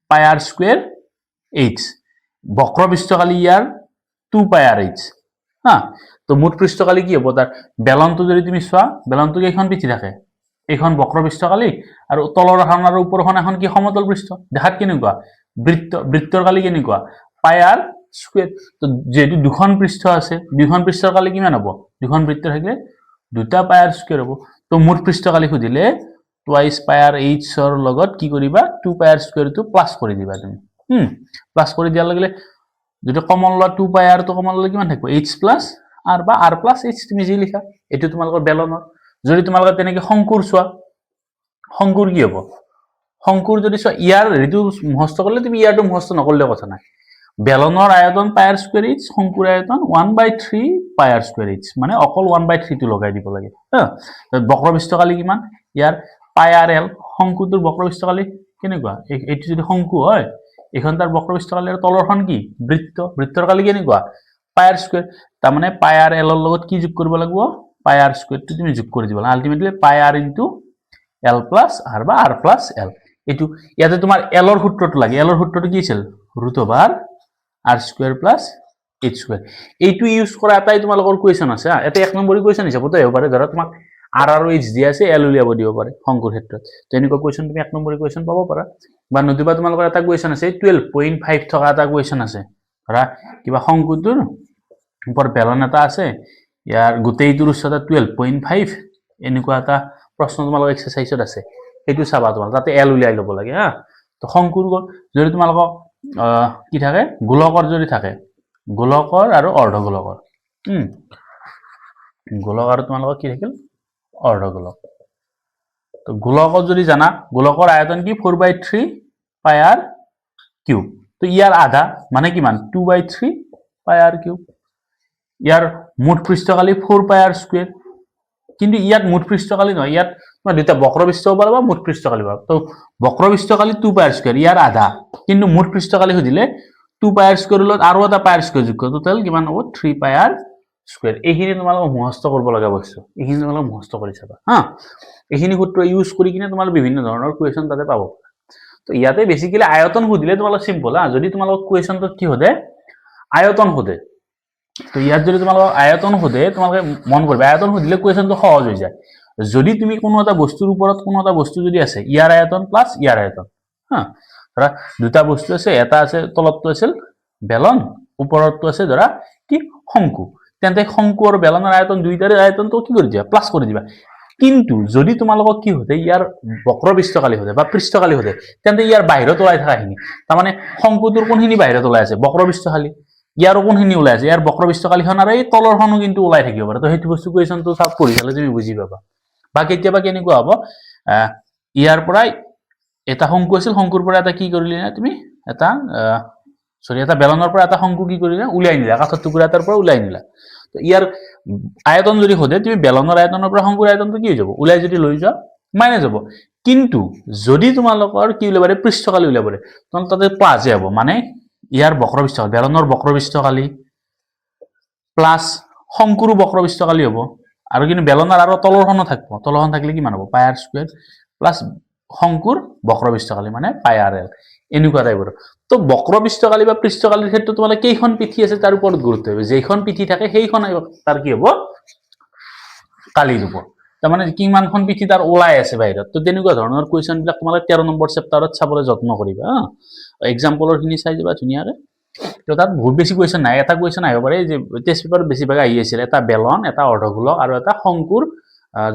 পাই r স্কয়াৰ h বক্ৰপৃষ্ঠকালি ইয়াৰ 2 পাই r h হা তো মুঠ পৃষ্ঠকালি কি হ'ব তাৰ বেলনটো যদি তুমি চোৱা বেলনটো কেইখন পিঠি থাকে এইখন বক্ৰপৃষ্ঠকালি আৰু তলৰ এখন আৰু ওপৰখন এখন কি সমতল পৃষ্ঠ দেখাত কেনেকুৱা বৃত্তৰ কালি কেনেকুৱা পাই r স্কয়াৰ তো যেহেতু দুখন পৃষ্ঠ আছে দুখন পৃষ্ঠৰ কালি কিমান হ'ব দুখন বৃত্ত থাকিলে দুটা পাই r স্কয়াৰ হ'ব তো মুঠ পৃষ্ঠকালি খুদিলে টুৱাইস পাই r h ৰ লগত কি কৰিবা 2 পাই r স্কয়াৰ টো প্লাস কৰি দিবা তুমি প্লাস কৰি দিয়াৰ লগে যদি কমন লোৱা 2 পাই r টো কমন ললে কিমান থাকিব h + r বা r + h তুমি যি লিখা এটো তোমালোকৰ বেলনৰ যদি তোমালোকে তেনেকে শংকুৰ চোৱা শংকুৰ কি হ'ব শংকুৰ যদি চোৱা ইয়াৰ ঋতু মুখস্থ কৰিলে তুমি ইয়াৰটো মুখস্থ নকৰিলে কথা নাই বেলনৰ আয়তন পাই r স্কয়াৰ h শংকুৰ আয়তন 1/3 পাই r স্কয়াৰ h মানে অকল 1/3 টো লগাই দিব লাগে হা বক্ৰপৃষ্ঠকালি কিমান ইয়াৰ পাই r l শংকুটোৰ বক্ৰপৃষ্ঠকালি কেনেকুৱা এইটো যদি শংকু হয় এখন তাৰ বক্ৰপৃষ্ঠকালিৰ তলৰখন কি বৃত্তৰ কালি কেনেকুৱা পাই r স্কয়াৰ তাৰ মানে পাই r l ৰ লগত কি যোগ কৰিব লাগিব পাই r স্কয়াৰ টো তুমি যোগ কৰি দিবা আলটিমেটলি পাই r * l + r বা r + l এটো ইয়াতে তোমাৰ l ৰ সূত্ৰটো লাগে l ৰ সূত্ৰটো কি আছিল √r² + h স্কয়াৰ এইটো ইউজ কৰা এটাই তোমালোকৰ কোৱেশ্চন আছে এটা এক নম্বৰী কোৱেশ্চন হিচাপতে হ'ব পাৰে ধৰা তোমাক r আৰু h দিয়া আছে l উলিয়াব দিব পাৰে শংকুৰ ক্ষেত্ৰত তো এনেকুৱা কোৱেশ্চন তুমি এক নম্বৰী কোৱেশ্চন পাব পাৰা বা নতুবা তোমালোকৰ এটা কোৱেশ্চন আছে 12.5 থকা এটা কোৱেশ্চন আছে ধৰা কিবা শংকুটোৰ ওপৰত বেলন এটা আছে ইয়াৰ গোটেইটোৰ উচ্চতা 12.5 এনেকুৱা এটা প্ৰশ্ন তোমালোকৰ এক্সাৰসাইজত আছে এটো চাবা তোমালোক তাতে l উলিয়াই ল'ব লাগে হা তো শংকুৰ যদি তোমালোকক কি থাকে গোলকৰ যদি থাকে গোলকৰ আৰু অৰ্ধগোলকৰ গোলক আৰু তোমালোকৰ কি থাকিল অৰ্ধগোলক তো গোলকৰ যদি জানা গোলকৰ আয়তন কি 4/3 পাই r কিউব তো ইয়াৰ আধা মানে কিমান 2/3 পাই r কিউব ইয়াৰ মুঠ পৃষ্ঠকালি 4 পাই r স্কয়াৰ কিন্তু ইয়াত মুঠ পৃষ্ঠকালি নহয়, ইয়াত তোমাৰ দুটা বক্ৰপৃষ্ঠও পাবা মুঠ পৃষ্ঠকালি পাবা। তো বক্ৰপৃষ্ঠকালি 2πr², ইয়াৰ আধা, কিন্তু মুঠ পৃষ্ঠকালি সুধিলে 2πr² লগত আৰু এটা πr² যোগ কৰা, টোটেল কিমান হ'ব 3πr²। এইখিনি তোমালোকক মুখস্থ কৰিব লগা বস্তু, এইখিনি তোমালোকক মুখস্থ কৰি চাবা হা। এইখিনি সূত্ৰ ইউজ কৰি কিনে তোমালোক বিভিন্ন ধৰণৰ কুৱেশ্যন তাতে পাব। তো ইয়াতে বেছিকেলি আয়তন সুধিলে তোমালোক চিম্পল হা, যদি তোমালোক কুৱেশ্যনটোত কি সোধে আয়তন সোধে, তো ইয়াত যদি তোমালোকক আয়তন সোধে তোমালোকে মন কৰিবা আয়তন সুধিলে কুৱেশ্যনটো সহজ হৈ যায়। যদি তুমি কোনো এটা বস্তুৰ ওপৰত কোনো এটা বস্তু যদি আছে ইয়াৰ আয়তন প্লাছ ইয়াৰ আয়তন হা, ধৰা দুটা বস্তু আছে, এটা আছে তলতটো আছিল বেলন, ওপৰতটো আছে ধৰা কি শংকু, তেন্তে শংকু আৰু বেলনৰ আয়তন দুইটাৰে আয়তনটো কি কৰি দিবা প্লাছ কৰি দিবা। কিন্তু যদি তোমালোকক কি সোধে ইয়াৰ বক্ৰপৃষ্ঠকালি সোধে বা পৃষ্ঠকালি সোধে, তেন্তে ইয়াৰ বাহিৰত ওলাই থকাখিনি, তাৰমানে শংকুটোৰ কোনখিনি বাহিৰত ওলাই আছে বক্ৰপৃষ্ঠকালি, ইয়াৰো কোনখিনি ওলাই আছে ইয়াৰ বক্ৰপৃষ্ঠকালিখন আৰু এই তলৰখনো কিন্তু ওলাই থাকিব পাৰে। তো সেইটো বস্তু কুৱেশ্যনটো চাওক পঢ়ি চালে তুমি বুজি পাবা। বা কেতিয়াবা কেনেকুৱা হ'ব ইয়াৰ পৰাই এটা শংকু আছিল, শংকুৰ পৰা এটা কি কৰিলে না তুমি এটা এটা বেলনৰ পৰা এটা শংকু কি কৰিলা উলিয়াই নিলা, কাঠৰ টুকুৰা এটাৰ পৰা উলিয়াই নিলা। তো ইয়াৰ আয়তন যদি সোধে তুমি বেলনৰ আয়তনৰ পৰা শংকুৰ আয়তনটো কি হৈ যাব ওলাই যদি লৈ যোৱা মাইনাছ যাব। কিন্তু যদি তোমালোকৰ কি উলিয়াব পাৰে পৃষ্ঠকালি উলিয়াব পাৰে, তোমালোক তাতে প্লাছে হ'ব, মানে ইয়াৰ বক্ৰপৃষ্ঠকালি বেলনৰ বক্ৰপৃষ্ঠকালি প্লাছ শংকুৰো বক্ৰপৃষ্ঠকালি হ'ব, আৰু কিন্তু বেলনৰ আৰু তলৰখনো থাকিব, তলৰখন থাকিলে কিমান হ'ব πr² প্লাছ শংকুৰ বক্ৰপৃষ্ঠকালি মানে πrl, এনেকুৱা টাইপৰ। তো বক্ৰপৃষ্ঠকালি বা পৃষ্ঠকালিৰ ক্ষেত্ৰত তোমালোকে কেইখন পিঠি আছে তাৰ ওপৰত গুৰুত্ব দিব, যেইখন পিঠি থাকে সেইখন তাৰ কি হ'ব কালিৰ হ'ব, তাৰমানে কিমানখন পিঠি তাৰ ওলাই আছে বাহিৰত। তো তেনেকুৱা ধৰণৰ কুৱেশ্যনবিলাক তোমালোকে 13 নম্বৰ চেপ্টাৰত চাবলৈ যত্ন কৰিবা হা। এক্সাম্পলৰ খিনি চাই যাবা ধুনীয়াকৈ। তো তাত বহুত বেছি কুৱেশ্যন নাই, এটা কুৱেশ্যন আহিব পাৰে যে টেষ্ট পেপাৰত বেছিভাগ আহি আছিল, এটা বেলন, এটা অৰ্ধগোলক আৰু এটা শংকুৰ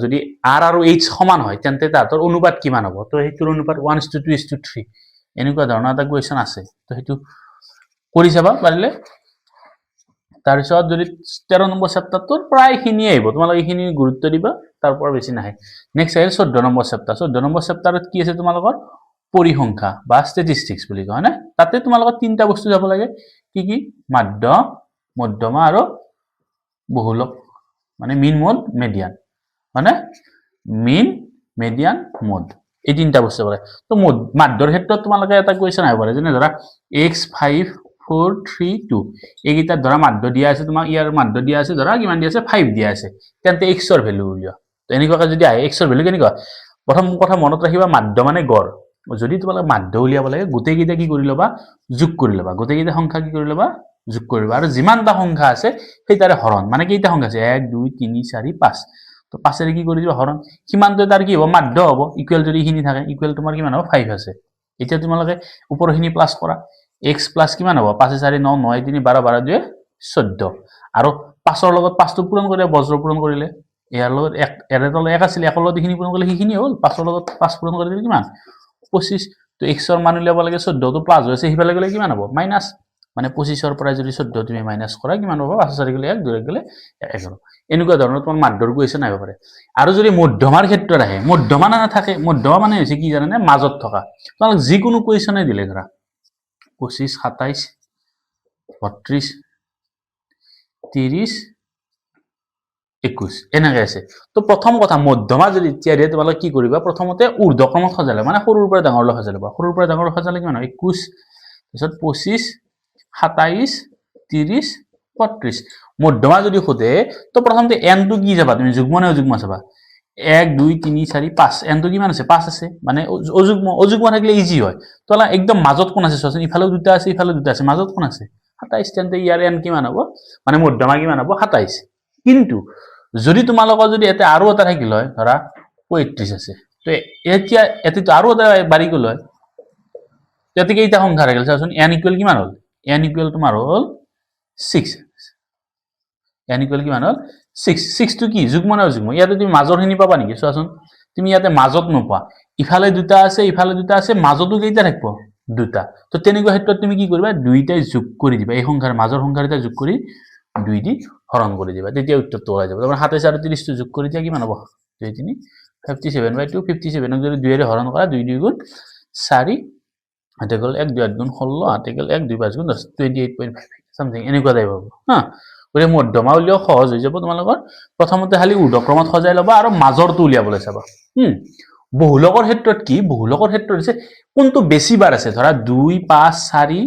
যদি r আৰু h সমান হয় তেন্তে তাহাঁতৰ অনুপাত কিমান হ'ব। তো সেইটোৰ অনুপাত 1:2:3 এনেকুৱা ধৰণৰ এটা কুৱেশ্যন আছে। তো সেইটো কৰি চাবা পাৰিলে। তাৰপিছত যদি 13 নম্বৰ চেপ্টাৰটোৰ প্ৰায়খিনিয়ে আহিব, তোমালোকে এইখিনি গুৰুত্ব দিবা, তাৰ পৰা বেছি নাহে। নেক্সট আহিল 14 নম্বৰ চেপ্টাৰ। 14 নম্বৰ চেপ্টাৰত কি আছে তোমালোকৰ পৰিসংখ্যা বা ষ্টেটিষ্টিক্স বুলি কয় হয়নে। তাতে তোমালোকৰ তিনিটা বস্তু যাব লাগে, কি কি মাধ্য, মধ্যমা আৰু বহুলক, মানে মিন মড মেডিয়ান, মানে মিন মেডিয়ান মড, এই তিনিটা বস্তু যাব লাগে। তো মাধ্যৰ ক্ষেত্ৰত তোমালোকে এটা কুৱেশ্যন আহিব পাৰে, যেনে ধৰা x5 4 3 2 এইকেইটাত ধৰা মাধ্য দিয়া আছে, তোমাক ইয়াৰ মাধ্য দিয়া আছে ধৰা কিমান দিয়া আছে 5 দিয়া আছে, তেন্তে x ৰ ভেলু উলিওৱা। তো এনেকুৱাকৈ যদি আহে x ৰ ভেলু কেনেকুৱা, প্ৰথম কথা মনত ৰাখিবা মাধ্য মানে গড়। যদি তোমালোকে মাধ্য উলিয়াব লাগে গোটেইকেইটা কি কৰি ল'বা যোগ কৰি ল'বা, গোটেইকেইটা সংখ্যা কি কৰি ল'বা যোগ কৰিবা, আৰু যিমানটা সংখ্যা আছে সেইটাৰে হৰণ, মানে কেইটা সংখ্যা আছে 1 2 3 4 5, তো 5ৰে কি কৰি দিবা হৰণ, কিমানটো তাৰ কি হ'ব মাধ্য হ'ব, ইকুৱেল যদি এইখিনি থাকে ইকুৱেল তোমাৰ কিমান হ'ব 5 আছে। এতিয়া তোমালোকে ওপৰখিনি প্লাছ কৰা, x প্লাছ কিমান হ'ব 5 4 9 9 3 12 12 2 14, আৰু 5ৰ লগত 5টো পূৰণ কৰিলে বজ্ৰ পূৰণ কৰিলে, ইয়াৰ লগত 1 তলত 1 আছিল 1ৰ লগত এইখিনি পূৰণ কৰিলে সেইখিনি হ'ল, 5ৰ লগত 5 পূৰণ কৰি দিলে কিমান 25। তো x ৰ মান উলিয়াব লাগে 14, তো প্লাছ হৈছে সিফালে গ'লে কিমান হ'ব মাইনাছ, মানে 25ৰ পৰা যদি 14 তুমি মাইনাছ কৰা কিমান হ'ব 5 4 গ'লে 1 2 গ'লে 11। এনেকুৱা ধৰণৰ তোমাৰ মাধ্যৰ কুৱেশ্যন আহিব পাৰে। আৰু যদি মধ্যমাৰ ক্ষেত্ৰত আহে, মধ্যমা নাথাকে, মধ্যমা মানে হৈছে কি জানানে মাজত থকা, তোমালোক যিকোনো কুৱেশ্যনে দিলে ধৰা 25 27 32 30 21 এনেকৈ আছে। তো প্ৰথম কথা মধ্যমা যদি এতিয়া দিয়ে তোমালোকে কি কৰিবা, প্ৰথমতে ঊৰ্ধ্বক্ৰমত সজালে, মানে সৰুৰ পৰা ডাঙৰলৈ সজাই ল'বা, সৰুৰ পৰা ডাঙৰলৈ সজালে কিমান হয় 21, তাৰপিছত 25 27 30 35। মধ্যমা যদি সোধে তো প্ৰথমতে এনটো কি যাবা তুমি যুগ্ম নে অযুগ্ম চাবা, 1 2 3 4 5, এনটো কিমান আছে 5 আছে, মানে অযুগ্ম, অযুগ্ম থাকিলে ইজি হয়। তো একদম মাজত কোন আছে চোৱাচোন, ইফালেও দুটা আছে ইফালেও দুটা আছে, মাজত কোন আছে 27, তেন্তে ইয়াৰ এন কিমান হ'ব, মানে মধ্যমা কিমান হ'ব 27। কিন্তু যদি তোমালোকৰ যদি এটা আৰু এটা থাকিল হয় ধৰা 35 আছে, তো এতিয়া এতিয়াতো আৰু এটা বাঢ়ি গ'ল হয়, ইয়াতে কেইটা সংখ্যা থাকিল চাওচোন, এন ইকুৱেল কিমান হ'ল, এন ইকুৱেল তোমাৰ হ'ল 6, এন ইকুৱেল কিমান হ'ল 6, 6টো কি যুগ্ম নে অযুগ্ম, ইয়াতে তুমি মাজৰখিনি পাবা নেকি চোৱাচোন, তুমি ইয়াতে মাজত নোপোৱা, ইফালে দুটা আছে ইফালে দুটা আছে, মাজতো কেইটা থাকিব দুটা। তো তেনেকুৱা ক্ষেত্ৰত তুমি কি কৰিবা দুইটাই যোগ কৰি দিবা, এই সংখ্যাৰ মাজৰ সংখ্যাকেইটা যোগ কৰি 2 দি হৰণ কৰি দিবা, তেতিয়া উত্তৰটো ওলাই যাব। তাৰমানে 27 আৰু 30টো যোগ কৰি দিয়া কিমান হ'ব 2 3 57/2, 57ক যদি 2 ৰে হৰণ কৰা 2 2 গুণ 4, হাতে গ'ল 1 2 8 গুণ 16, হাতে গ'ল 1 2 5 গুণ 10, 28.5 সামথিং এনেকুৱা টাইপ হ'ব হা। গতিকে মধ্যমা উলিয়াও সহজ হৈ যাব তোমালোকৰ প্ৰথমতে খালি ঊৰ্ধ্বক্ৰমত সজাই ল'বা আৰু মাজৰটো উলিয়াবলৈ চাবা বহুলকৰ ক্ষেত্ৰত কি বহুলকৰ ক্ষেত্ৰত হৈছে কোনটো বেছি বাৰ আছে ধৰা 2 5 4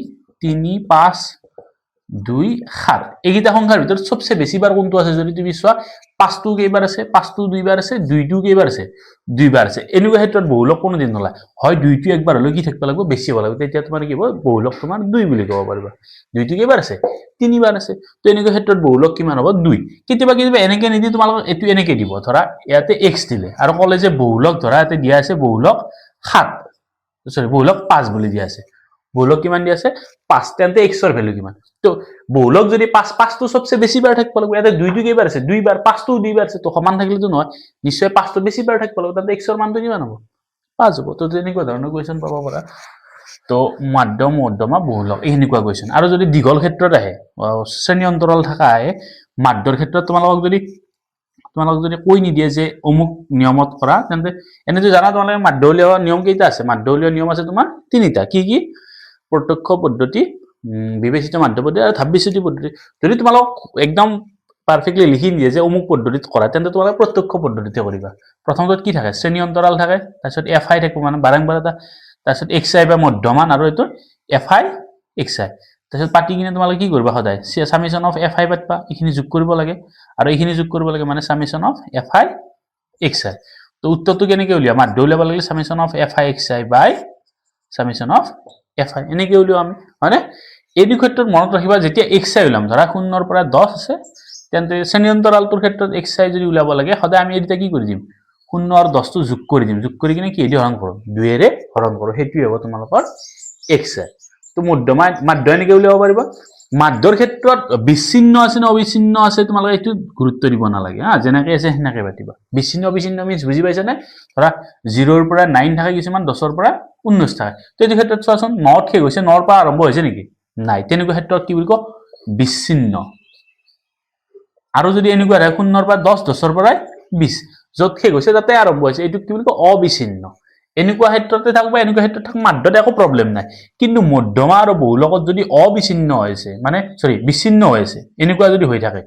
3 5 2 7 এইকেইটা সংখ্যাৰ ভিতৰত সবচে বেছি বাৰ কোনটো আছে যদি তুমি চোৱা 5 টো কেইবাৰ আছে 5 টো দুইবাৰ আছে 2 টো কেইবাৰ আছে দুইবাৰ আছে এনেকুৱা ক্ষেত্ৰত বহুলক কোনো দিন নলয় হয় 2 টো একবাৰ হলে কি থাকিব লাগিব বেছি হ'ব লাগিব তেতিয়া তোমাৰ কি হ'ব বহুলক তোমাৰ 2 বুলি ক'ব পাৰিবা 2 টো কেইবাৰ আছে 3 বাৰ আছে তো এনেকুৱা ক্ষেত্ৰত বহুলক কিমান হ'ব 2 কেতিয়াবা এনেকে নিদি তোমালোকক এটো এনেকে দিব ধৰা ইয়াতে x দিলে আৰু ক'লে যে বহুলক ধৰা ইয়াতে দিয়া আছে বহুলক 7 সৰি বহুলক 5 বুলি দিয়া আছে বহুলক কিমান দিয়া আছে 5 তেন্তে x ৰ ভ্যালু কিমান তো বহুলক যদি 5 5 টো সবচে বেছি বাৰ থাকিব লাগিব ইয়াতে 2 টো কেইবাৰ আছে 2 বাৰ 5 টো 2 বাৰ আছে তো সমান থাকিলে তো নহয় নিশ্চয় 5 টো বেছি বাৰ থাকিব লাগিব তেন্তে x ৰ মানটো কিমান হ'ব 5 হ'ব তো তেনেকুৱা ধৰণৰ কোৱেশ্চন পাব পাৰা তো মধ্যমা বহুলক এনেকুৱা কোৱেশ্চন আৰু যদি দীঘল ক্ষেত্ৰত আহে শ্ৰেণী অন্তৰাল থকা আহে মাধ্যৰ ক্ষেত্ৰত তোমালোকক যদি কৈ নিদিয়ে যে অমুক নিয়মত কৰা তেন্তে এনেটো জানা তোমালোকে মাধ্য উলিওৱা নিয়ম কেইটা আছে মাধ্য উলিওৱা নিয়ম আছে তোমাৰ তিনিটা কি প্ৰত্যক্ষ পদ্ধতি বিবেচিত মাধ্য পদ্ধতি আৰু ধাপবিচ্যুতি পদ্ধতি যদি তোমালোক একদম পাৰফেক্টলি লিখি দিয়ে যে অমুক পদ্ধতিত কৰা তেন্তে তোমালোকে প্ৰত্যক্ষ পদ্ধতিতে কৰিবা প্ৰথমত কি থাকে শ্ৰেণী অন্তৰাল থাকে তাৰপিছত fi থাকিব মানে বাৰংবাৰ এটা তাৰপিছত xi বা মধ্যমান আৰু এটো fi xi তাৰপিছত পাতি কিনে তোমালোকে কি কৰিবা সদায় সামেশন অফ fi পাতবা এইখিনি যোগ কৰিব লাগে আৰু এইখিনি যোগ কৰিব লাগে মানে সামেশন অফ fi xi তো উত্তৰটো কেনেকৈ উলিয়া মাধ্য উলিয়াব লাগিলে সামেশন অফ fi xi বাই সামেশন অফ fi এনেকৈ উলিয়াও আমি মানে এই ক্ষেত্ৰত মনত ৰাখিবা যেতিয়া xi উলাম ধৰা 0 ৰ পৰা 10 আছে তেন্তে শ্ৰেণী অন্তৰালটোৰ ক্ষেত্ৰত xi যদি উলাব লাগে সদায় আমি এটা কি কৰি দিম 0 আৰু 10 টো যোগ কৰি দিম যোগ কৰি কিনে কি দি হৰণ কৰো 2 এৰে হৰণ কৰো হেতুই হ'ব তোমালোকৰ xi তো মধ্যমা মাধ্য এনেকৈ উলিয়াব পাৰিবা মাধ্যৰ ক্ষেত্ৰত বিচ্ছিন্ন আছে না অবিচ্ছিন্ন আছে তোমালোকে এটো গুৰুত্ব দিব নালাগে যেনেকৈ আছে হেনেকৈ পাতিবা বিচ্ছিন্ন অবিচ্ছিন্ন মিন্স বুজি পাইছা নে ধৰা 0 ৰ পৰা 9 থাকে কিছুমান 10 ৰ পৰা 19 থাকে তো এই ক্ষেত্ৰত চোৱাচোন 9 ত গৈছে 9 ৰ পৰা আৰম্ভ হৈছে নেকি নাই তেনেকুৱা ক্ষেত্ৰত কি বুলি ক বিচ্ছিন্ন আৰু যদি এনেকুৱা হয় 0 ৰ পৰা 10 10 ৰ পৰা 20 যত শেষ হৈছে তাতে আৰম্ভ হৈছে এইটো কি বুলি ক অবিচ্ছিন্ন এনেকুৱা ক্ষেত্ৰতে থাকবা এনেকুৱা ক্ষেত্ৰত থাক মাধ্যতে একো প্ৰবলেম নাই কিন্তু মধ্যমা আৰু বহুলকত যদি অবিচ্ছিন্ন হৈছে মানে সৰি বিচ্ছিন্ন হৈছে এনেকুৱা যদি হৈ থাকে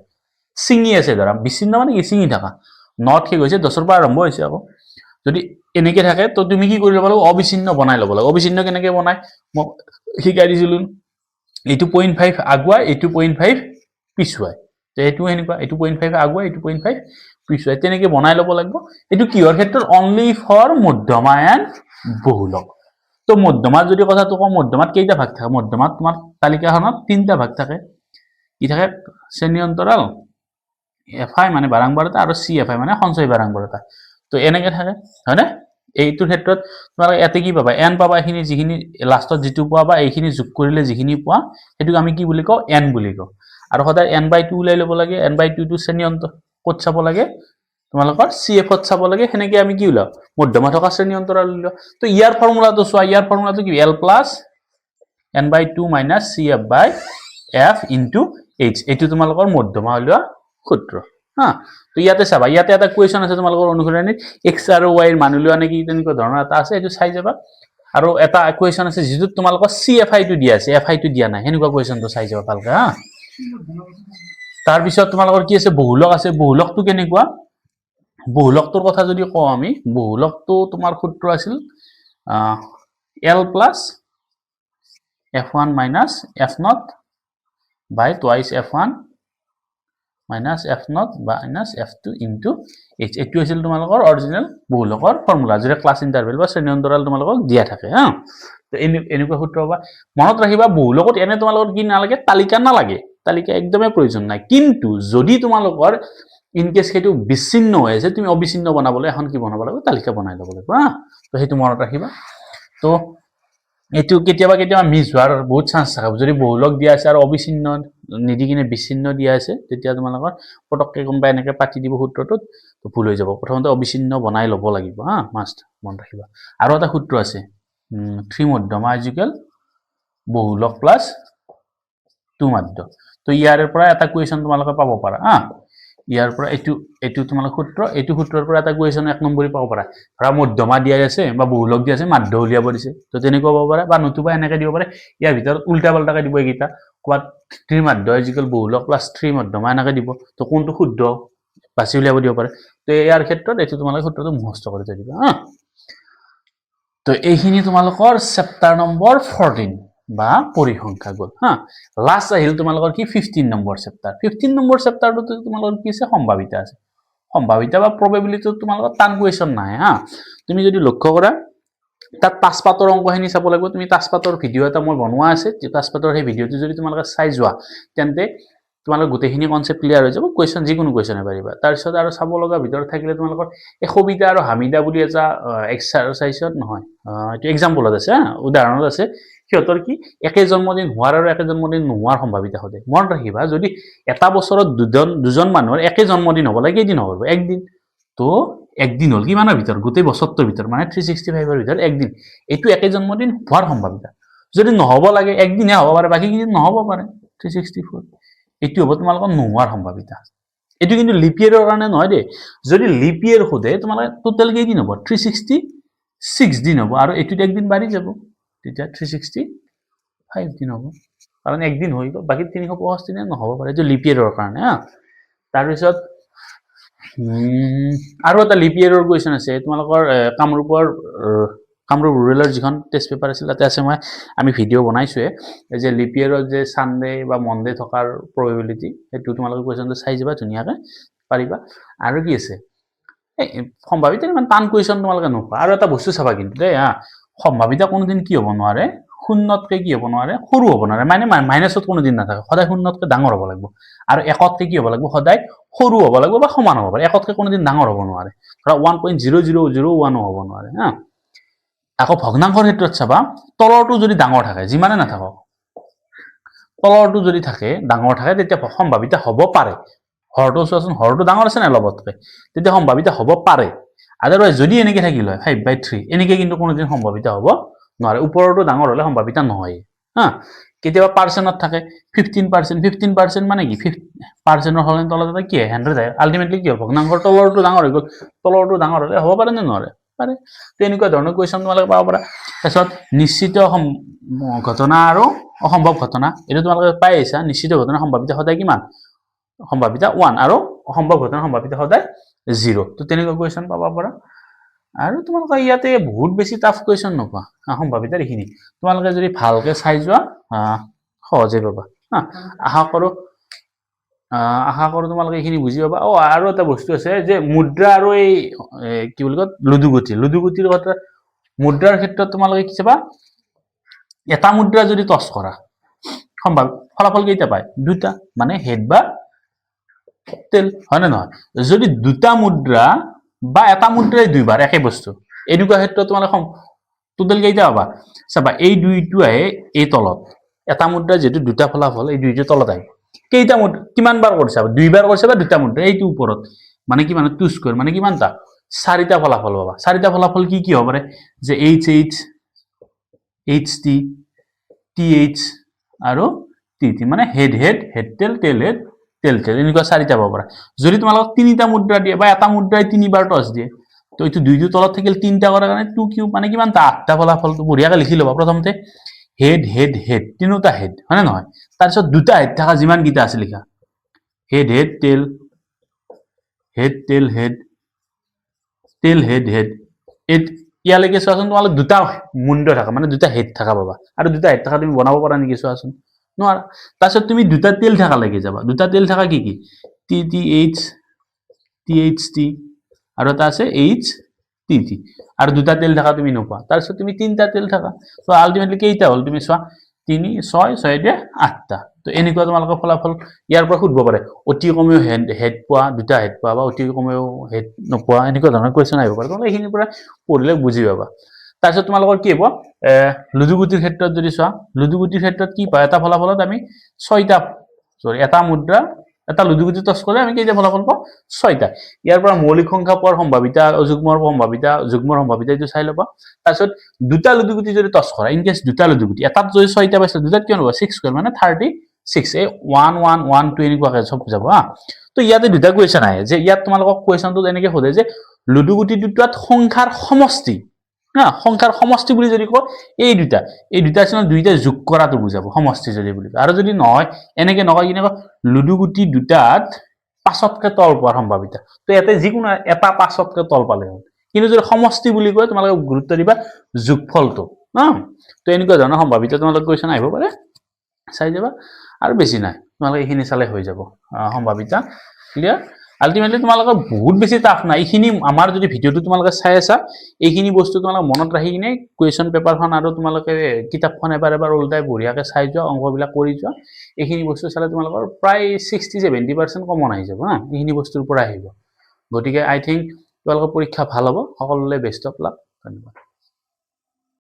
সিঙি আছে ধৰা বিচ্ছিন্ন মানে কি সিঙি থাকা 9 শেষ হৈছে 10 ৰ পৰা আৰম্ভ হৈছে আকৌ যদি এনেকে থাকে তো তুমি কি কৰি ল'ব লাগিব অবিচ্ছিন্ন বনাই ল'ব লাগিব অবিচ্ছিন্ন কেনেকৈ বনাই মই শিকাই দিছিলো এইটো 0.5 আগুৱাই এইটো 0.5 পিছুৱাই তো এইটো এনেকুৱা এইটো 0.5 আগুৱাই এইটো 0.5 পিছুৱাই তেনেকৈ বনাই ল'ব লাগিব এইটো কিহৰ ক্ষেত্ৰত অনলি ফৰ মধ্যমা এণ্ড বহুলক তো মধ্যমাত যদি কথাটো কওঁ মধ্যমাত কেইটা ভাগ থাকে মধ্যমাত তোমাৰ তালিকাখনত তিনিটা ভাগ থাকে কি থাকে শ্ৰেণী অন্তৰাল fi মানে বাৰংবাৰতা আৰু cfi মানে সঞ্চয় বাৰংবাৰতা তো এনেকৈ থাকে হয়নে এইটোৰ ক্ষেত্ৰত তোমালোকে ইয়াতে কি পাবা n পাবা এইখিনি যিখিনি লাষ্টত যেটো পাবা এইখিনি যোগ কৰিলে যিখিনি পোৱা হেতুক আমি কি বুলি কওঁ n বুলি কওঁ আৰু সদায় n/2 উলাই ল'ব লাগে n/2 টো শ্ৰেণী অন্তৰাল ক'ত চাব লাগে তোমালোকৰ cf ত চাব লাগে হেনেকে আমি কি উলাও মধ্যমা থকা শ্ৰেণী অন্তৰাল উলাও তো ইয়াৰ ফৰ্মুলাটো চোৱা ইয়াৰ ফৰ্মুলাটো কি l + n/2 - cf/f * h এটো তোমালোকৰ মধ্যমা উলিওৱা সূত্ৰ তো ইয়াতে চাবা ইয়াতে এটা কোৱেশ্চন আছে তোমালোকৰ অনুসৰণে x আৰু y এৰ মান উলিওৱা নেকি তেনেকুৱা ধৰণৰ এটা আছে এটো চাই যাবা আৰু এটা কোৱেশ্চন আছে যেটো তোমালোকৰ cfi টো দিয়া আছে fi টো দিয়া নাই হেনেকুৱা কোৱেশ্চনটো চাই যাবা ভালকৈ তাৰ পিছত তোমালোকৰ কি আছে বহুলক আছে বহুলকটো কেনেকুৱা বহুলকটোৰ কথা যদি কওঁ আমি বহুলকটো তোমাৰ সূত্ৰ আছিল l + f1 - f0 by twice f1 - f0 - f2 into h এটো আছিল তোমালোকৰ অৰিজিনাল বহুলকৰ ফৰ্মুলা যেটা ক্লাছ ইন্টাৰভেল বা শ্ৰেণী অন্তৰাল তোমালোকক দিয়া থাকে তো এনেকুৱা সূত্ৰ বা মনত ৰাখিবা বহুলকত এনে তোমালোকৰ কি নালাগে তালিকা নালাগে তালিকা একদমই প্ৰয়োজন নাই কিন্তু যদি তোমালোকৰ ইন কেস হেতু বিচ্ছিন্ন হৈ আছে তুমি অবিচ্ছিন্ন বনাবলৈ এখন কি বনাব লাগিব তালিকা বনাই ল'ব লাগিব তো হেতু মনত ৰাখিবা তো এটো কেতিয়াবা মিস হোৱাৰ বহুত চান্স থাকে যদি বহুলক দিয়া আছে আৰু অবিচ্ছিন্ন নিদি কিনে বিচ্ছিন্ন দিয়া আছে তেতিয়া তোমালোকৰ পটককে কোনবা এনেকৈ পাতি দিব সূত্ৰটোত তো ভুল হৈ যাব প্ৰথমতে অবিচ্ছিন্ন বনাই ল'ব লাগিব মাষ্ট মনত ৰাখিবা আৰু এটা সূত্ৰ আছে 3 মধ্যমা = বহুলক প্লাস 2 মাধ্য তো ইয়াৰ পৰা এটা কোৱেশ্চন তোমালোকে পাব পাৰা ইয়াৰ পৰা এটো তোমালোক সূত্ৰ এটো সূত্ৰৰ পৰা এটা কোৱেশ্চন 1 নম্বৰি পাব পাৰা ধৰা মধ্যমা দিয়া আছে বা বহুলক দিয়া আছে মাধ্য উলিয়াব দিছে তো তেনেকুৱা পাব পাৰা বা নতুবা এনেকৈ দিব পাৰে ইয়াৰ ভিতৰত উল্টা পাল্টাকৈ দিব এইকিটা কোৱাত 3 মাধ্য ইজিকেল বহুলক প্লাছ 3 মধ্যমা এনেকৈ দিব তো কোনটো শুদ্ধ বাছি উলিয়াব দিব পাৰে তো ইয়াৰ ক্ষেত্ৰত এইটো তোমালোকে সূত্ৰটো মুখস্থ কৰি থৈ দিবা হা তো এইখিনি তোমালোকৰ চেপ্টাৰ নম্বৰ 14 বা পৰিসংখ্যা গ'ল হা লাষ্ট আহিল তোমালোকৰ কি 15 নম্বৰ চেপ্টাৰ 15 নম্বৰ চেপ্টাৰটো তোমালোকৰ কি আছে সম্ভাৱিতা আছে সম্ভাৱিতা বা প্ৰবেবিলিটি তোমালোকৰ টান কুৱেশ্যন নাই হা তুমি যদি লক্ষ্য কৰা তাত তাছপাতৰ অংকখিনি চাব লাগিব তুমি তাছপাতৰ ভিডিঅ' এটা মই বনোৱা আছে তাছপাতৰ সেই ভিডিঅ'টো যদি তোমালোকে চাই যোৱা তেন্তে তোমালোকৰ গোটেইখিনি কনচেপ্ট ক্লিয়াৰ হৈ যাব কুৱেশ্যন যিকোনো কুৱেশ্যনে পাৰিবা তাৰপিছত আৰু চাব লগা ভিতৰত থাকিলে তোমালোকৰ এই সবিতা আৰু হামিদা বুলি এটা এক্সাৰচাইজত নহয় এইটো এক্সাম্পলত আছে হা উদাহৰণত আছে সিহঁতৰ কি একে জন্মদিন হোৱাৰ আৰু একে জন্মদিন নোহোৱাৰ সম্ভাৱিতা হয় মনত ৰাখিবা যদি এটা বছৰত দুজন মানুহৰ একে জন্মদিন হ'ব লাগে কেইদিন হ'ব একদিন তো একদিন হল কিমানৰ ভিতৰত গোটেই বছৰটোৰ ভিতৰত মানে 365 ভিতৰত একদিন এইটো একে জন্মদিন হোৱাৰ সম্ভাৱিতা যদি নহব লাগে একদিনহে হ'ব পাৰে বাকি কেইদিন নহব পাৰে 364 এইটো হ'ব তোমালোকৰ নোহোৱাৰ সম্ভাৱিতা এইটো কিন্তু লিপ ইয়েৰৰ কাৰণে নহয় দেই যদি লিপ ইয়েৰ সোধে তোমালোকে টোটেল কেইদিন হ'ব 366 দিন হ'ব আৰু এইটোত একদিন বাঢ়ি যাব তেতিয়া 365 দিন হ'ব কাৰণ একদিন হৈ গ'ল বাকি 365 দিনে নহব পাৰে এইটো লিপ ইয়েৰৰ কাৰণে হা তাৰপিছত আৰু এটা লিপ ইয়েৰৰ কুৱেশ্যন আছে তোমালোকৰ কামৰূপ ৰুৰেলৰ যিখন টেষ্ট পেপাৰ আছিল তাতে আছে আমি ভিডিঅ' বনাইছোৱে যে লিপ ইয়েৰৰ যে সানডে বা মনডে থকাৰ প্ৰবেবিলিটি সেইটো তোমালোকৰ কুৱেশ্যনটো চাই যাবা ধুনীয়াকৈ পাৰিবা আৰু কি আছে এই সম্ভাৱিতা ইমান টান কুৱেশ্যন তোমালোকে নোপোৱা আৰু এটা বস্তু চাবা কিন্তু দেই হা সম্ভাৱিতা কোনোদিন কি হ'ব নোৱাৰে শূন্যতকৈ কি হ'ব নোৱাৰে সৰু হ'ব নোৱাৰে মানে মাইনাছত কোনোদিন নাথাকে সদায় শূন্যতকৈ ডাঙৰ হ'ব লাগিব আৰু একতকৈ কি হ'ব লাগিব সদায় সৰু হ'ব লাগিব বা সমান হ'ব পাৰে একতকৈ কোনোদিন ডাঙৰ হ'ব নোৱাৰে ধৰা 1.0001 হ'ব নোৱাৰে হা আকৌ ভগ্নাংশৰ ক্ষেত্ৰত চাবা তলৰটো যদি ডাঙৰ থাকে যিমানে নাথাকক তলৰটো যদি থাকে ডাঙৰ থাকে তেতিয়া সম্ভাৱিতা হ'ব পাৰে হৰটো চোৱাচোন হৰটো ডাঙৰ আছে নাই লবতকৈ তেতিয়া সম্ভাৱিতা হ'ব পাৰে আদাৰৱাইজ যদি এনেকৈ থাকিল হয় 5/3 এনেকৈ কিন্তু কোনোদিন সম্ভাৱিতা হ'ব নোৱাৰে ওপৰটো ডাঙৰ হ'লে সম্ভাৱিতা নহয় হা কেতিয়াবা পাৰ্চেণ্টত থাকে 15% মানে কি 50% হ'লে তলত কি 100 যায় আল্টিমেটলি কি হ'ব ভগ্নাংশৰ তলৰটো ডাঙৰ হৈ গ'ল তলৰটো ডাঙৰ হ'লে হ'ব পাৰে নে নোৱাৰে পাৰে তো এনেকুৱা ধৰণৰ কুৱেশ্যন তোমালোকে পাব পাৰা তাৰপিছত নিশ্চিত ঘটনা আৰু অসম্ভৱ ঘটনা এইটো তোমালোকে পাই আহিছা নিশ্চিত ঘটনা সম্ভাৱিতা সদায় কিমান সম্ভাৱিতা 1 আৰু অসম্ভৱ ঘটনা সম্ভাৱিতা সদায় 0 তো তেনেকুৱা কুৱেশ্যন পাব পাৰা আৰু তোমালোকে ইয়াতে বহুত বেছি টাফ কুৱেশ্যন নোপোৱা সম্ভাৱিতাৰ এইখিনি তোমালোকে যদি ভালকৈ চাই যোৱা সহজে পাবা হা আশা কৰোঁ তোমালোকে এইখিনি বুজি পাবা আৰু এটা বস্তু আছে যে মুদ্ৰা আৰু এই কি বুলি কয় লুডুগুটিৰ কথা মুদ্ৰাৰ ক্ষেত্ৰত তোমালোকে কি চাবা এটা মুদ্ৰা যদি টছ কৰা ফলাফল কেইটা পায় দুটা মানে হেড বা টেল হয় নে নহয় যদি দুটা মুদ্ৰা বা এটা মুদ্ৰাই দুইবাৰ একে বস্তু এনেকুৱা ক্ষেত্ৰত তোমালোকে টোটেল কেইটা পাবা চাবা এই দুইটো আহে এই তলত এটা মুদ্ৰা যেটো দুটা ফলাফল এই দুইটো তলত আহে কেইটা মুদ্ৰা কিমান বাৰ কৰিছা দুইবাৰ কৰিছা বা দুটা মুদ্ৰা এইটো ওপৰত মানে কি মানে 2 স্কয়াৰ মানে কিমানটা চাৰিটা ফলাফল পাবা চাৰিটা ফলাফল কি হ'ব পাৰে যে HH HT TH আৰু TT মানে হেড টেল এনেকুৱা চাৰিটা পাব পাৰা যদি তোমালোক তিনিটা মুদ্ৰা দিয়ে বা এটা মুদ্ৰাই তিনিবাৰ টছ দিয়ে তো এইটো দুইটো তলত থাকিল তিনিটা কৰাৰ কাৰণে 2 কিউব মানে কিমানটা 8টা ফলাফলটো বঢ়িয়াকৈ লিখি ল'বা প্ৰথমতে হেড তিনিটা হেড হয়নে নহয় তাৰপিছত দুটা হেড থকা যিমান কিটা আছে লিখা হেড টেল ইয়ালৈকে চোৱাচোন তোমালোক দুটা মুণ্ড থকা মানে দুটা হেড থকা পাবা আৰু দুটা হেড থকা তুমি বনাব পাৰা নেকি চোৱাচোন নোৱাৰা তাৰপিছত তুমি দুটা তেল থকা লাগি যাবা দুটা তেল থকা কি TTH THT আৰু এটা আছে HTT আৰু দুটা তেল থকা তুমি নোপোৱা তাৰপিছত তুমি তিনিটা তেল থকা তো আল্টিমেটলি কেইটা হ'ল তুমি চোৱা 3 6 দিয়ে 8টা তো এনেকুৱা তোমালোকৰ ফলাফল ইয়াৰ পৰা সুধিব পাৰে অতি কমেও হেড পোৱা দুটা হেড পোৱা বা অতি কমেও হেড নোপোৱা এনেকুৱা ধৰণৰ কুৱেশ্যন আহিব পাৰে তোমালোকে এইখিনিৰ পৰা পঢ়িলে বুজি পাবা তাৰপিছত তোমালোকৰ কি হ'ব লুডুগুটিৰ ক্ষেত্ৰত যদি চোৱা লুডুগুটিৰ ক্ষেত্ৰত কি পায় এটা ফলাফলত আমি 6টা এটা মুদ্ৰা এটা লুডুগুটি টছ কৰিলে আমি কেইটা ফলাফল পাওঁ 6টা ইয়াৰ পৰা মৌলিক সংখ্যা পোৱাৰ সম্ভাৱিতা যুগ্মৰ সম্ভাৱিতা এইটো চাই ল'বা তাৰপিছত দুটা লুডুগুটি যদি টছ কৰা ইন কেছ দুটা লুডুগুটি এটাত যদি 6টা পাইছে দুটাত কিমান হ'ব 6 স্কয়াৰ মানে 36 এই 1 1 1 2 এনেকুৱাকৈ চব যাব হা তো ইয়াতে দুটা কুৱেশ্যন আহে যে ইয়াত তোমালোকক কুৱেশ্যনটো এনেকৈ সোধে যে লুডুগুটি দুটাত সংখ্যাৰ সমষ্টি হা সংখ্যাৰ সমষ্টি বুলি যদি কওঁ এই দুটা আছে দুইটা যোগ কৰাটো বুজাব সমষ্টি যদি বুলি আৰু যদি নহয় এনেকে নকয় কিনে লুডু গুটি দুটাত 5তকৈ তল পোৱাৰ সম্ভাৱিতা তো ইয়াতে যিকোনো এটা 5তকৈ তল পালে হ'ল কিন্তু যদি সমষ্টি বুলি কয় তোমালোকে গুৰুত্ব দিবা যোগফলটো হা তো এনেকুৱা ধৰণৰ সম্ভাৱিতা তোমালোকে কোৱেশ্চন আহিব পাৰে চাই যাবা আৰু বেছি নাই তোমালোকে এইখিনি চালে হৈ যাব সম্ভাৱিতা ক্লিয়াৰ আলটিমেটলি তোমালোকৰ বহুত বেছি টাফ নাই এইখিনি আমাৰ যদি ভিডিঅটো তোমালোকে চাই আছা এইখিনি বস্তু তোমালোকে মনত ৰাখি কিনে কুৱেশ্চন পেপাৰখন আৰু তোমালোকে কিতাপখন এবাৰ উল্টাই বঢ়িয়াকৈ চাই যোৱা অংকবিলাক কৰি যোৱা এইখিনি বস্তু চালে তোমালোকৰ প্ৰায় 60-70% কমন আহি যাব হা এইখিনি বস্তুৰ পৰা আহিব গতিকে আই থিংক তোমালোকৰ পৰীক্ষা ভাল হ'ব সকলোলৈ বেষ্ট অফ লাক ধন্যবাদ